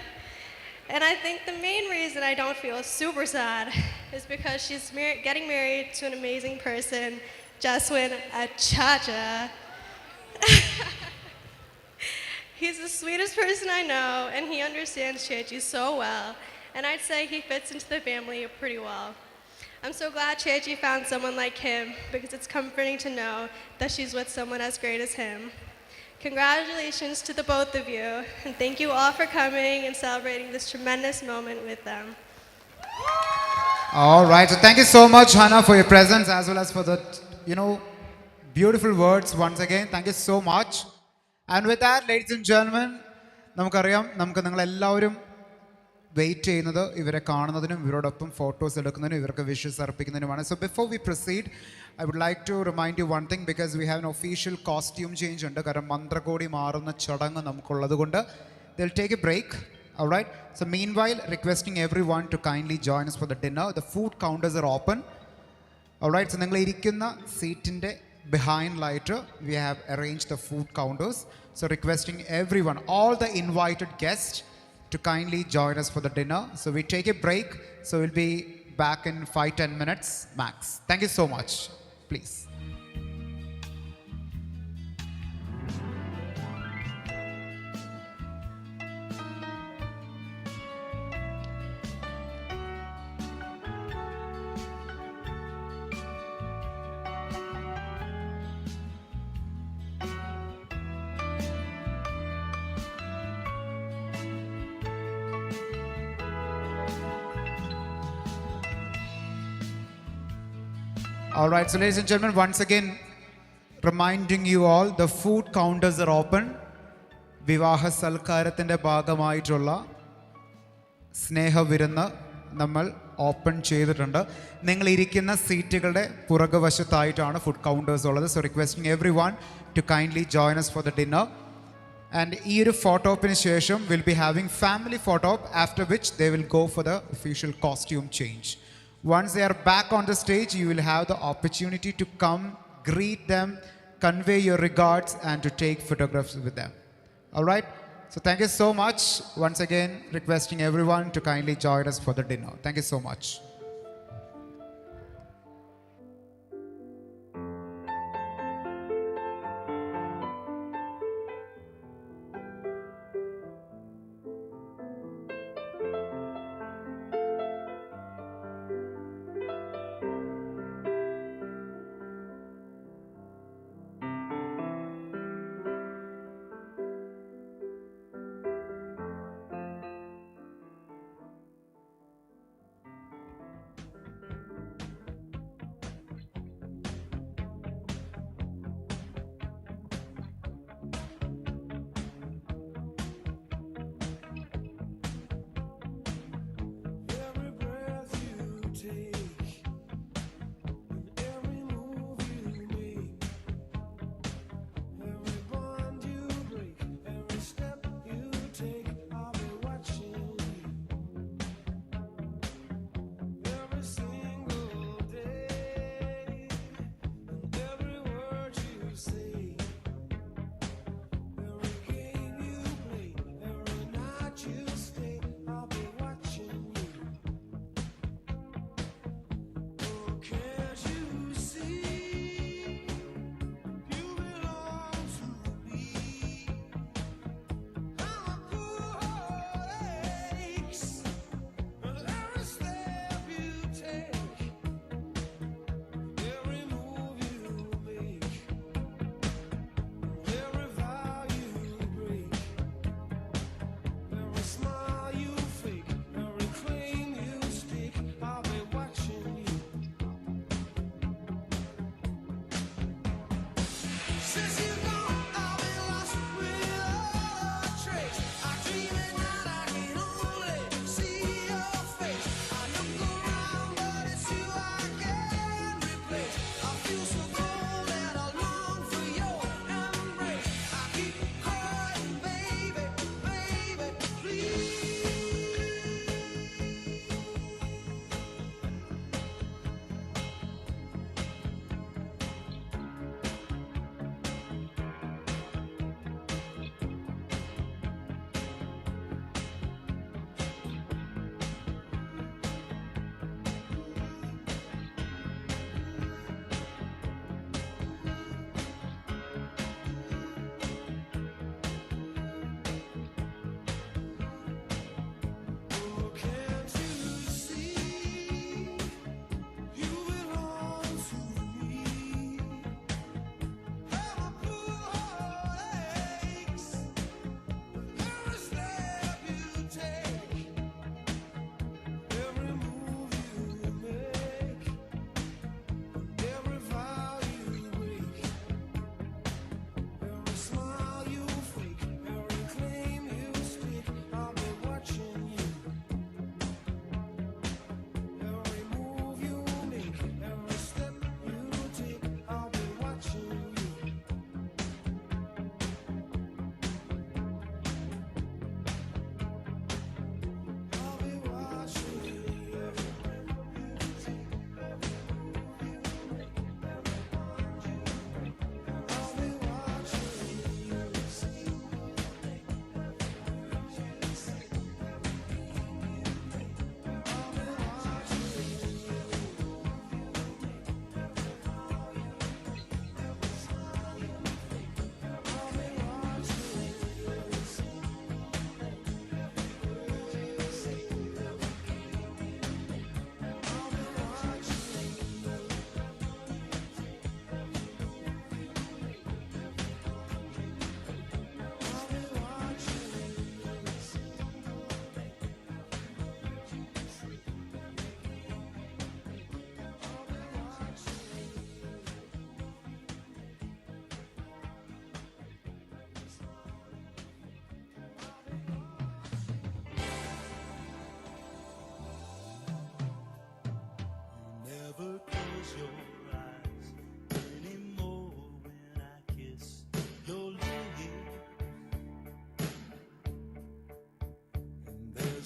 And I think the main reason I don't feel super sad is because she's getting married to an amazing person, Jeswin Achacha. He's the sweetest person I know, and he understands Chechi so well, and I'd say he fits into the family pretty well. I'm so glad Chechi found someone like him because it's comforting to know that she's with someone as great as him. Congratulations to the both of you, and thank you all for coming and celebrating this tremendous moment with them. All right, so thank you so much, Hannah, for your presence as well as for the, beautiful words once again. Thank you so much. And with that, ladies and gentlemen, നമുക്ക് നിങ്ങളെല്ലാവരും wait ചെയ്യുന്നത് ഇവരെ കാണുന്നതിനും ഇവരോടൊപ്പം photos എടുക്കുന്നതിനും ഇവർക്ക് wishes അർപ്പിക്കുന്നതിനുമാണ്. So before we proceed, I would like to remind you one thing because we have an official costume change ഉണ്ട്. കാരണം മന്ത്രകോടി മാറുന്ന ചടങ്ങ് നമുക്കുള്ളത് കൊണ്ട് they'll take a break. All right. So meanwhile, requesting everyone to kindly join us for the dinner. The food counters are open. All right. So നിങ്ങൾ ഇരിക്കുന്ന സീറ്റിൻ്റെ behind later, we have arranged the food counters. So requesting everyone, all the invited guests, to kindly join us for the dinner. So we take a break. So we'll be back in 5-10 minutes max. Thank you so much. Please. All right, so ladies and gentlemen, once again, reminding you all, the food counters are open. വിവാഹ സൽക്കാരത്തിൻ്റെ ഭാഗമായിട്ടുള്ള സ്നേഹവിരുന്ന് നമ്മൾ open ചെയ്തിട്ടുണ്ട്. നിങ്ങൾ ഇരിക്കുന്ന സീറ്റുകളുടെ പുറകുവശത്തായിട്ടാണ് food counters ഉള്ളത്. So requesting everyone to kindly join us for the dinner. And ഈ ഒരു ഫോട്ടോപ്പിന് ശേഷം will be having family photo op, after which they will go for the official costume change. Once they are back on the stage, you will have the opportunity to come, greet them, convey your regards, and to take photographs with them. All right? So thank you so much. Once again, requesting everyone to kindly join us for the dinner. Thank you so much.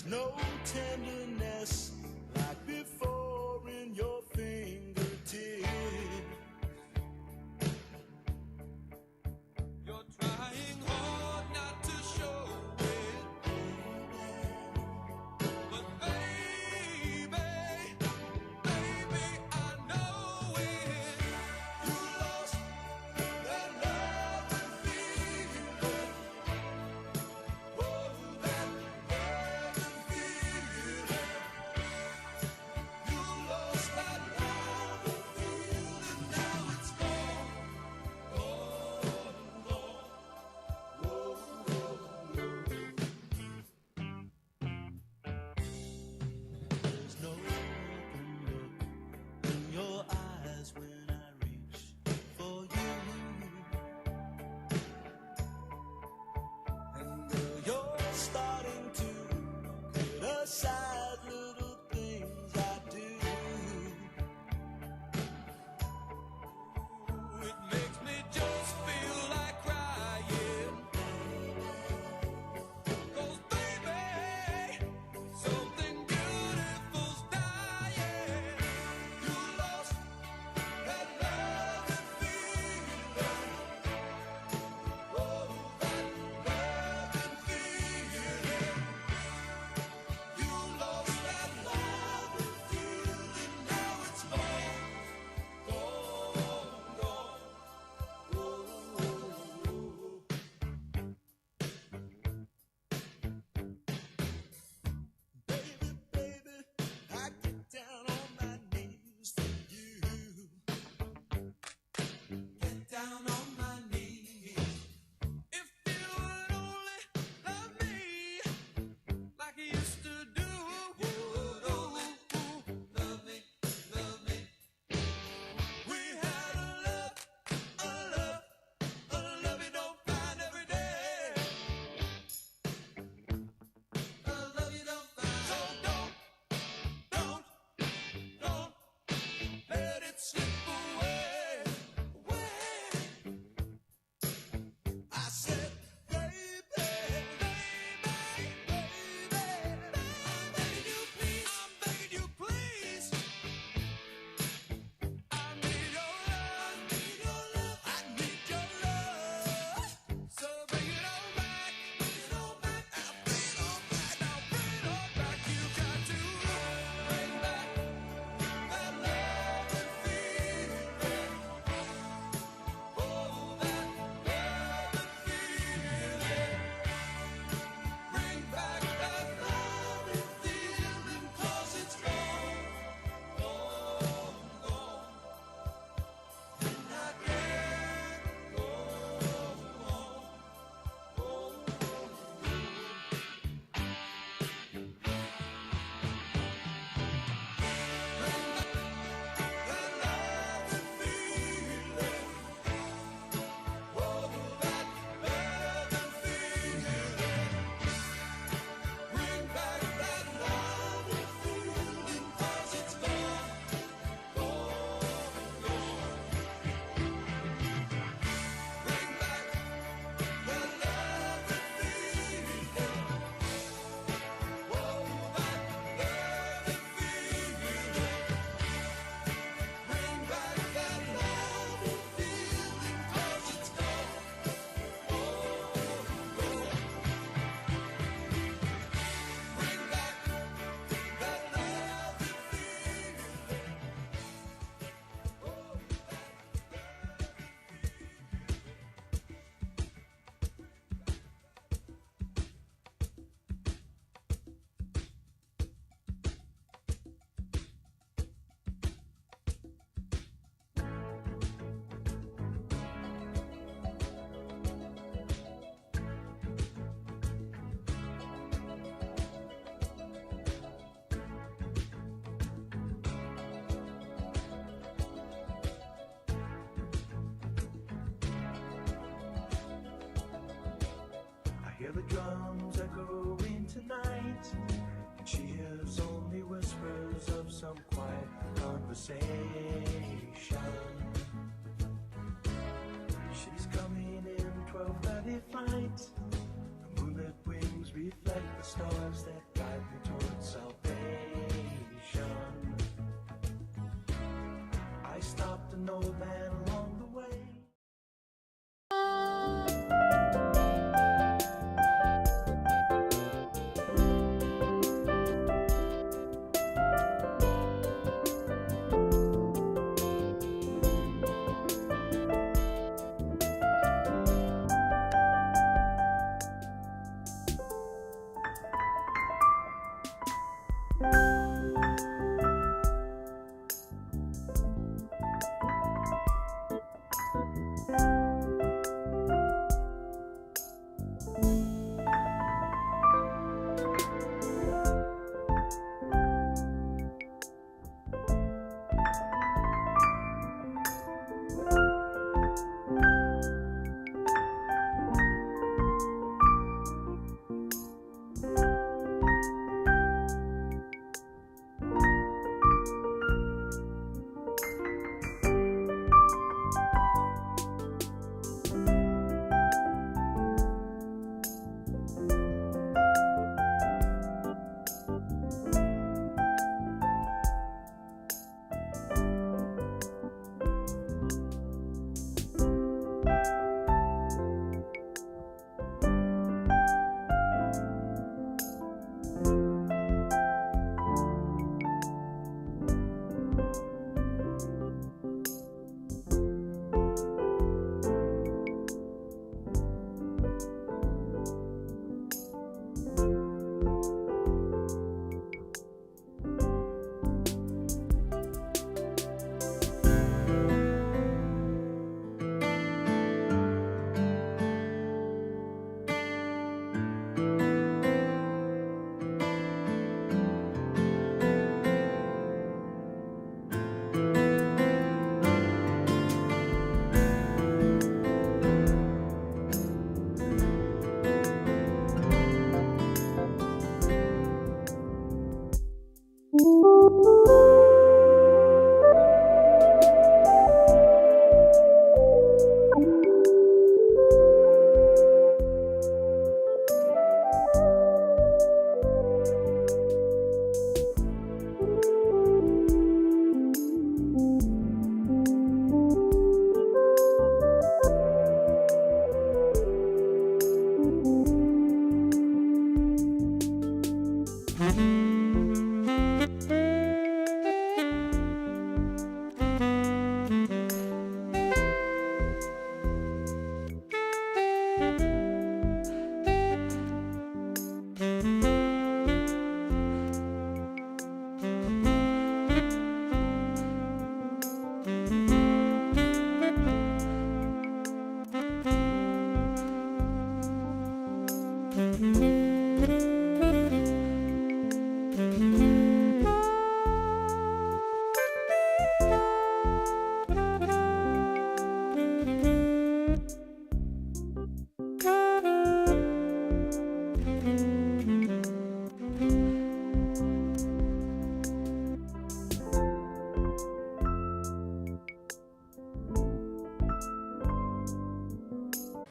no tenderness like before in your fingertips. You're trying hard not to show it, but baby, I know it. You lost that love and feeling, oh, that love and feeling. the drums echoing tonight, and she hears only whispers of some quiet conversation. She's coming in 12:30 flight. The moonlit wings reflect the stars that guide me towards salvation. I stopped an old man along the way.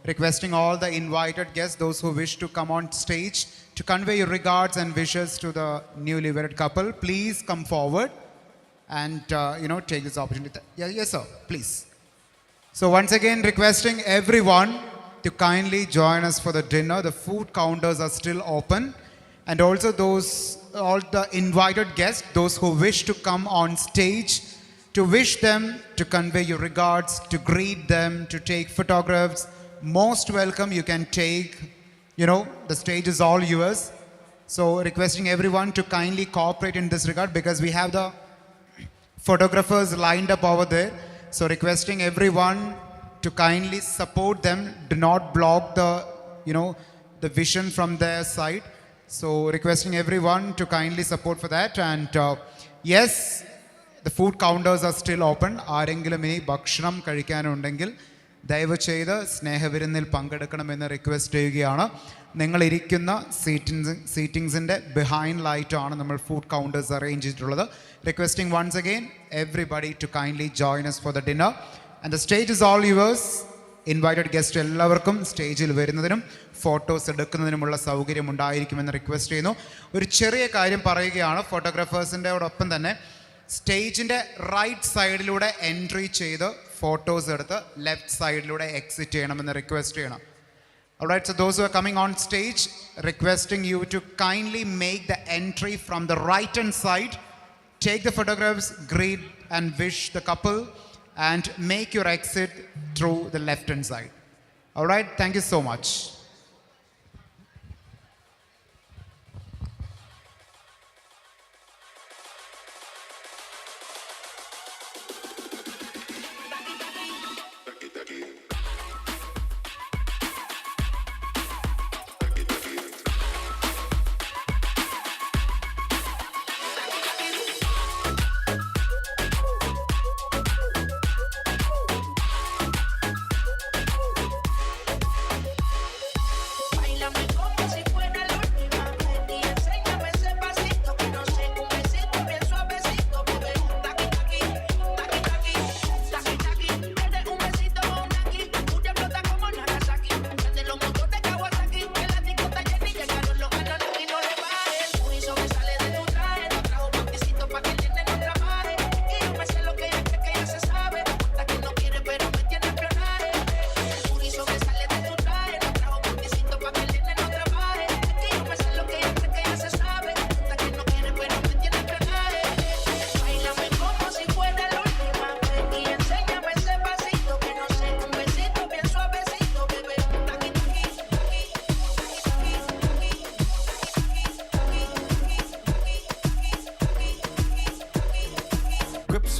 Requesting all the invited guests, those who wish to come on stage, to convey your regards and wishes to the newly wedded couple, please come forward and take this opportunity. Yes, sir, please. So once again, requesting everyone to kindly join us for the dinner. The food counters are still open, and also all the invited guests, those who wish to come on stage, to wish them, to convey your regards, to greet them, to take photographs. Most welcome. You can take, the stage is all yours. So requesting everyone to kindly cooperate in this regard, because we have the photographers lined up over there. So requesting everyone to kindly support them. Do not block the vision from their side. So requesting everyone to kindly support for that. And yes, the food counters are still open. Aarengilum ini bhakshanam kazhikkanundengil ദയവ് ചെയ്ത് സ്നേഹവിരുന്നിൽ പങ്കെടുക്കണമെന്ന് request ചെയ്യുകയാണ്. നിങ്ങളിരിക്കുന്ന സീറ്റിങ്സിൻ്റെ ബിഹൈൻഡിലായിട്ടാണ് നമ്മൾ food counters arrange ചെയ്തിട്ടുള്ളത്. Requesting once again everybody to kindly join us for the dinner and the stage is all yours. Invited guest എല്ലാവർക്കും സ്റ്റേജിൽ വരുന്നതിനും ഫോട്ടോസ് എടുക്കുന്നതിനുമുള്ള സൗകര്യം ഉണ്ടായിരിക്കുമെന്ന് റിക്വസ്റ്റ് ചെയ്യുന്നു. ഒരു ചെറിയ കാര്യം പറയുകയാണ്, ഫോട്ടോഗ്രാഫേഴ്സിൻ്റെയോടൊപ്പം തന്നെ സ്റ്റേജിൻ്റെ റൈറ്റ് സൈഡിലൂടെ എൻട്രി ചെയ്ത് ഫോട്ടോസ് എടുത്ത് ലെഫ്റ്റ് സൈഡിലൂടെ എക്സിറ്റ് ചെയ്യണമെന്ന് റിക്വസ്റ്റ് ചെയ്യണം. Alright, so those who are coming on stage, requesting you to kindly make the entry from the right hand side, take the photographs, greet and wish the couple, and make your exit through the left hand side. Alright, thank you so much.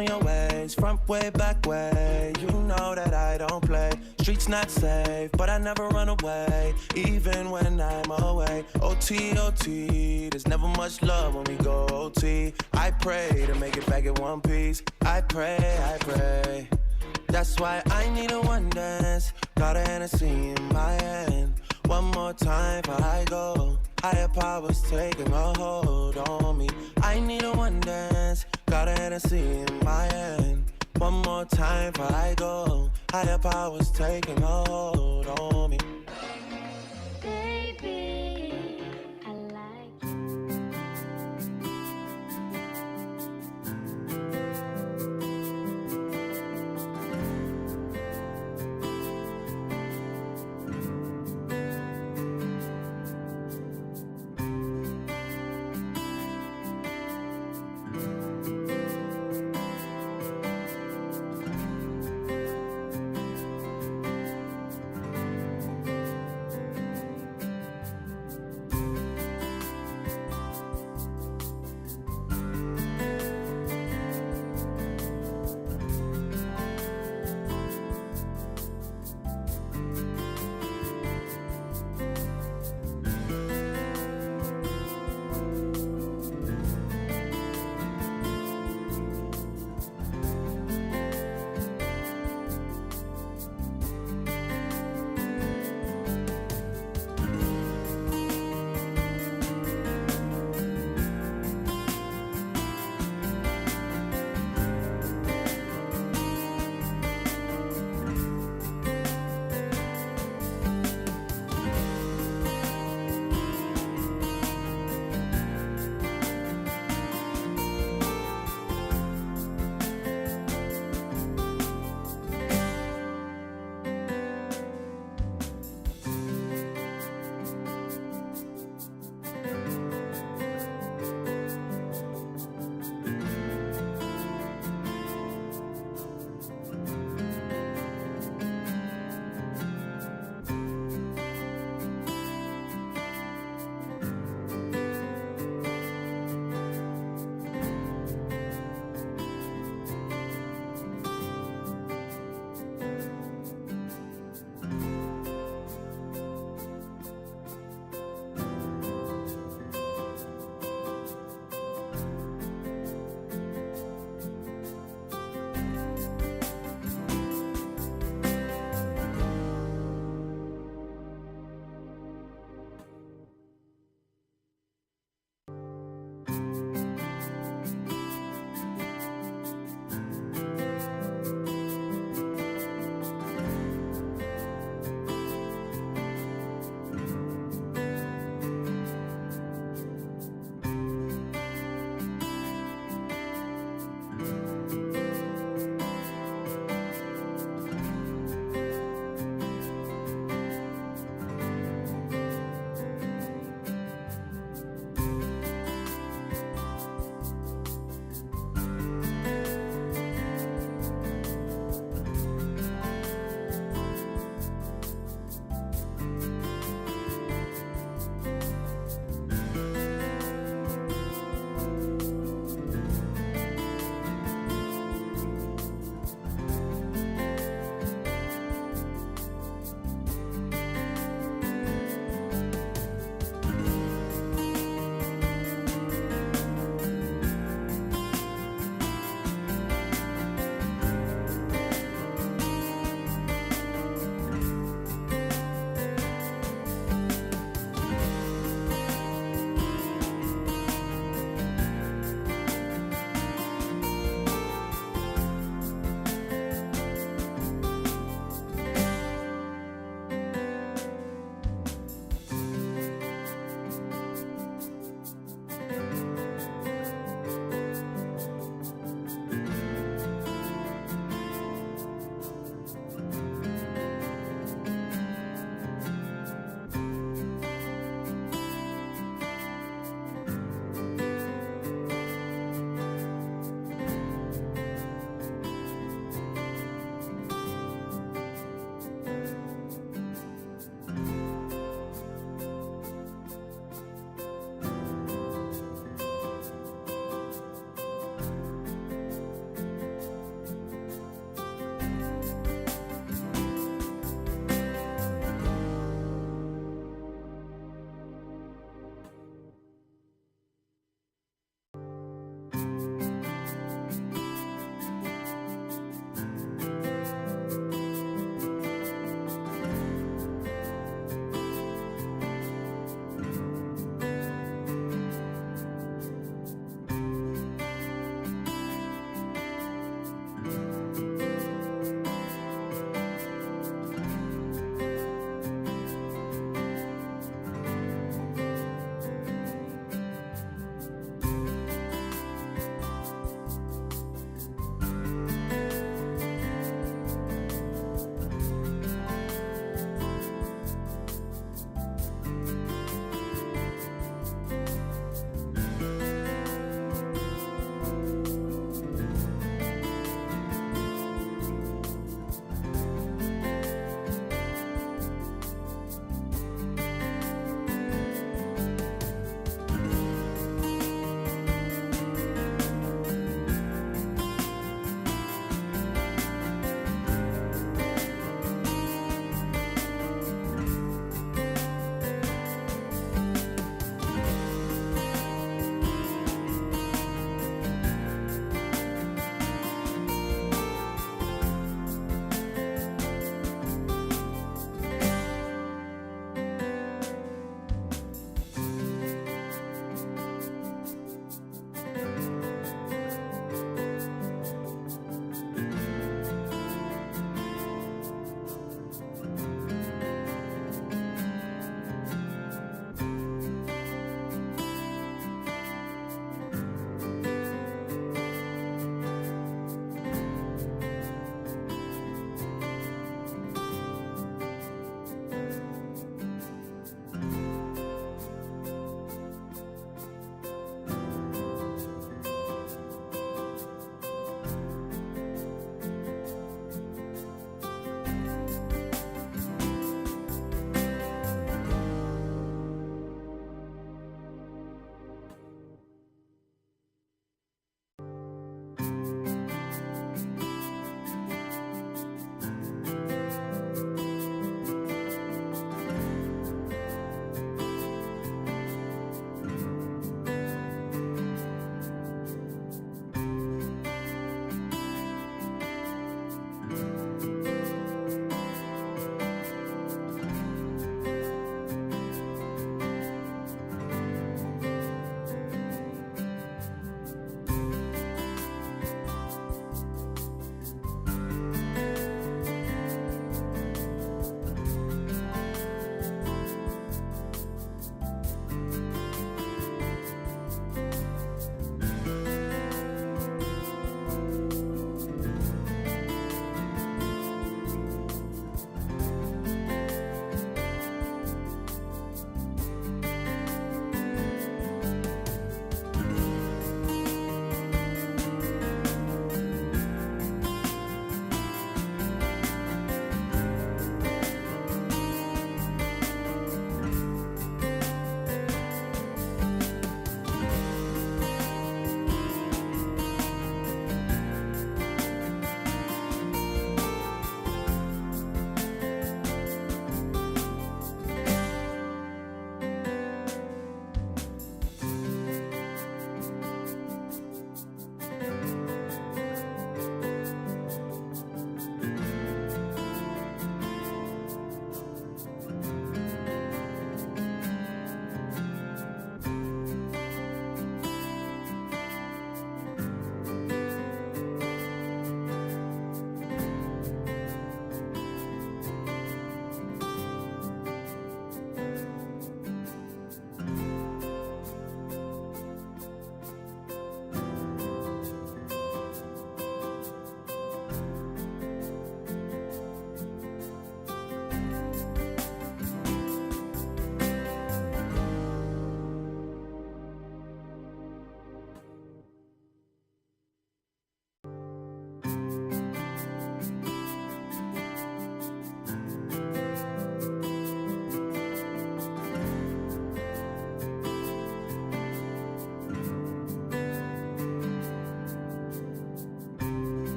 On your ways, front way, back way. You know that I don't play. Streets not safe, but I never run away, even when I'm away. OT, OT, there's never much love when we go OT. I pray to make it back in one piece. I pray. That's why I need a one dance. Got a Hennessy in my hand. One more time before I go. Higher powers taking a hold on me. I need a one dance. Got a Hennessy in my hand. One more time before I go. Higher powers taking a hold on me. Baby, I like you.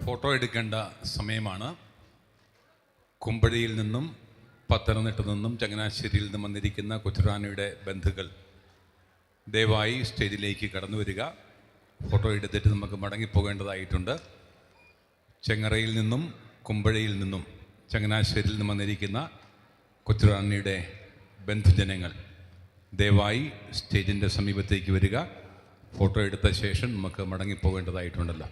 Photo എടുക്കേണ്ട സമയമാണ്. കുമ്പഴയിൽ നിന്നും പത്തനംതിട്ടയിൽ നിന്നും ചങ്ങനാശ്ശേരിയിൽ നിന്നും വന്നിരിക്കുന്ന കൊച്ചുറാണിയുടെ ബന്ധുക്കൾ ദയവായി സ്റ്റേജിലേക്ക് കടന്നു വരിക. ഫോട്ടോ എടുത്തിട്ട് നമുക്ക് മടങ്ങിപ്പോകേണ്ടതായിട്ടുണ്ട്. ചെങ്ങറയിൽ നിന്നും കുമ്പഴയിൽ നിന്നും ചങ്ങനാശ്ശേരിയിൽ നിന്നും വന്നിരിക്കുന്ന കൊച്ചുറാണിയുടെ ബന്ധുജനങ്ങൾ ദയവായി സ്റ്റേജിൻ്റെ സമീപത്തേക്ക് വരിക. ഫോട്ടോ എടുത്ത ശേഷം നമുക്ക് മടങ്ങിപ്പോകേണ്ടതായിട്ടുണ്ടല്ലോ.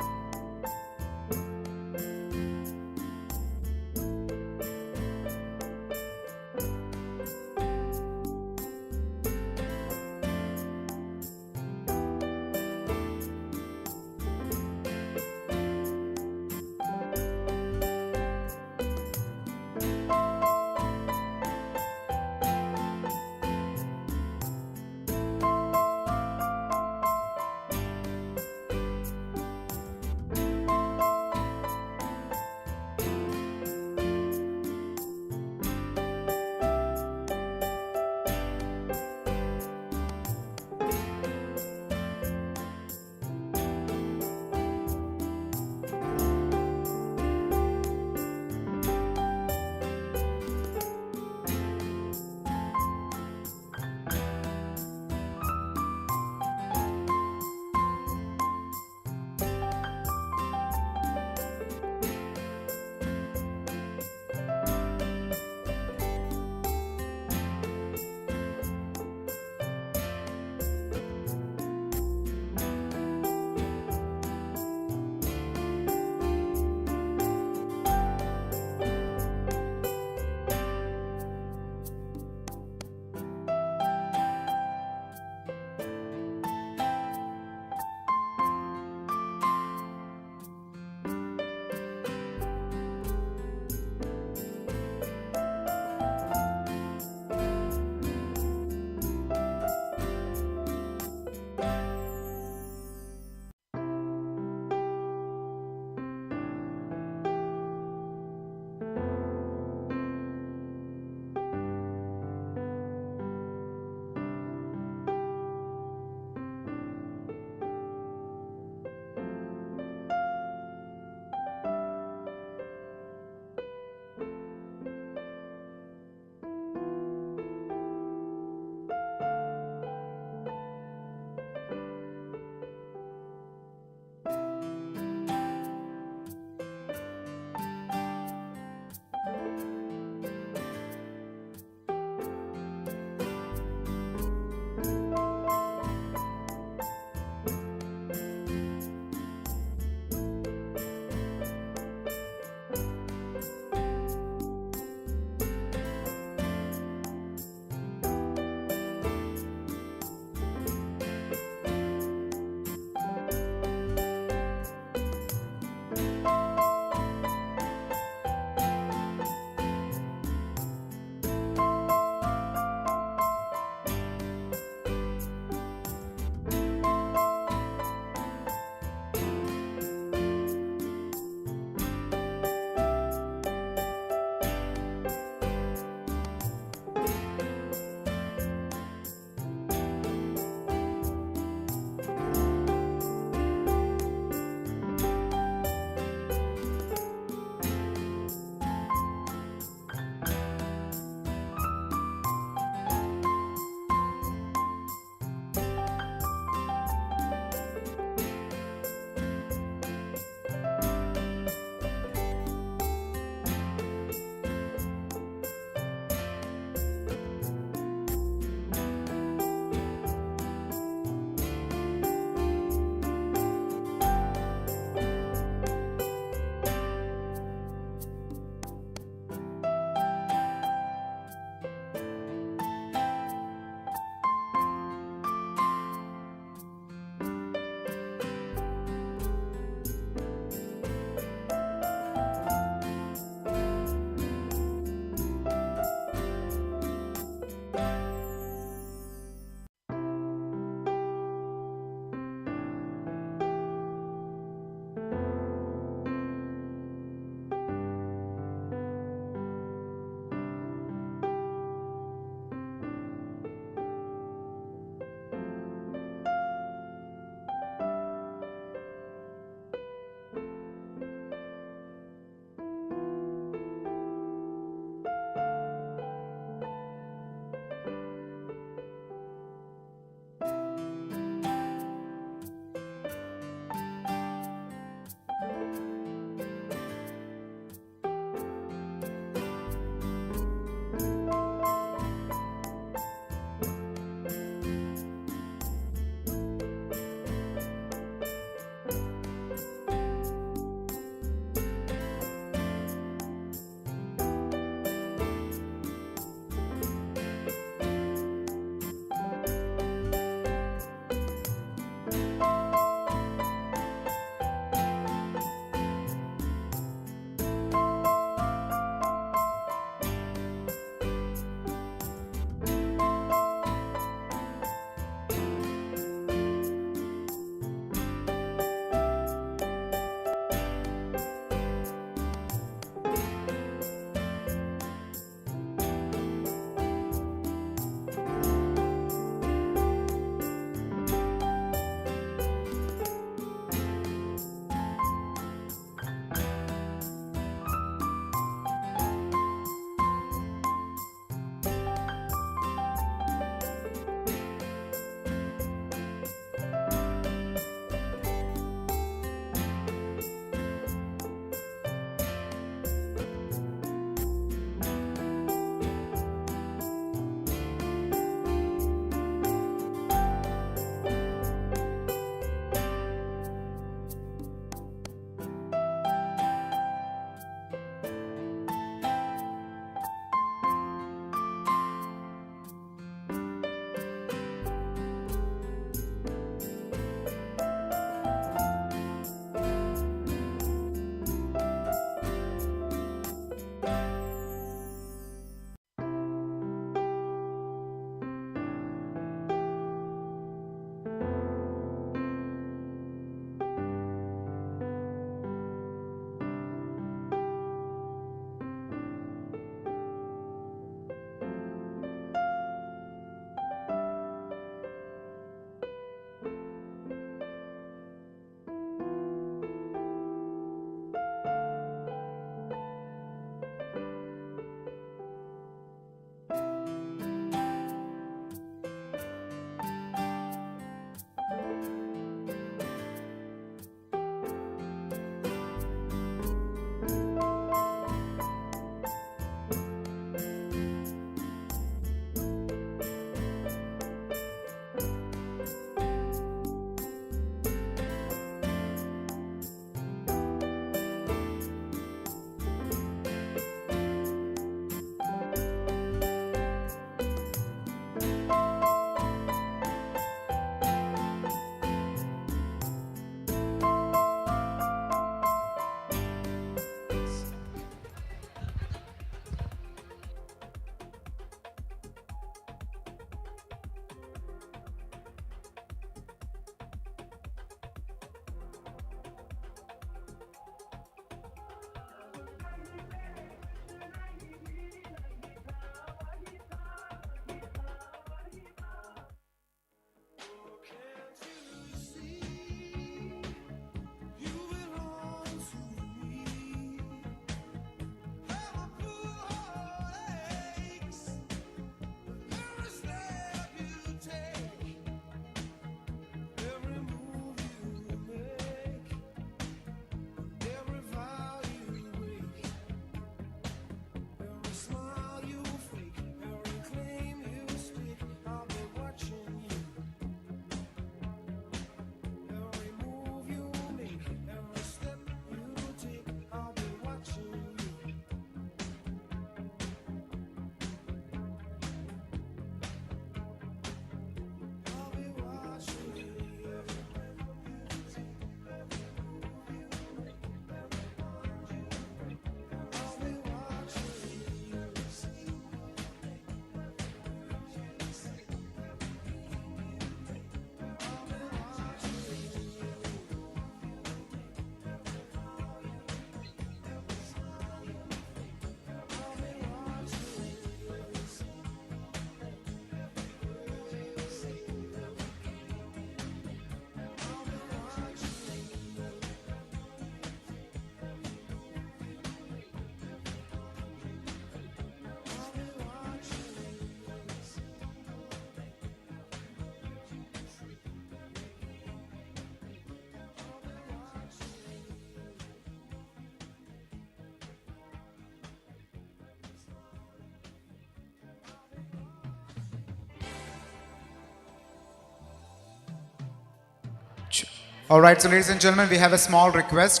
Alright, so ladies and gentlemen, we have a small request.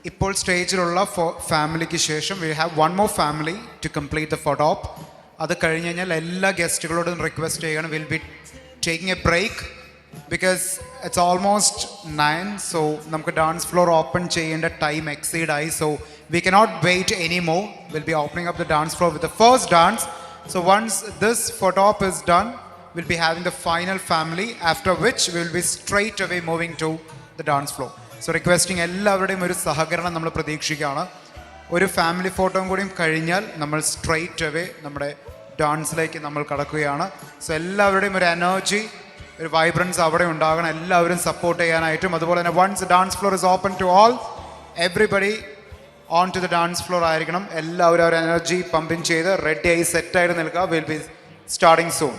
ഇപ്പോൾ സ്റ്റേജിലുള്ള ഫാമിലിക്ക് ശേഷം we have one more family to complete the photo op. അത് കഴിഞ്ഞ് കഴിഞ്ഞാൽ എല്ലാ ഗസ്റ്റുകളോടും റിക്വസ്റ്റ് ചെയ്യണം. We'll be taking a break because it's almost 9. So നമുക്ക് ഡാൻസ് ഫ്ലോർ ഓപ്പൺ ചെയ്യേണ്ട ടൈം എക്സീഡ് ആയി. So we cannot wait anymore. We'll be opening up the dance floor with the first dance. So once this photo op is done, we'll be having the final family, after which we will be straight away moving to the dance floor. So requesting എല്ലാവരുടെയും ഒരു സഹകരണം നമ്മൾ പ്രതീക്ഷിക്കുകയാണ്. ഒരു family ഫോട്ടോയും കൂടിയും കഴിഞ്ഞാൽ നമ്മൾ സ്ട്രെയിറ്റ് അവേ നമ്മുടെ ഡാൻസിലേക്ക് നമ്മൾ കടക്കുകയാണ്. സോ എല്ലാവരുടെയും ഒരു എനർജി, ഒരു വൈബ്രൻസ് അവിടെ ഉണ്ടാകണം, എല്ലാവരും സപ്പോർട്ട് ചെയ്യാനായിട്ടും. അതുപോലെ തന്നെ once dance floor is open to all, everybody on to the dance floor ആയിരിക്കണം. എല്ലാവരും ഒരു എനർജി പമ്പിങ് ചെയ്ത് റെഡിയായി സെറ്റായിട്ട് നിൽക്കുക. Will be starting soon.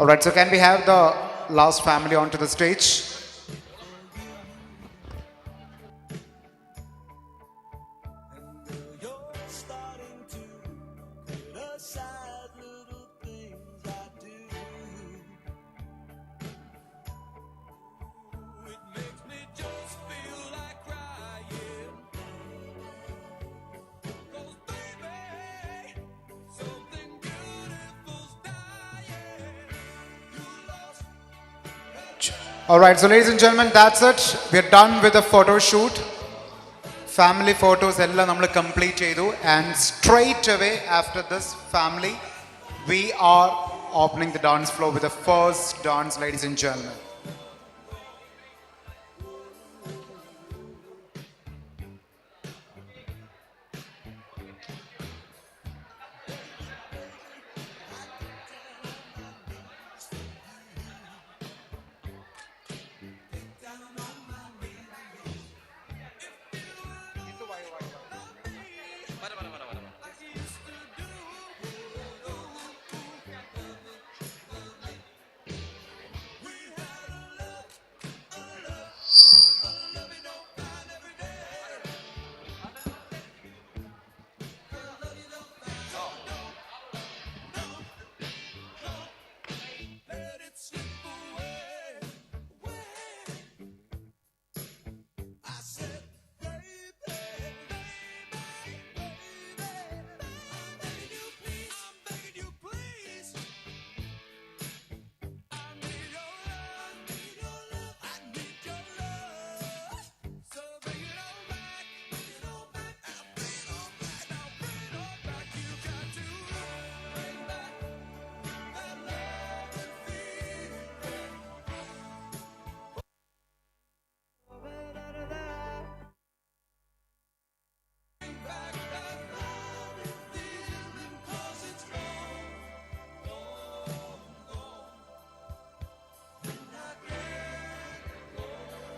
Alright, so can we have the last family onto the stage? Alright, so ladies and gentlemen, that's it. We are done with the photo shoot. Family photos എല്ലാം നമ്മൾ complete ചെയ്തു. And straight away after this family, we are opening the dance floor with the first dance, ladies and gentlemen.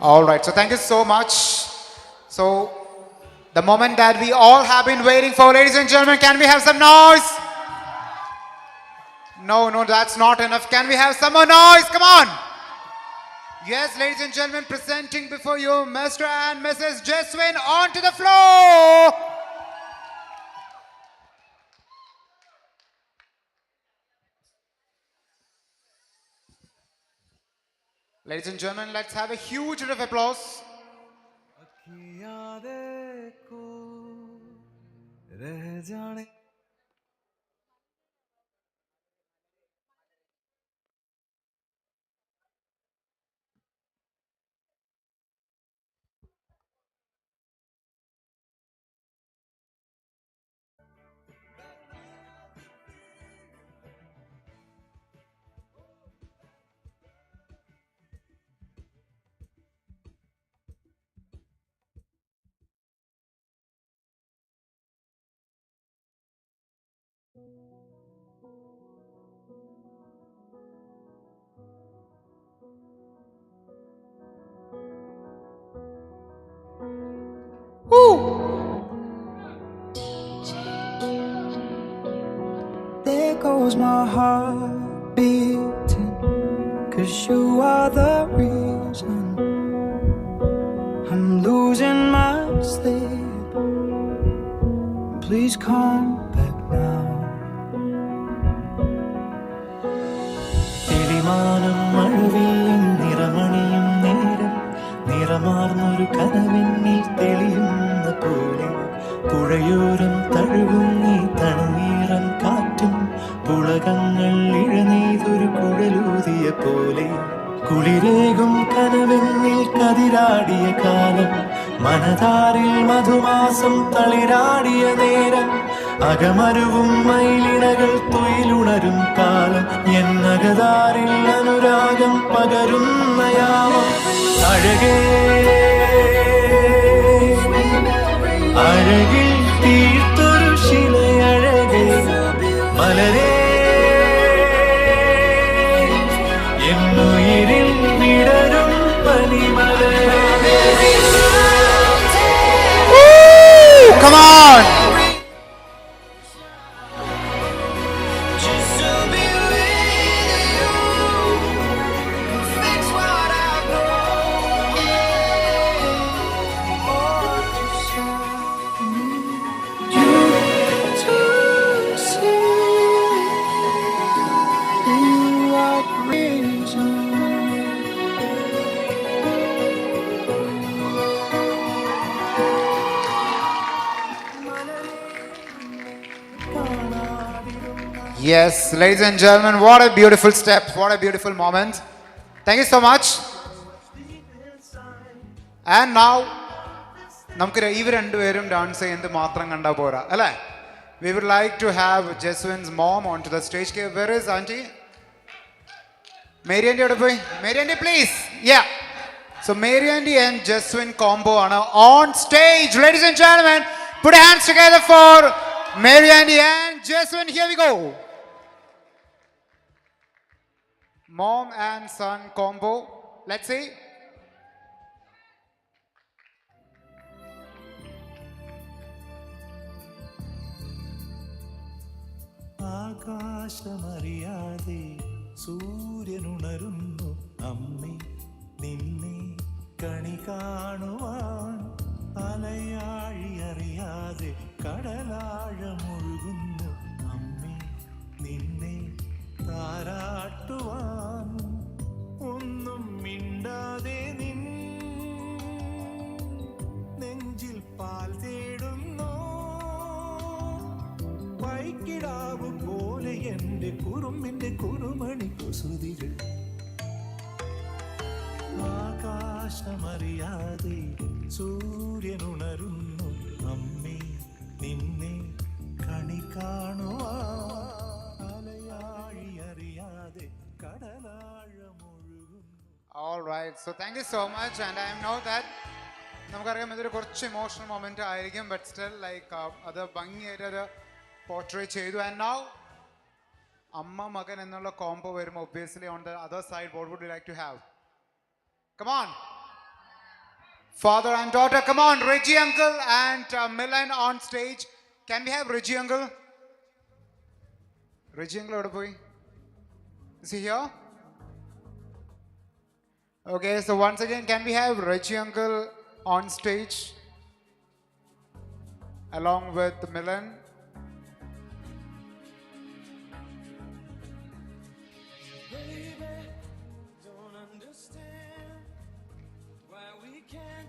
All right, so thank you so much. So the moment that we all have been waiting for, ladies and gentlemen, can we have some noise? No, that's not enough. Can we have some more noise? Come on. Yes, ladies and gentlemen, presenting before you Mr. and Mrs. Jeswin onto the floor. Ladies and gentlemen, let's have a huge round of applause. There goes my heart beating, 'cause you are the reason I'm losing my sleep. Please come back now. Tilimanam malvi കനവെന്നിൽ തെളിയുന്ന പോലെ പുഴയോരം തഴുകും നീ തണുനീറൻ കാറ്റും പുളകങ്ങൾ ഇഴനെയ്തൊരു കുഴലൂതിയ പോലെ കുളിരേകും കനവെന്നിൽ കതിരാടിയ കാലം മനതാരിൽ മധുമാസം തളിരാടിയ നേരം അകമരുവും മയിലിണകൾ തൊയിലുണരും കാലം എന്നകതാരിൽ അനുരാഗം പകരുന്ന യാമം അഴകേ അഴകിൽ തീർത്തൊരു ശിലയഴകേ മലരേ എന്നുയിരിൽ വിടരും പനിമലരേ. Come on! Yes, ladies and gentlemen, what a beautiful step, what a beautiful moment. Thank you so much. And now, നമുക്ക് ഇവർ രണ്ടുപേരും ഡാൻസ് ചെയ്യുന്നത് മാത്രം കണ്ടാൽ പോരാ അല്ലേ? We would like to have Jeswin's mom onto the stage. Where is auntie? Mary Auntie, Mary Auntie, please. Yeah. So Mary Auntie and Jeswin combo are on stage. Ladies and gentlemen, put your hands together for Mary Auntie and Jeswin. Here we go. Mom and son combo. Let's see. ആകാശമറിയാതെ സൂര്യനുണരുന്നു അമ്മേ നിന്നെ കണി കാണുവാൻ അലയാഴി അറിയാതെ കടലാഴമൊഴുകുന്നു അമ്മേ നിന്നെ താരാട്ടുവാൻ ഒന്നും മിണ്ടാതെ നിൻ നെഞ്ചിൽ പാൽ തേടുന്നു വൈക്കിടാവ് പോലെ എൻ്റെ കുറുമ്പിൻ്റെ കുറുമണി കുസൃതികൾ ആകാശമറിയാതെ സൂര്യനുണരുന്നു അമ്മേ നിന്നെ കണി കാണുവാൻ അലയാഴി അറിയാതെ കടലാഴമൊഴുകുന്നു. All right, so thank you so much, and I know that നമുക്കറിയാം ഇതൊരു കുറച്ച് ഇമോഷണൽ മൊമെന്റ് ആയിരിക്കും, ബട്ട് സ്റ്റിൽ ലൈക്ക് അത് ഭംഗിയായിട്ട് അത് പോർട്രേ ചെയ്തു. ആൻഡ് നൗ അമ്മ മകൻ എന്നുള്ള കോംബോ വരുമ്പോൾ obviously on the other side what would you like to have? Come on. Father and daughter, come on. Reggie uncle and Milan on stage. Can we have Reggie uncle? Reggie uncle, where are you? Is he here? Okay, so once again, can we have Reggie uncle on stage along with Milan?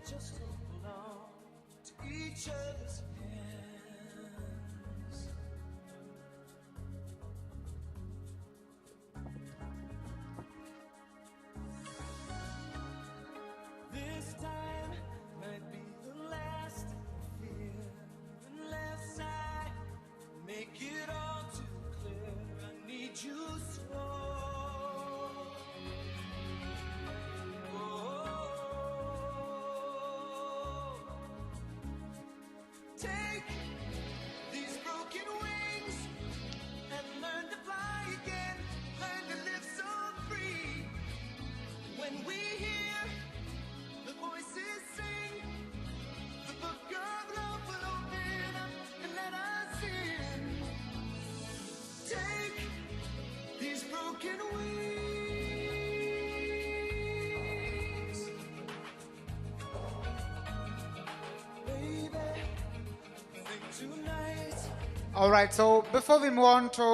Just hold on to each other's hands. This time might be the last fear, unless I make it all too clear. I need you so. Take these broken wings and learn to fly again, learn to live so free. When we hear the voices sing, the book of love will open up and let us in. Take these broken wings, baby. All right, so before we move on to,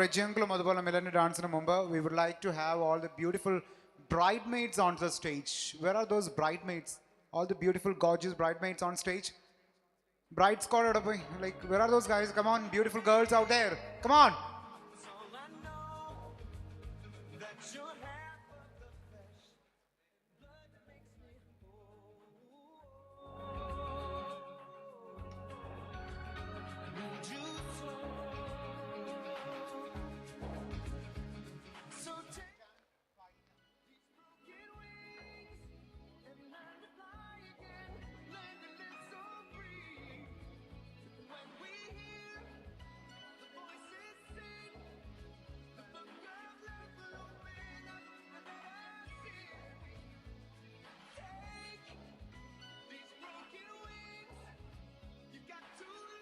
Reggie uncle Madhubala Milan dance in Mumbai, we would like to have all the beautiful bridesmaids on the stage. Where are those bridesmaids all the beautiful, gorgeous bridesmaids on stage. Bride squad, like, where are those guys? Come on, beautiful girls out there. Come on.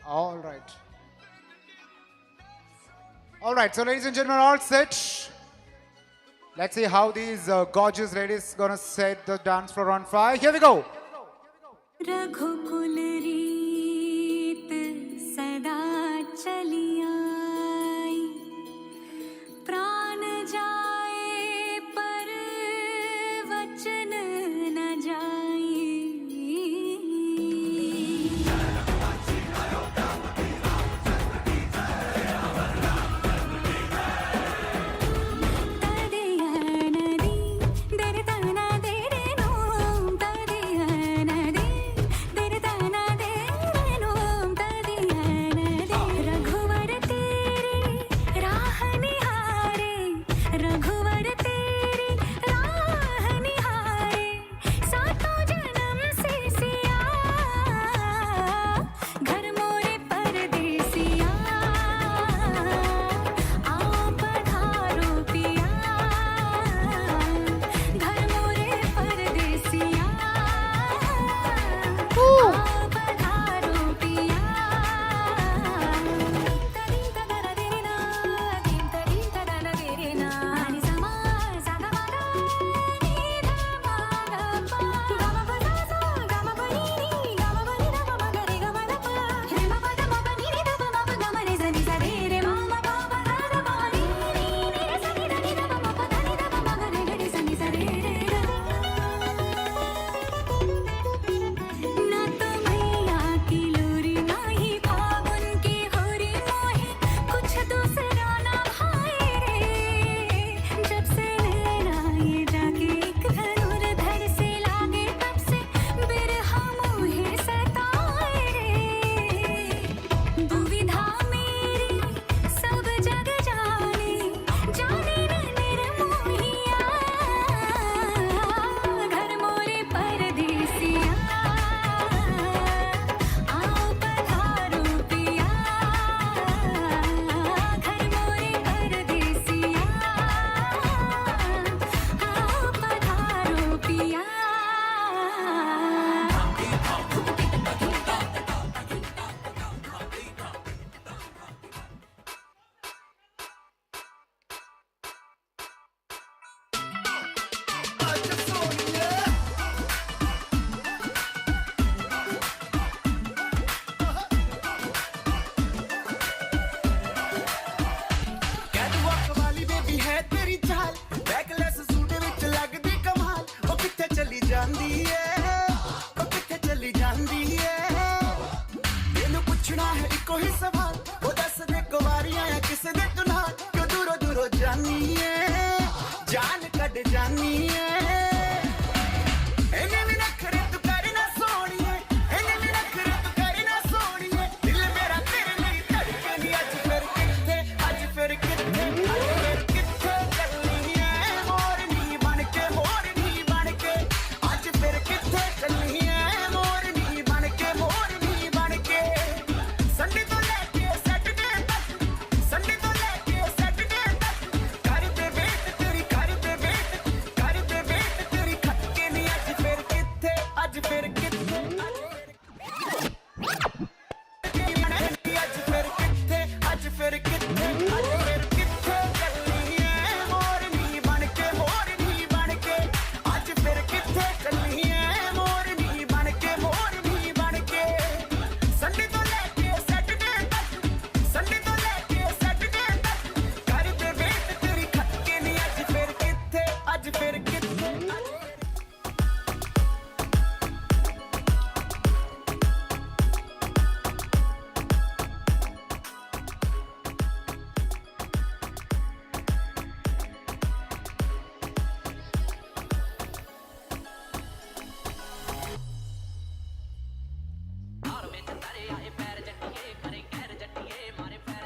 All right. All right, so ladies and gentlemen, all set. Let's see how these gorgeous ladies gonna set the dance floor on fire. Here we go. रघुकुल रीत सदा चली आई, प्राण जाए पर वचन न जाए।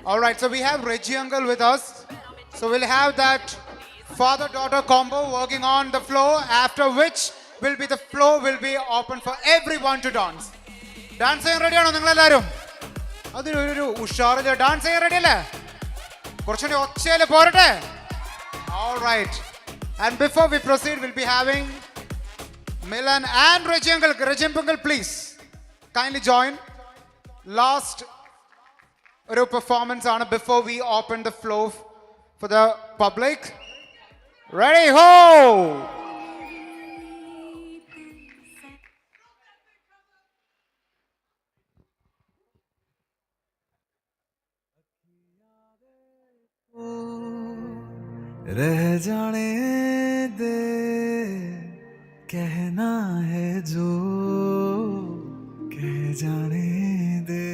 All right, so we have Reggie Uncle with us. So we'll have that father-daughter combo working on the floor, after which the floor will be open for everyone to dance. Dance ready ആണോ നിങ്ങൾ എല്ലാവരും? അതിലൊരു ഉഷാറില് dance ചെയ്യാൻ ready അല്ലേ? കുറച്ചുകൂടി ഒച്ചയിൽ പോരട്ടെ? All right. And before we proceed, we'll be having Milan and Reggie Uncle. Reggie Uncle, please kindly join. Last performance on before we open the floor for the public. Ready, ho! रह जाने दे कहना है जो कह जाने दे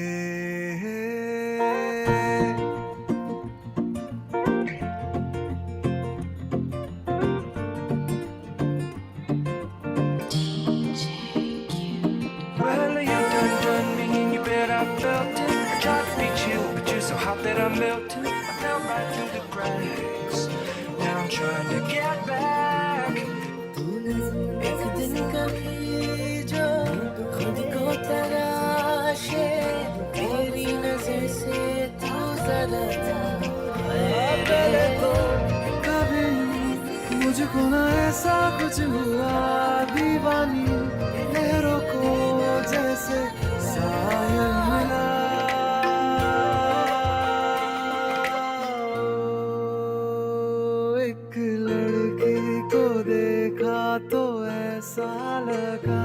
Well, you done me in your bed, I felt it. I tried to be chill, but you're so hot that I melted. I fell right through the cracks. Now I'm trying to get back. एक दिन कभी जो खुद को तराशे तेरी नजर से तू जरा पहले तो कभी मुझको ना ऐसा कुछ हुआ दीवानी लहरों को जैसे साहिल मिला एक लड़की को देखा तो ऐसा लगा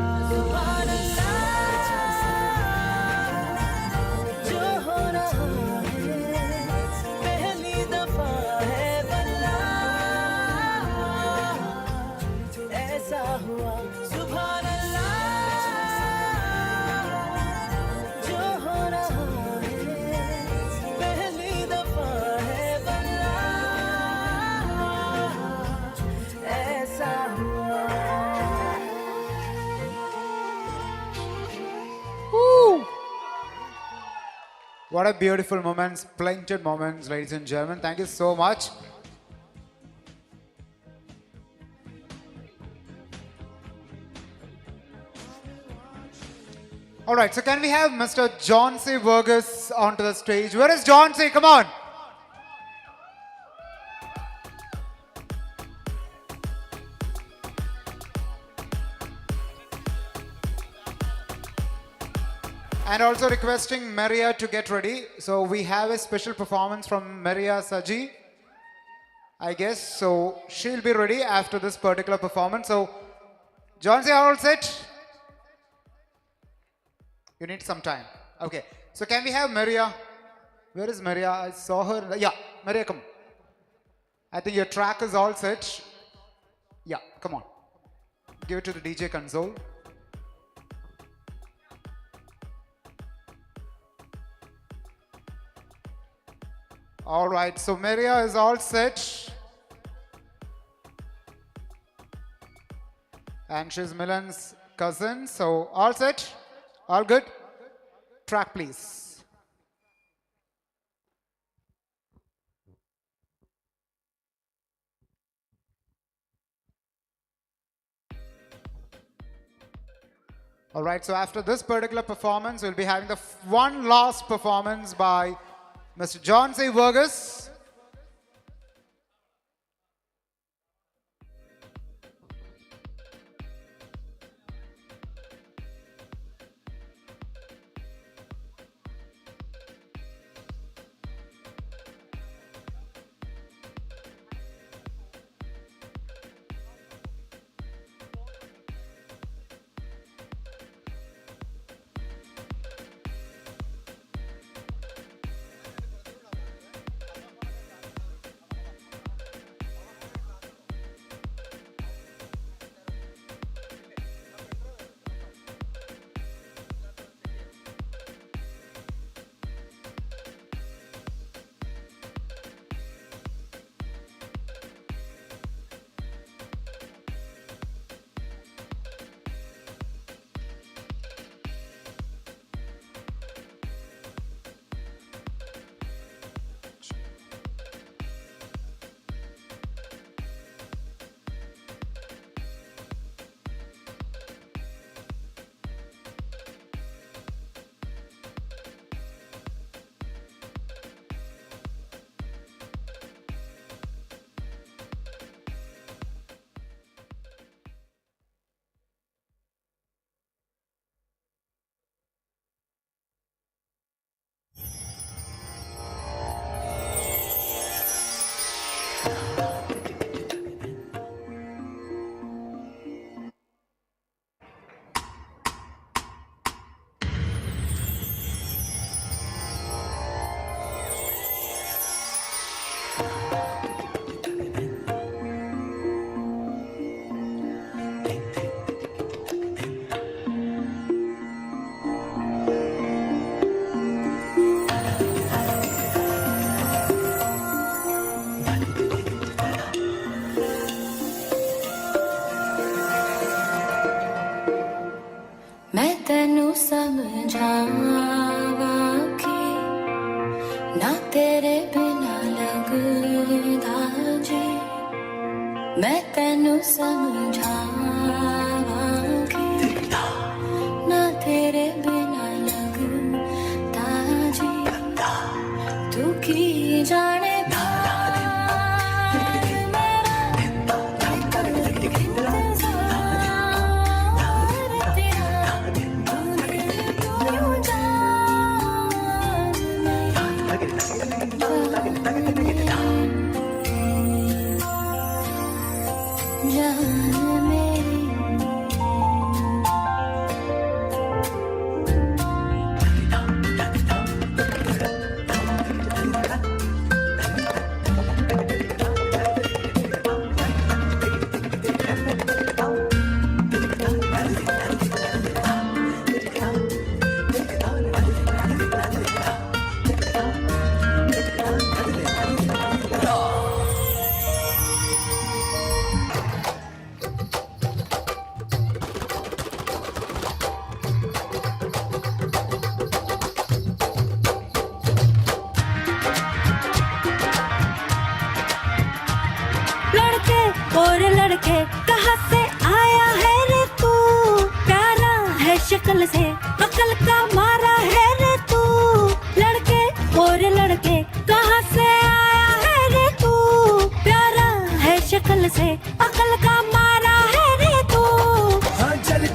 जो हो रहा है पहली दफा है बल्ला ऐसा हुआ सुभान अल्लाह जो हो रहा है पहली दफा है बल्ला ऐसा हुआ Woo! What a beautiful moments, splendid moments, ladies and gentlemen. Thank you so much. All right, so can we have Mr. John C. Burgess onto the stage? Where is John C? Come on. And also requesting Maria to get ready. So we have a special performance from Maria Saji, I guess. So she'll be ready after this particular performance. So John C, are all set? You need some time. Okay. So can we have Maria? Where is Maria? I saw her. Yeah, Maria, come. I think your track is all set. Yeah, come on. Give it to the DJ console. All right, so Maria is all set. And she's Milan's cousin, so all set? All good? Track, please. All right, so after this particular performance, we'll be having the one last performance by Mr. John C. Burgess. ना तेरे बिना लगदा जी मैं तेनू समझावांगी ना तेरे बिना लगदा जी तू की जाने और लड़के कहाँ से आया है रे तू प्यारा है शक्ल से अकल का मारा है रे तू लड़के और लड़के कहाँ से आया है रे तू प्यारा है शक्ल से अकल का मारा है रे तू हाँ जल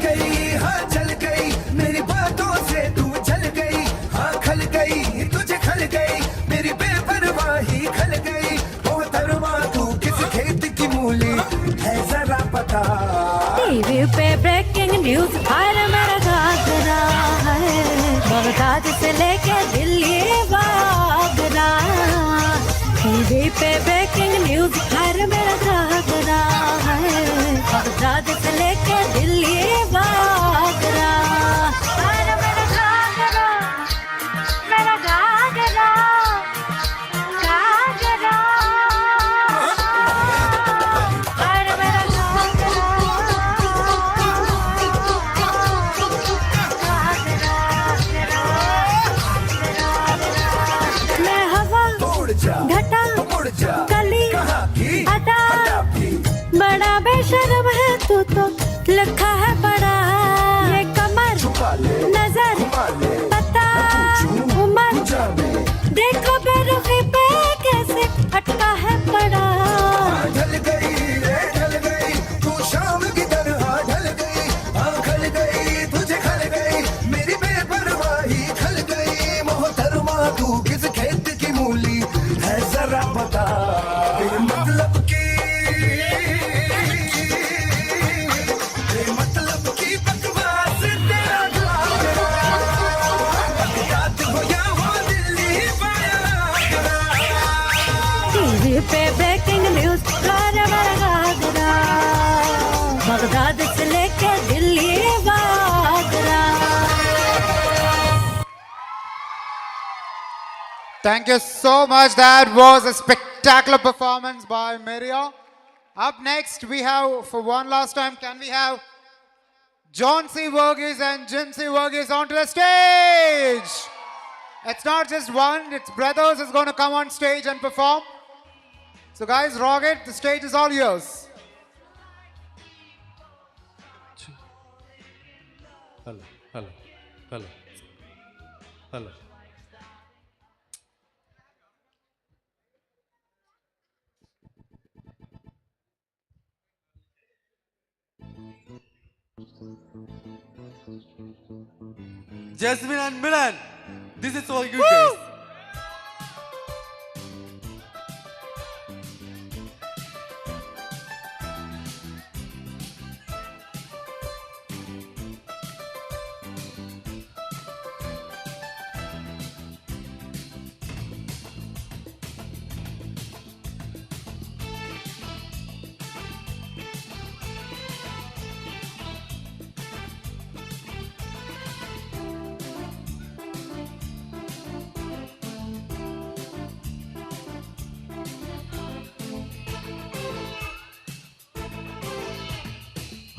गई मेरी बातों से तू जल गई हाँ खल गई तुझे खल गई मेरी बेपरवाही खल गई ओ धर्मा तू किस खेत की मूली है जरा पता टीवी पे ब्रेकिंग न्यूज हर मेरा घाघरा है बगदाद से लेके दिल्ली वागरा टीवी पे ब्रेकिंग न्यूज हर मेरा घाघरा है बगदाद से लेके दिल्ली वागरा हर मेरा घाघरा मेरा घाघरा घाघरा हर मेरा मैं हवा घटा कली अदा बड़ा बेशर्म है तू तो लिखा है बड़ा ये कमर नजर पता उमर देखो बेरुखी पे कैसे अटका है बड़ा ढल गई तू शाम की तरह ढल गई हाँ खल गई तुझे खल गई मेरी बेपरवाही खल गई मोहतरमा तू किस खेत की मूली है जरा बता मतलब की बकवास तेरा बगदाद हो या हो दिल्ली टीवी पे ब्रेकिंग न्यूज घाघरा बगदाद से लेके Delhi Vagra Thank you so much. That was a spectacular performance by Maria. Up next, we have, for one last time, can we have John C. Verghese and Jim C. Verghese onto the stage? It's not just one, it's brothers is going to come on stage and perform. So guys, rock it. The stage is all yours. Hello. Jeswin and Milan, this is all you guys.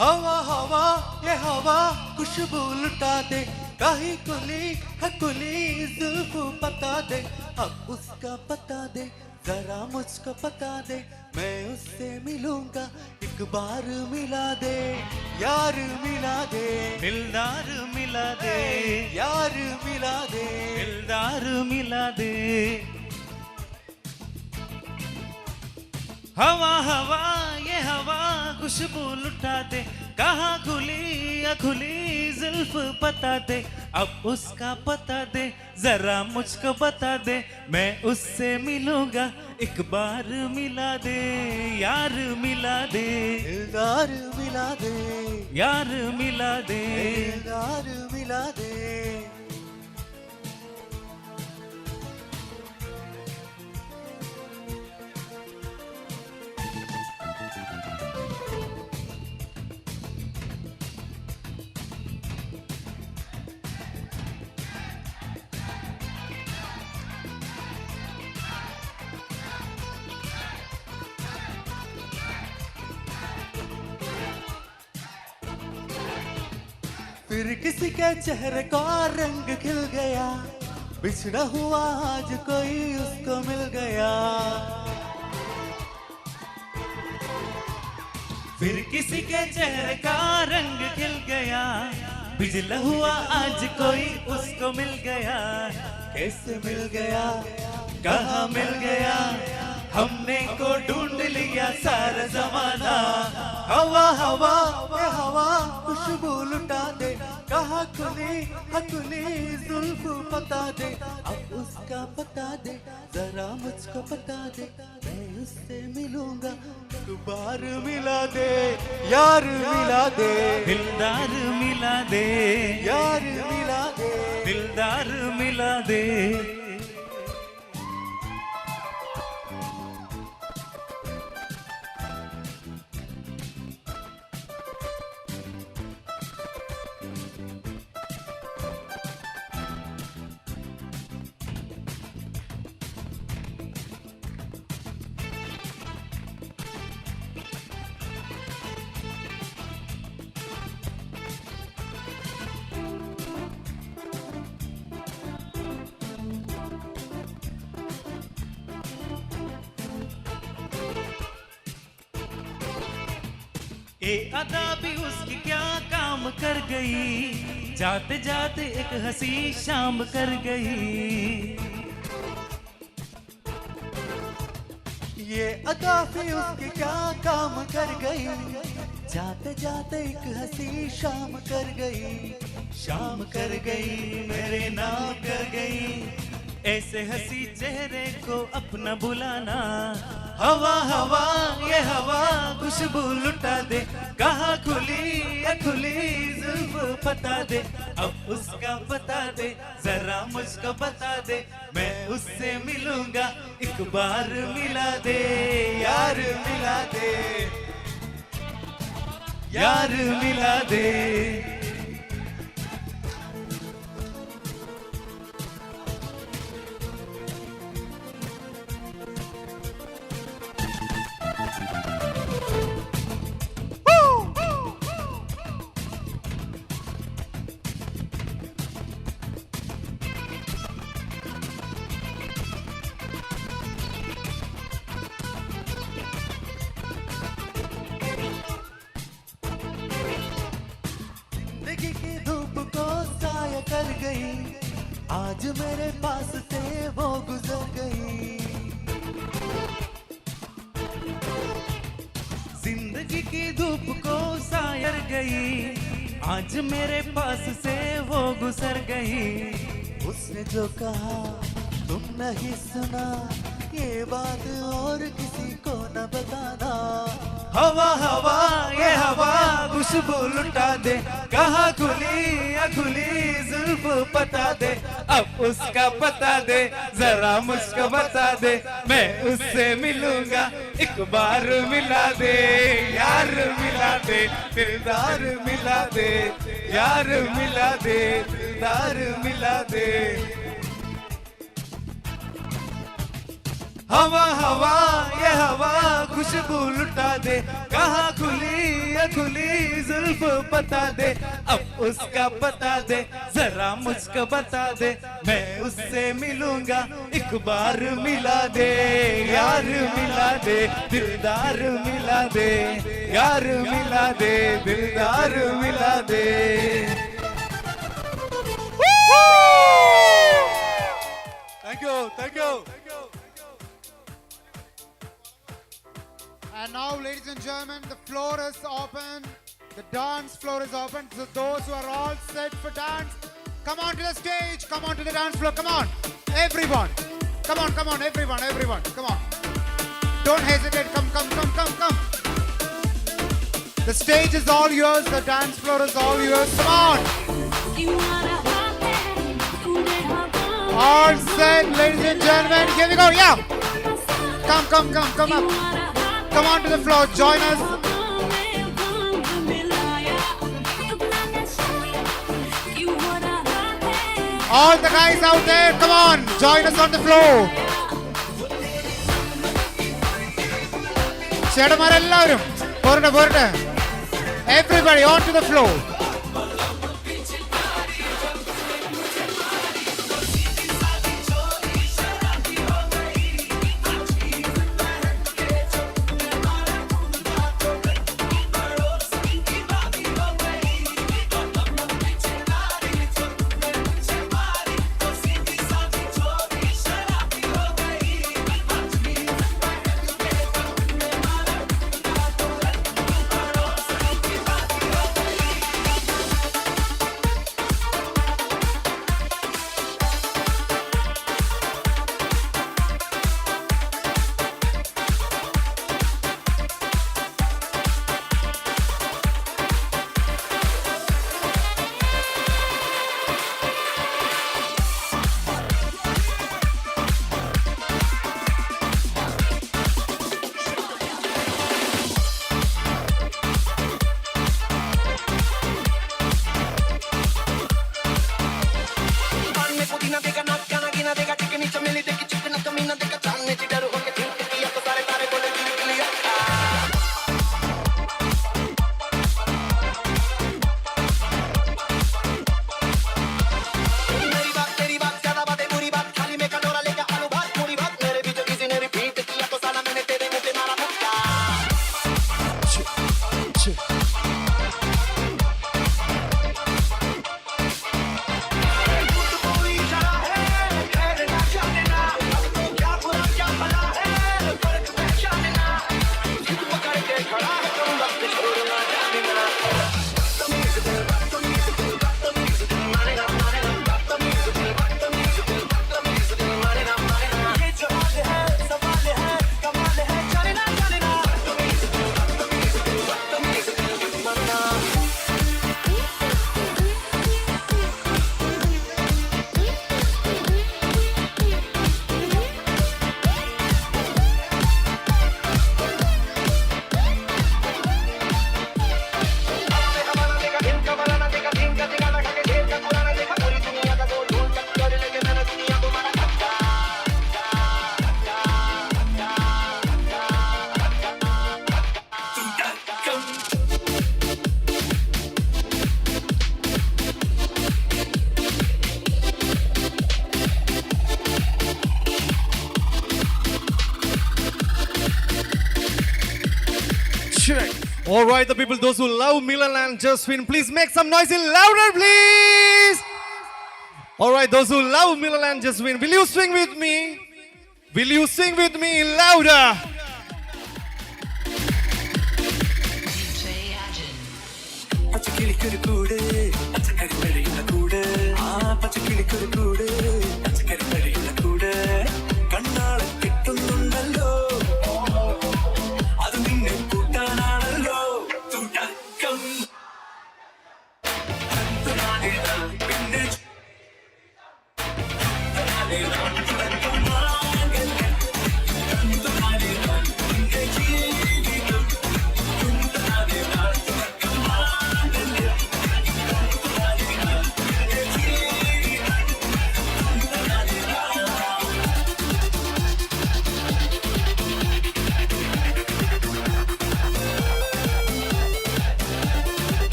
हवा हवा ये हवा खुशबू लुटा दे कहीं कुली है कुली जुल्फ पता दे अब उसका बता दे जरा मुझको बता दे मैं उससे मिलूंगा एक बार मिला दे यार मिला दे दिलदार मिला दे यार मिला दे दिलदार मिला दे हवा हवा ये हवा खुशबू लुटा दे कहाँ खुली जुल्फ बता दे अब उसका पता दे जरा मुझको बता दे मैं उससे मिलूंगा एक बार मिला दे यार मिला दे दिलदार मिला दे यार मिला दे दिलदार मिला दे फिर किसी के चेहरे का रंग खिल गया बिछड़ा हुआ आज कोई उसको मिल गया फिर किसी के चेहरे का रंग खिल गया बिजला हुआ आज कोई उसको मिल गया कैसे मिल गया कहाँ मिल गया हमने को ढूंढ लिया सारा जमाना हवा हवा ये हवा खुशबू लुटा दे कहाँ खुली जुल्फ बता दे अब उसका बता दे जरा मुझको बता दे मैं उससे मिलूंगा एक बार मिला दे यार मिला दे दिलदार मिला दे यार मिला दे दिलदार मिला दे ए अदा भी उसकी क्या काम कर गई जाते जाते एक हंसी शाम कर गई ये अदा भी उसकी क्या काम कर गई जाते जाते एक हंसी शाम कर गई मेरे नाम कर गई ऐसे हंसी चेहरे को अपना बुलाना हवा हवा ये हवा खुशबू लुटा दे कहाँ खुली जुल्फ बता दे अब उसका बता दे जरा मुझको बता दे मैं उससे मिलूंगा एक बार मिला दे यार मिला दे यार मिला दे जिंदगी की धूप को साया कर गई आज मेरे पास से वो गुजर गई जिंदगी की धूप को सायर गई आज मेरे पास से वो गुजर गई उसने जो कहा तुम नहीं सुना ये बात और किसी को न बताना हवा हवा ये हवा खुशबू लुटा दे कहाँ खुली जुल्फ बता दे अब उसका बता दे जरा मुझको बता दे मैं उससे मिलूंगा एक बार मिला दे यार मिला दे दिलदार मिला दे यार मिला दे दिलदार मिला दे हवा हवा ये हवा खुशबू लुटा दे, कहाँ खुली ये खुली जुल्फ बता दे, अब उसका बता दे जरा मुझको बता दे, मैं उससे मिलूंगा एक बार मिला दे, यार मिला दे दिलदार मिला दे, यार मिला दे दिलदार मिला दे. Thank you, thank you. And now, ladies and gentlemen, the floor is open. The dance floor is open. So those who are all set for dance, come on to the stage. Come on to the dance floor. Come on, everyone. Come on, everyone, everyone. Come on. Don't hesitate. Come. The stage is all yours. The dance floor is all yours. Come on. All set, ladies and gentlemen. Here we go. Yeah. Come up. Come on to the floor. Join us. All the guys out there, come on. Join us on the floor. ചേട്ടന്മാരെല്ലാവരും പോരട്ടെ. Everybody onto the floor. All right, the people, those who love Milan and Jeswin, please make some noise louder, please. All right, those who love Milan and Jeswin, will you sing with me? Will you sing with me louder?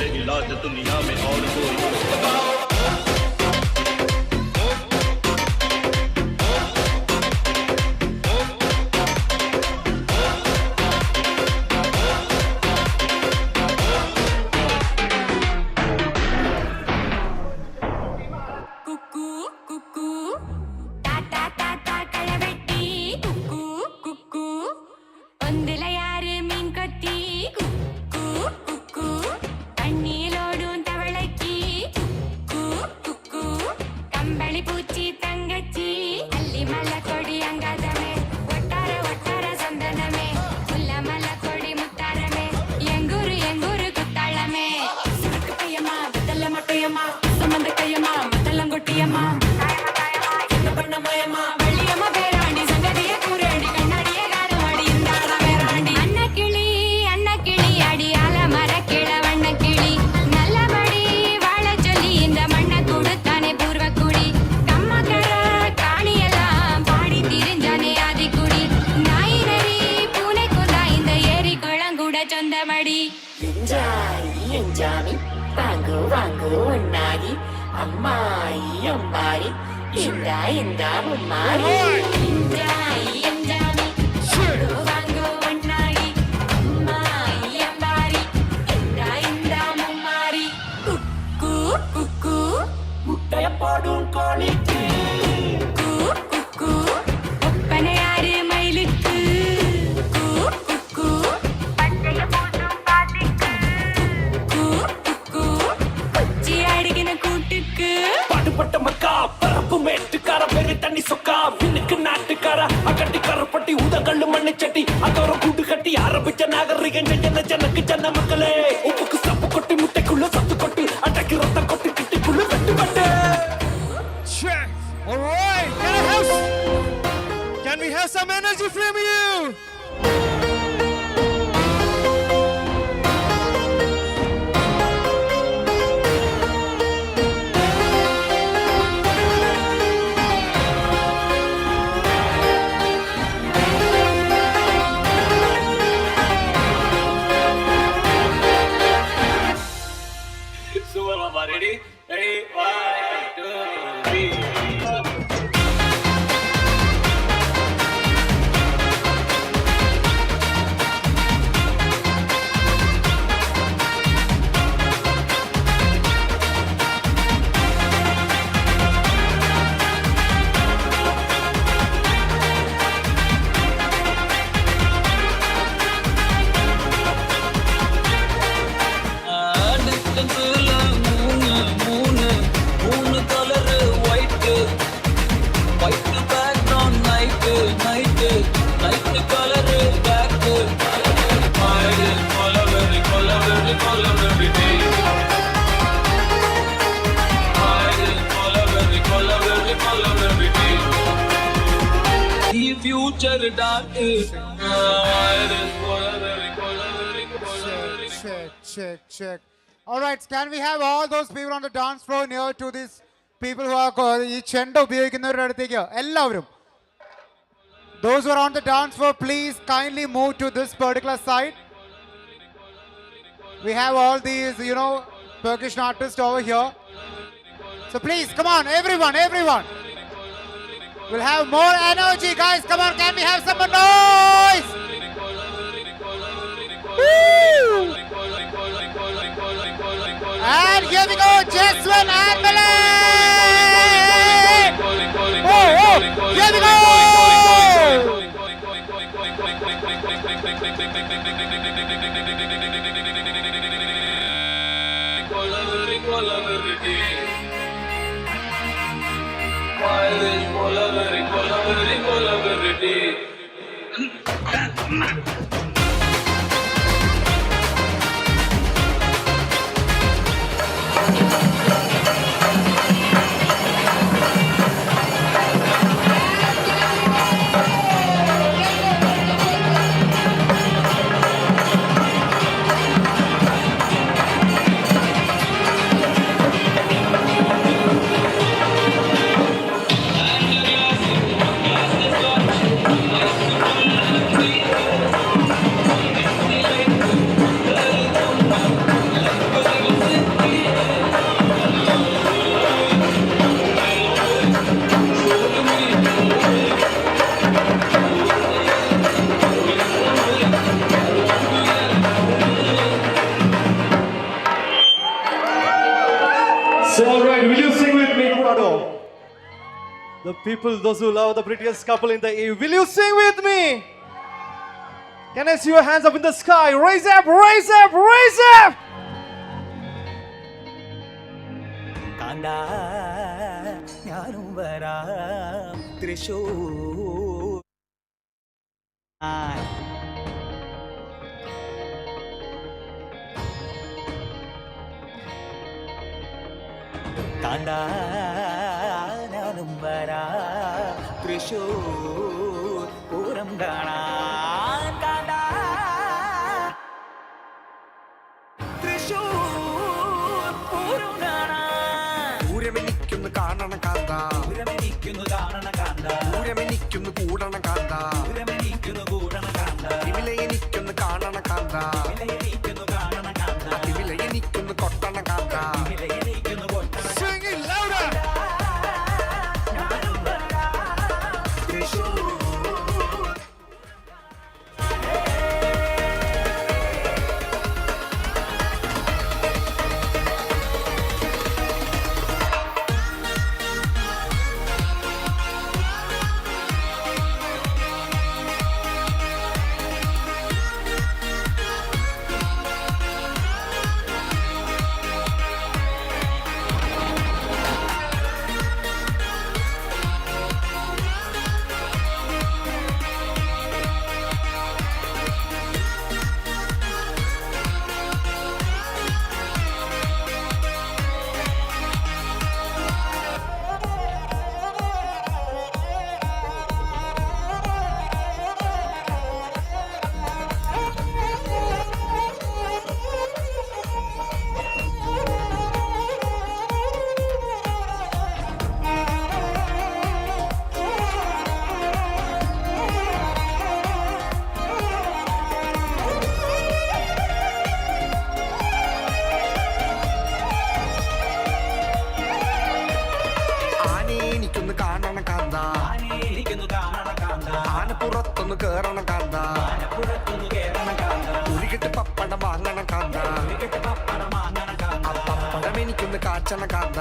है इलाज दुनिया में और कोई Check. All right, can we have all those people on the dance floor near to these people who are ഈ ചെണ്ട ഉപയോഗിക്കുന്നവരുടെ അടുത്തേക്ക് എല്ലാവരും. Those who are on the dance floor, please kindly move to this particular side. We have all these, percussion artists over here. So please, come on, everyone. We'll have more energy, guys. Come on, can we have some more noise? Woo! And here we go, Jeswin and Milan! Oh, here we go! So, all right, will you sing with me, Prado? The people, those who love the prettiest couple in the eve, will you sing with me? Can I see your hands up in the sky? Raise up, raise up, raise up! കാണ്ടാ ഞാനും വരാം തൃശൂർ കാണ്ടാ ഞാനും വരാം തൃശൂർ പൂരം കാണാൻ കാണ്ടാ തൃശൂർ പൂരം കാണാൻ പൂരമെനിക്കൊന്ന് കാണണം കാന്ത പൂരമെനിക്കൊന്ന് കാണണം കാന്ത പൂരമെനിക്കൊന്ന് കൂടണം കാന്ത പൂരമെനിക്കൊന്ന് കൂടണം കാന്ത ഇവിടെ എനിക്കൊന്ന് കാണണം കാന്ത എനിക്കൊന്ന് കാണണം കാന്ത ഇവിടെ എനിക്കൊന്ന് കൊട്ടണം കാന്ത എനിക്കൊന്ന് കൊട്ടണം Sing it louder! എനിക്കൊന്ന് കാണണം കാന്ത ആനപ്പുറത്തൊന്ന് കേറണം കാന്ത ഒരു കെട്ട് പപ്പടം വാങ്ങണം കാന്ത പപ്പടം എനിക്കൊന്ന് കാച്ചണം കാന്ത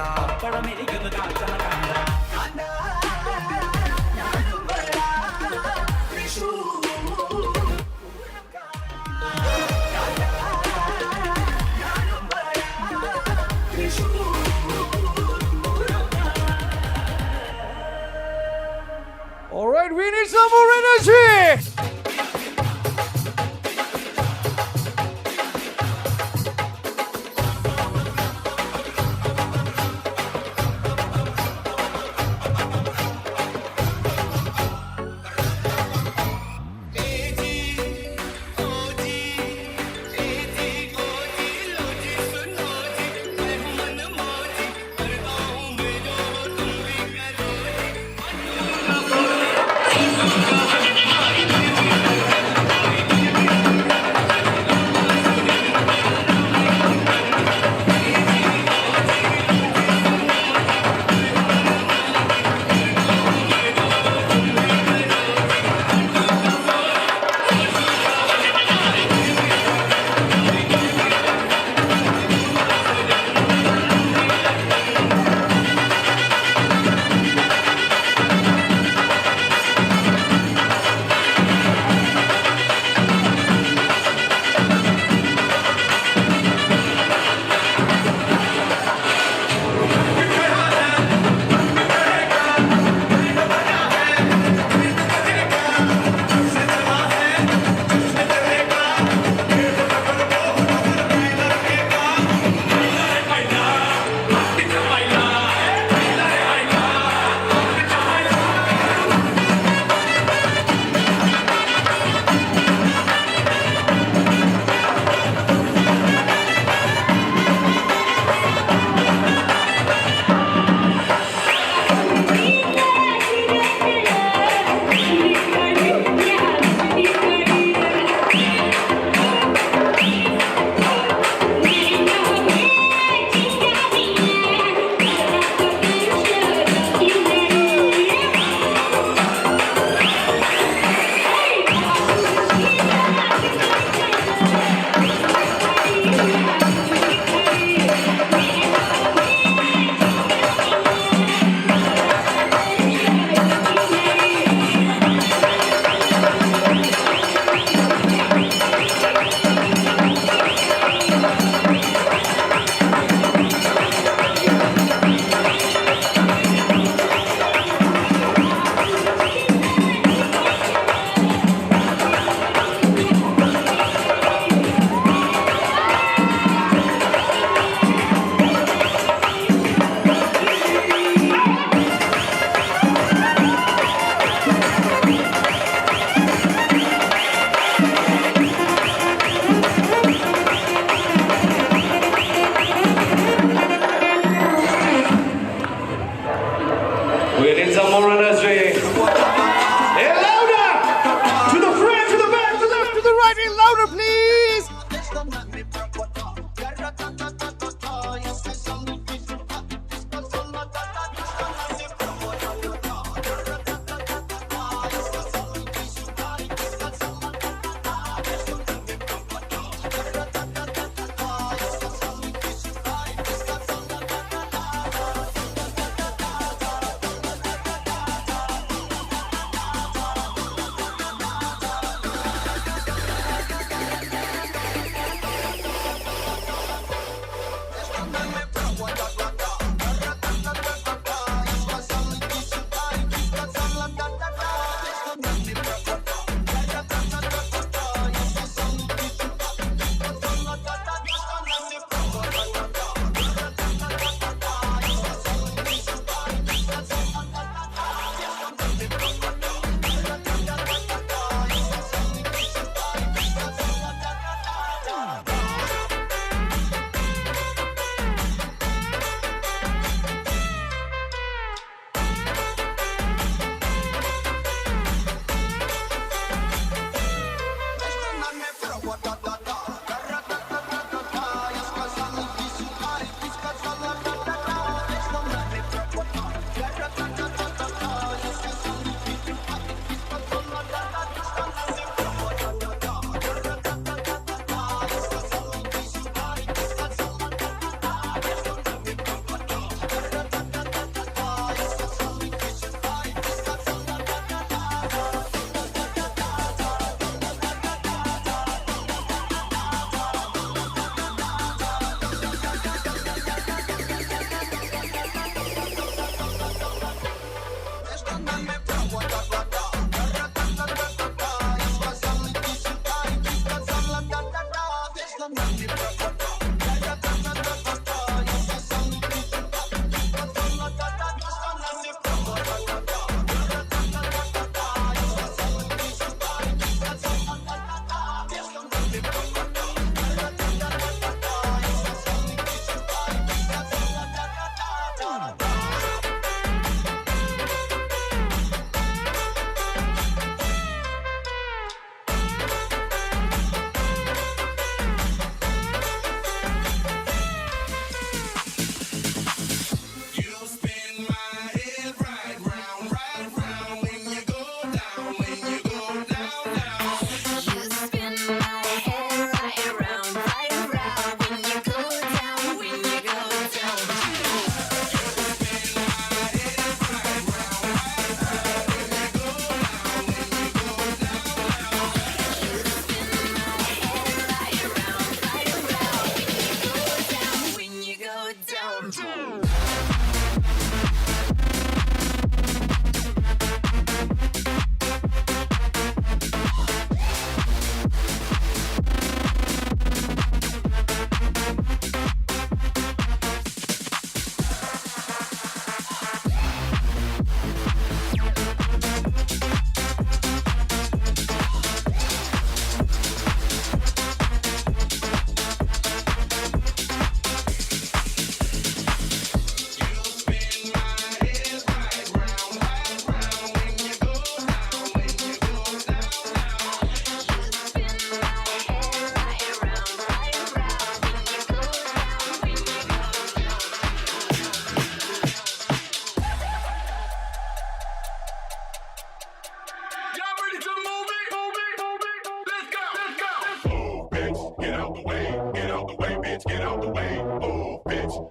All right, we need some more energy.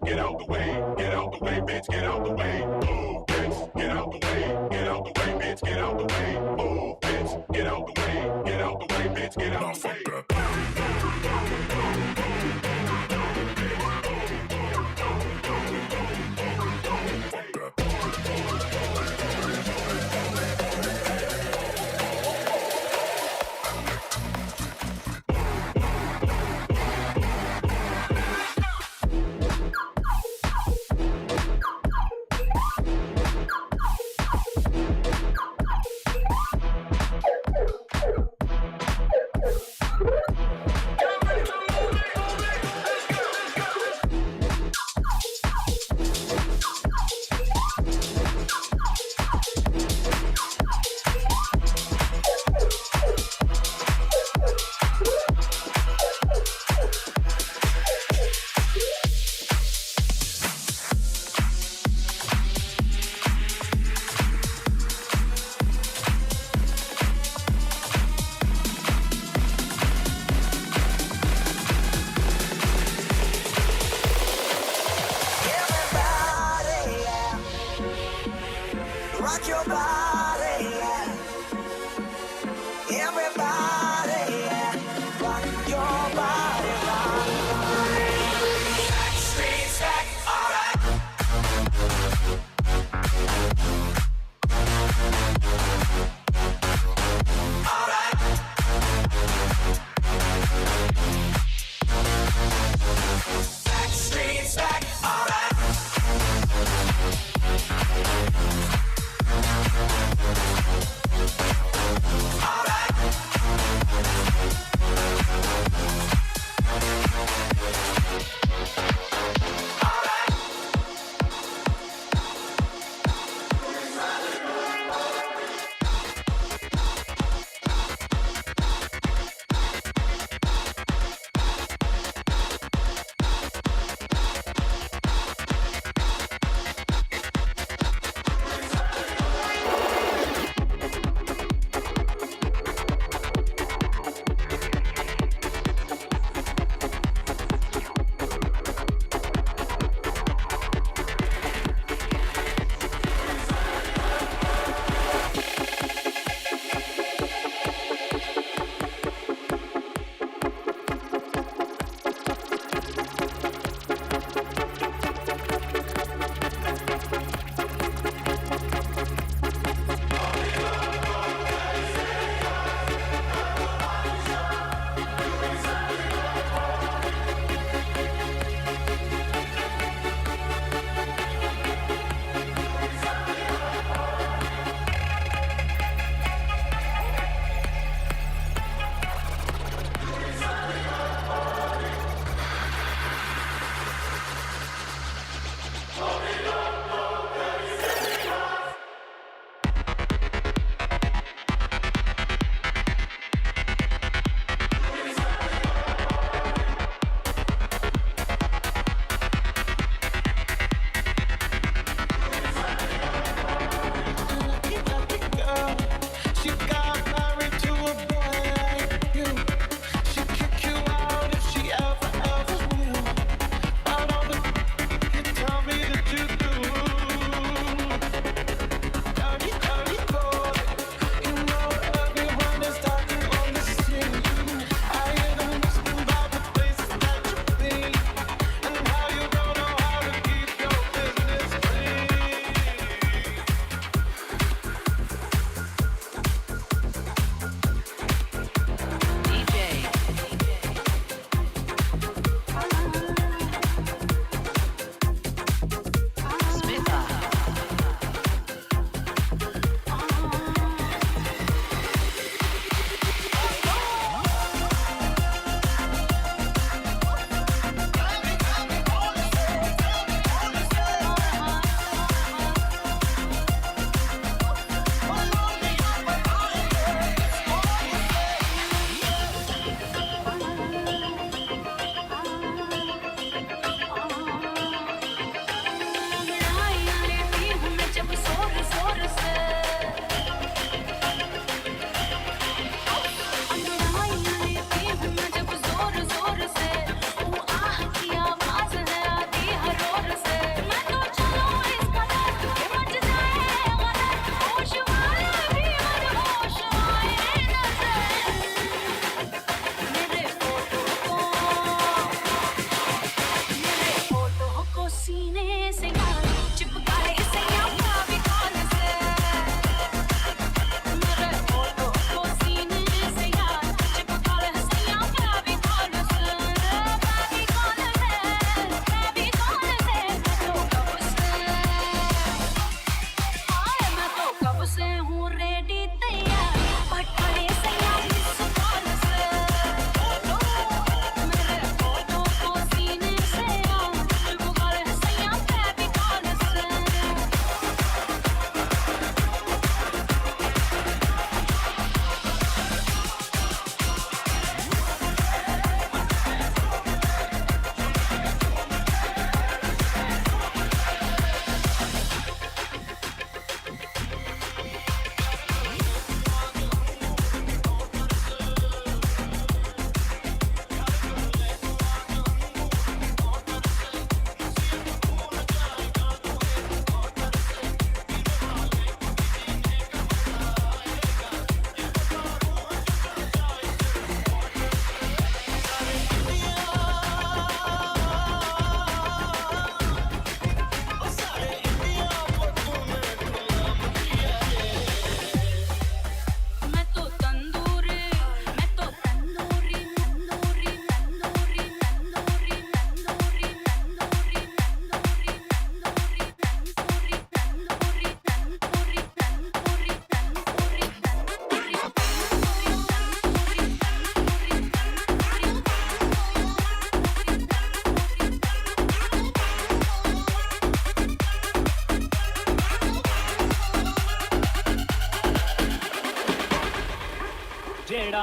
get out the way, bitch, get out the way. Move, bitch, get out the way, bitch, get out the way. Move, bitch, get out the way, bitch, get out the way.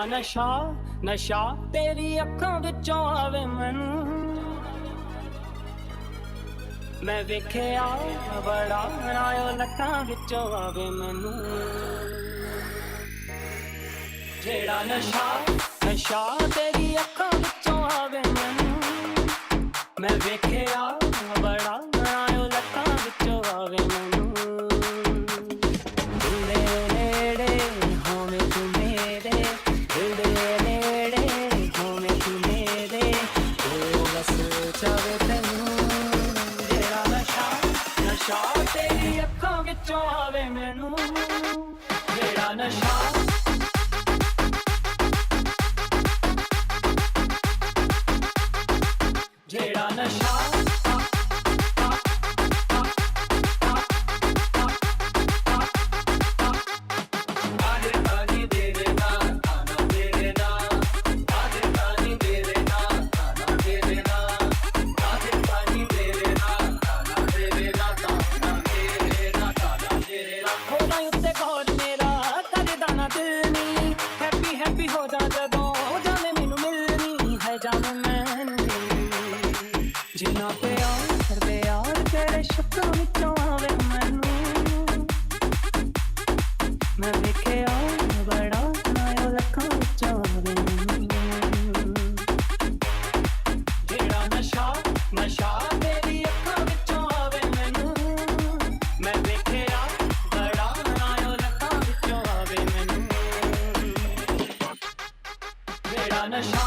ਜਿਹੜਾ ਨਸ਼ਾ ਤੇਰੀ ਅੱਖਾਂ ਵਿੱਚੋਂ ਆਵੇ ਮੈਨੂੰ ਮੈਂ ਵੇਖਿਆ ਬੜਾ ਰਾਇਓ ਲੱਖਾਂ ਵਿੱਚੋਂ ਆਵੇ ਮੈਨੂੰ ਜਿਹੜਾ ਨਸ਼ਾ ਤੇਰੀ ਅੱਖਾਂ ਵਿੱਚੋਂ ਆਵੇ ਮੈਨੂੰ ਮੈਂ ਵੇਖਿਆ ਬੜਾ ਰਾਇਓ ਲੱਖਾਂ ਵਿੱਚੋਂ ਆਵੇ ਮੈਨੂੰ ਦਿਲ ਦੇ ਨੇੜੇ ਹੋਵੇਂ ਤੂੰ ਮੇਰੇ ਦਿਲ ਦੇ ਨੇੜੇ ਹੋਵੇਂ ਤੂੰ ਮੇਰੇ ਉਹ ਬਸ ਚਾਵੇ ਤੈਨੂੰ ਜਿਹੜਾ ਨਸ਼ਾ ਤੇਰੀ ਅੱਖਾਂ ਵਿੱਚੋਂ ਆਵੇ ਮੈਨੂੰ ਜਿਹੜਾ ਨਸ਼ਾ ਜਿਹੜਾ ਨਸ਼ਾ ਜਿੰਨਾ ਪਿਆਰ ਤੇਰੇ ਸ਼ਬਦਾਂ ਵਿੱਚੋਂ ਆਵੇ ਮੈਨੂੰ ਮੈਂ ਵੇਖਿਆ ਬੜਾ ਨਾਇਓ ਲੱਖਾਂ ਵਿੱਚੋਂ ਆਵੇ ਮੈਨੂੰ ਜਿਹੜਾ ਨਸ਼ਾ ਤੇਰੀ ਅੱਖਾਂ ਵਿੱਚੋਂ ਆਵੇ ਮੈਨੂੰ ਮੈਂ ਵੇਖਿਆ ਬੜਾ ਨਾਇਓ ਲੱਖਾਂ ਵਿੱਚੋਂ ਆਵੇ ਮੈਨੂੰ ਜਿਹੜਾ ਨਸ਼ਾ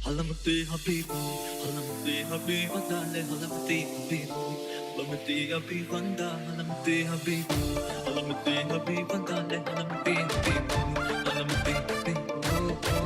Halamati Habibu, Halamati Habibu, Dale, Halamati Habibu, Halamati Habibu, Halamati Habibu, Halamati Habibu, Dale, Halamati Habibu, Halamati Habibu.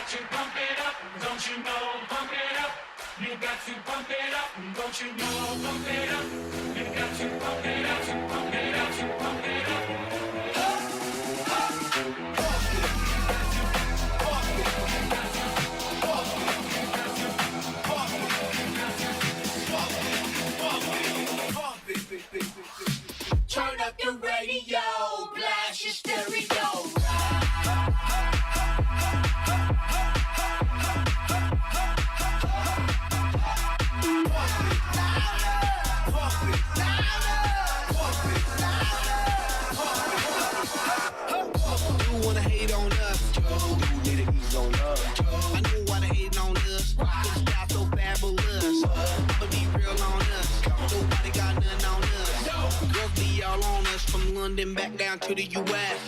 got to pump it up, don't you know? Pump it up. You got to pump it up, don't you know? Pump it up. You got to pump it up, to pump it up, to pump it up. Turn up the radio, blast your stereo. You wanna hate on us? Joe, you need to ease on up. I know why they hating on us. Cause style so fabulous. I'ma be real on us. Nobody got nothing on us. Girls be all on us from London back down to the US.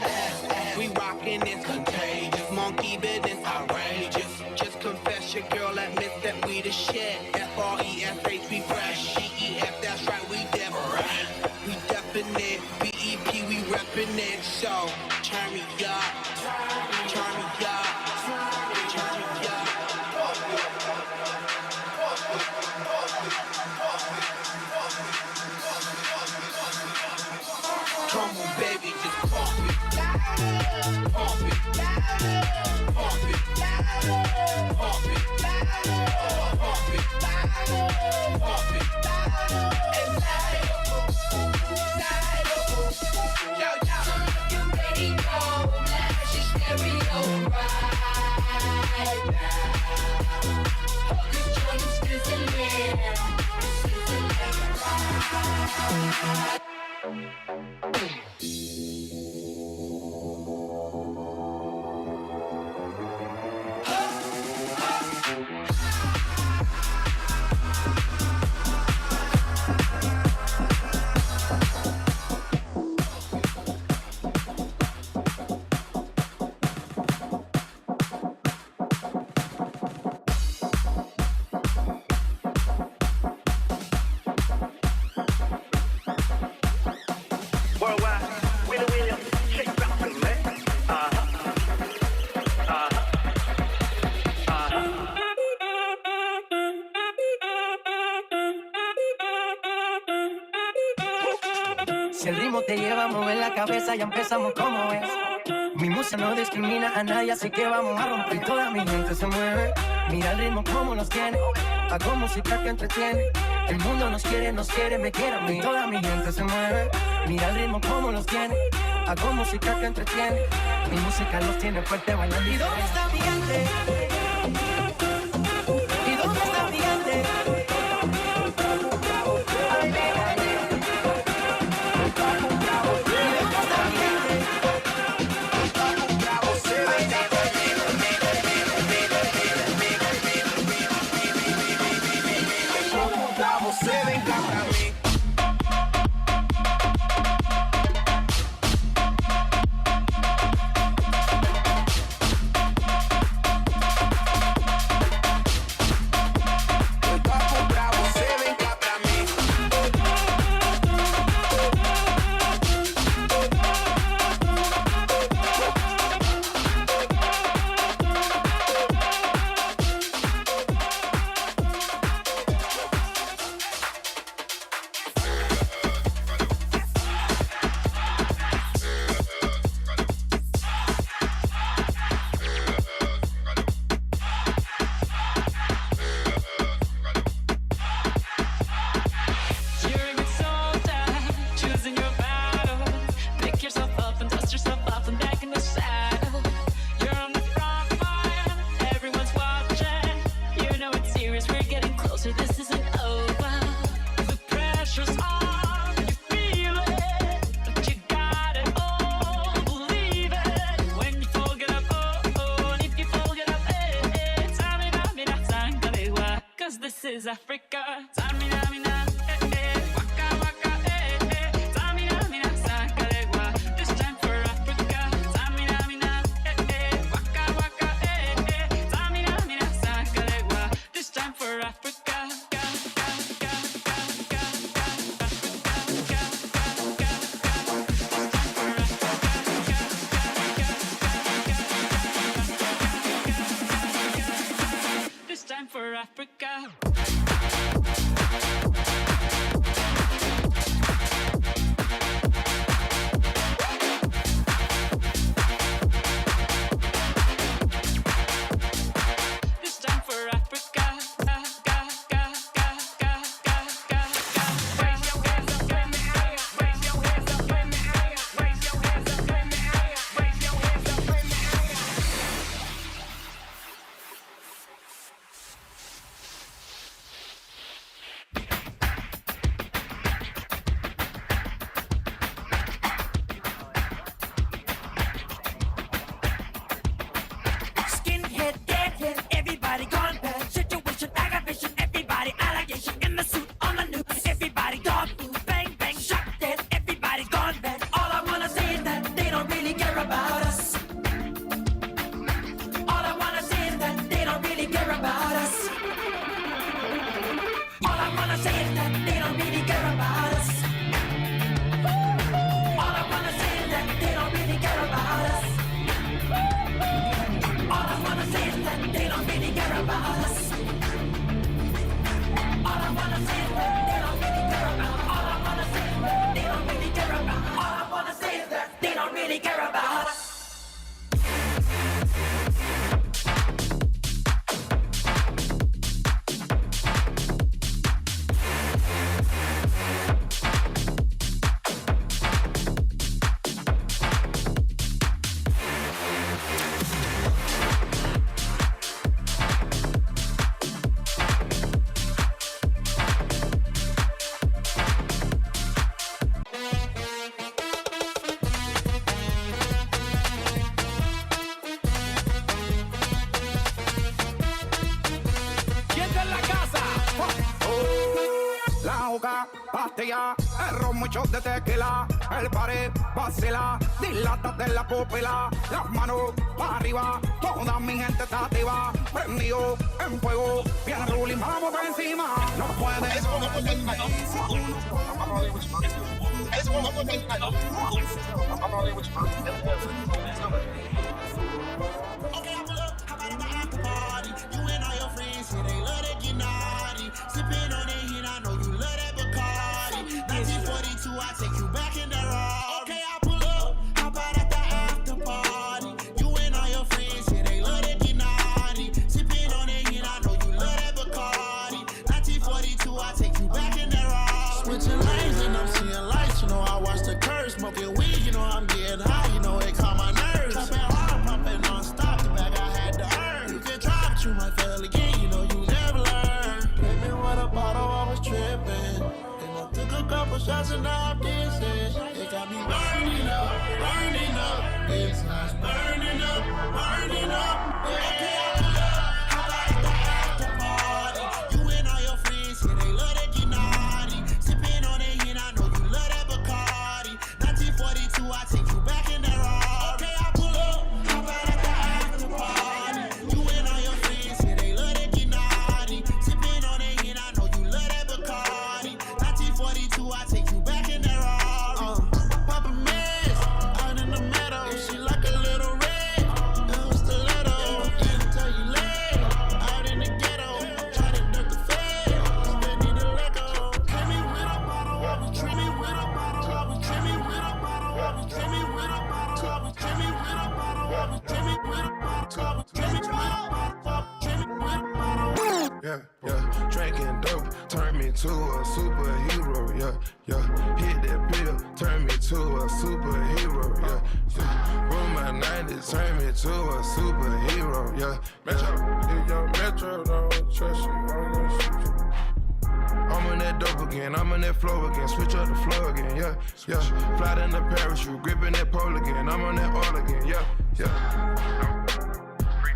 We rockin' this contagious. Monkey business outrageous. Just confess your girl admits that we the shit. FRESH, we fresh. GEF, that's right, we different. We definite. BEP, we reppin' it. So, turn me up. Turn me up. Turn me up. Come on, baby, just pump it. Pump it. Pump it. Pump it. Pump it. Pump it. And light up. Yo, yo. You ready, go. Blast your stereo right now. This joint is sizzling. Si el ritmo te lleva a mover la cabeza, ya empezamos como es. Mi música no discrimina a nadie, así que vamos a romper. Toda mi gente se mueve, mira el ritmo como nos tiene. Hago música que entretiene. El mundo nos quiere, me quiere a mí. Toda mi gente se mueve, mira el ritmo como nos tiene. Hago música que entretiene. Mi música los tiene fuerte bailando. ¿Y dónde está mi gente? ¿Y dónde está mi gente? Ay, Você vem cá pra mim. Eu toco pra você, vem cá pra mim. You're a good soldier, choosing your battles. Pick yourself up and dust yourself off and back in the saddle. You're on the front line, everyone's watching. You know it's serious, we're getting closer, this isn't over. The pressure's on, you feel it, but you got it all, believe it. When you fold it up, oh, and if you fold it up, Tamina, mina, sangalewa, 'cause this is Africa. Tamina, mina, waka, waka, Tamina, mina, sangalewa, this time for Africa. Tamina, mina, waka, waka, Tamina, mina, sangalewa, this time for Africa. I wanna say is that they don't really care about. All I wanna say is that they don't really care about. All I wanna say is that they don't really care about. Pastilla, el ron, muchos de tequila, el pared vacila, dilátate la pupila, las manos para arriba, toda mi gente está activa, prendido en fuego, bien ruling, vamos por encima, no puedes. Sipping on it, and I know you love that Bacardi. 1942, I take you back in the raw. Okay, I pull up, hop out at the after party. You and all your friends, yeah, they love that Gennady. Sipping on it, and I know you love that Bacardi. 1942, I take you back in the raw. Switching lanes and I'm seeing lights, you know I watch the curve. Smoking weed, you know I'm getting high, you know it calm my nerves. Trapping hard, pumping non-stop, the bag I had to earn. You can drive, but you might fail again, you know you never learn. With a bottle, I was tripping. And I took a couple shots and now I'm dancing. It got me burning up, burning up. It's nice, burning up, burning up. Okay, I pull up, hop out at the after party. You and all your friends, yeah, they love that Gennady. Sipping on it, and I know you love that Bacardi. 1942, I take you back in that raw. Okay, I pull up, hop out at the after party. You and all your friends, yeah, they love that Gennady. Sipping on it, and I know you love that Bacardi. 1942, I take you back in that raw. Papa Miss, out in the meadow. She like a little red, and stiletto. Until you lay, out in the ghetto. Try to duck the feds, they need a let go. Trim me with a bottle, I was trim me with a bottle, I was trim me with a bottle, I was trim me with a bottle, I was trim me with a bottle, I was trim me with a bottle, I was trim me with a bottle, trim me with a bottle. Yeah, yeah, drinking dope, turn me to a superhero, yeah, yeah. Hit that pill, turn me to a superhero, yeah, yeah. Roll my 90s, turn me to a superhero, yeah. Metro, if your Metro don't trust you, I'm gonna shoot you. I'm on that dope again, I'm on that flow again, switch up the flow again, yeah, yeah. Fly in the parachute, gripping that pole again, I'm on that all again, yeah, yeah.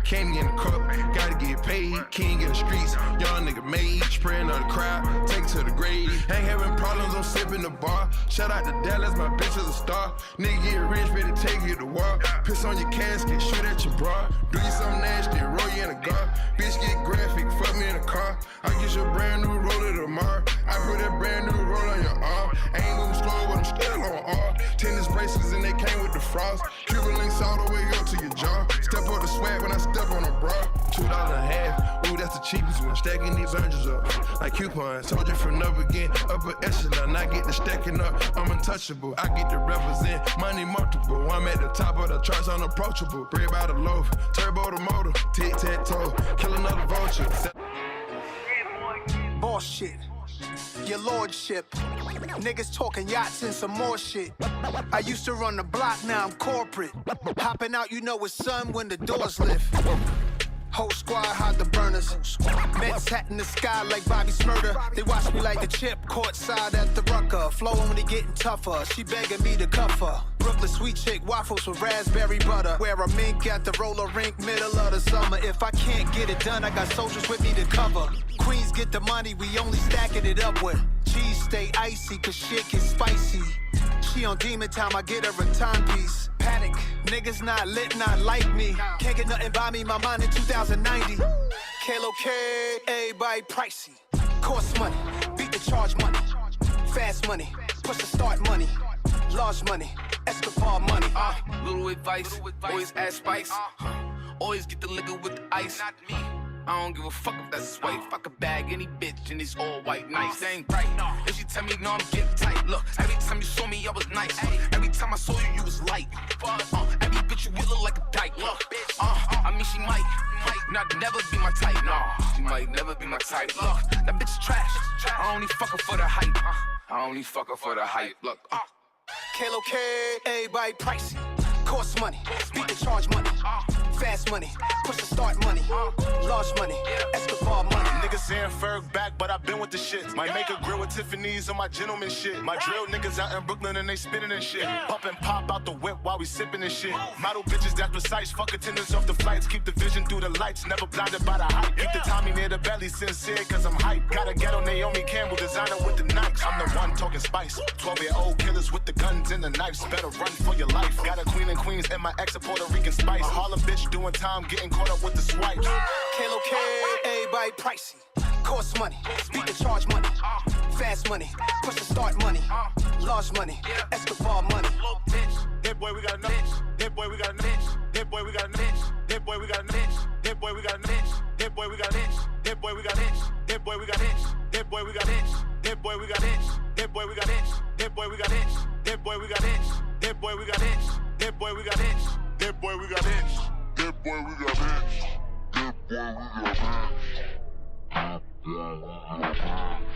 Candy in the cup, gotta get paid. King in the streets, young nigga made. Spraying on the crowd, take to the grave. Ain't having problems, I'm sipping the bar. Shout out to Dallas, my bitch is a star. Nigga get rich, better take you to war. Piss on your casket, shoot at your bra. Do you something nasty, roll you in a gar. Bitch get graphic, fuck me in a car. I get your brand new roller tomorrow. I put that brand new roll on your arm. Ain't moving slow, but I'm still on R. Tennis bracelets and they came with the frost. Cuban links all the way up to your jaw. Step up the swag when I step on a bra. $2 a half, ooh, that's the cheapest one. Stacking these oranges up like coupons. Told you from up again, upper echelon. I get the stacking up, I'm untouchable. I get to represent money multiple. I'm at the top of the charts, unapproachable. Bread by the loaf, turbo the motor, tic-tac-toe, kill another vulture. Boss shit, your lordship. Niggas talking yachts and some more shit. I used to run the block, now I'm corporate. Hopping out, you know it's sun when the doors lift. Whole squad hide the burners. Mets hat in the sky like Bobby Smurder. They watch me like the chip, courtside at the Rucker. Flowing when they getting tougher. She begging me to cuff her. Brooklyn sweet chick, waffles with raspberry butter. Wear a mink at the roller rink, middle of the summer. If I can't get it done, I got soldiers with me to cover. Queens get the money, we only stacking it up with. Cheese stay icy, cause shit get spicy. She on demon time, I get her a timepiece. Panic, niggas not lit, not like me. Can't get nothing by me, my mind in 2090. Kalo K, everybody pricey. Cost money, beat the charge money. Fast money, push the start money. Large money, Escobar money. Little advice, always add spice. Always get the liquor with the ice. I don't give a fuck if that's his wife. I could bag any bitch in these all white nights. Ain't right. If she tell me no, I'm getting tight. Look, every time you saw me, I was nice. Every time I saw you, you was light. Every bitch you look like a dyke. Look, I mean she might not never be my type. No, she might never be my type. Look, that bitch is trash. I only fuck her for the hype. I only fuck her for the hype. Look, Kalo K, everybody pricey. Cost money, beat the charge money. Fast money, push the start money. Large money, Escobar money. Niggas saying Ferg back, but I been with the shit. Might make a grill with Tiffany's on my gentleman shit. My drill niggas out in Brooklyn and they spinning and shit. Pop and pop out the whip while we sipping and shit. Model bitches that's precise, fuck attendance off the flights. Keep the vision through the lights, never blinded by the hype. Keep the Tommy near the belly, sincere cause I'm hype. Gotta get on Naomi Campbell, designer with the Nikes. I'm the one talking spice. 12-year-old killers with the guns and the knives. Better run for your life. Got a queen and queens and my ex a Puerto Rican spice. Harlem bitch doing time, getting caught up with the swipes. Kalo K, everybody pricey. Cost money, beat the charge money. Fast money, push the start money. Large money, Escobar money. Hit boy, we got enough. Hit boy, we got enough. Hit boy, we got enough. Hit boy, we got enough. Hit boy, we got enough. Hit boy, we got enough. Hit boy, we got enough. Hit boy, we got enough. Hit boy, we got enough. Hit boy, we got enough. Hit boy, we got enough. Hit boy, we got enough. Hit boy, we got enough. Hit boy, we got enough. Hit boy, we got enough. Hit boy, we got enough. Hit boy, we got enough. Hit boy, we got enough.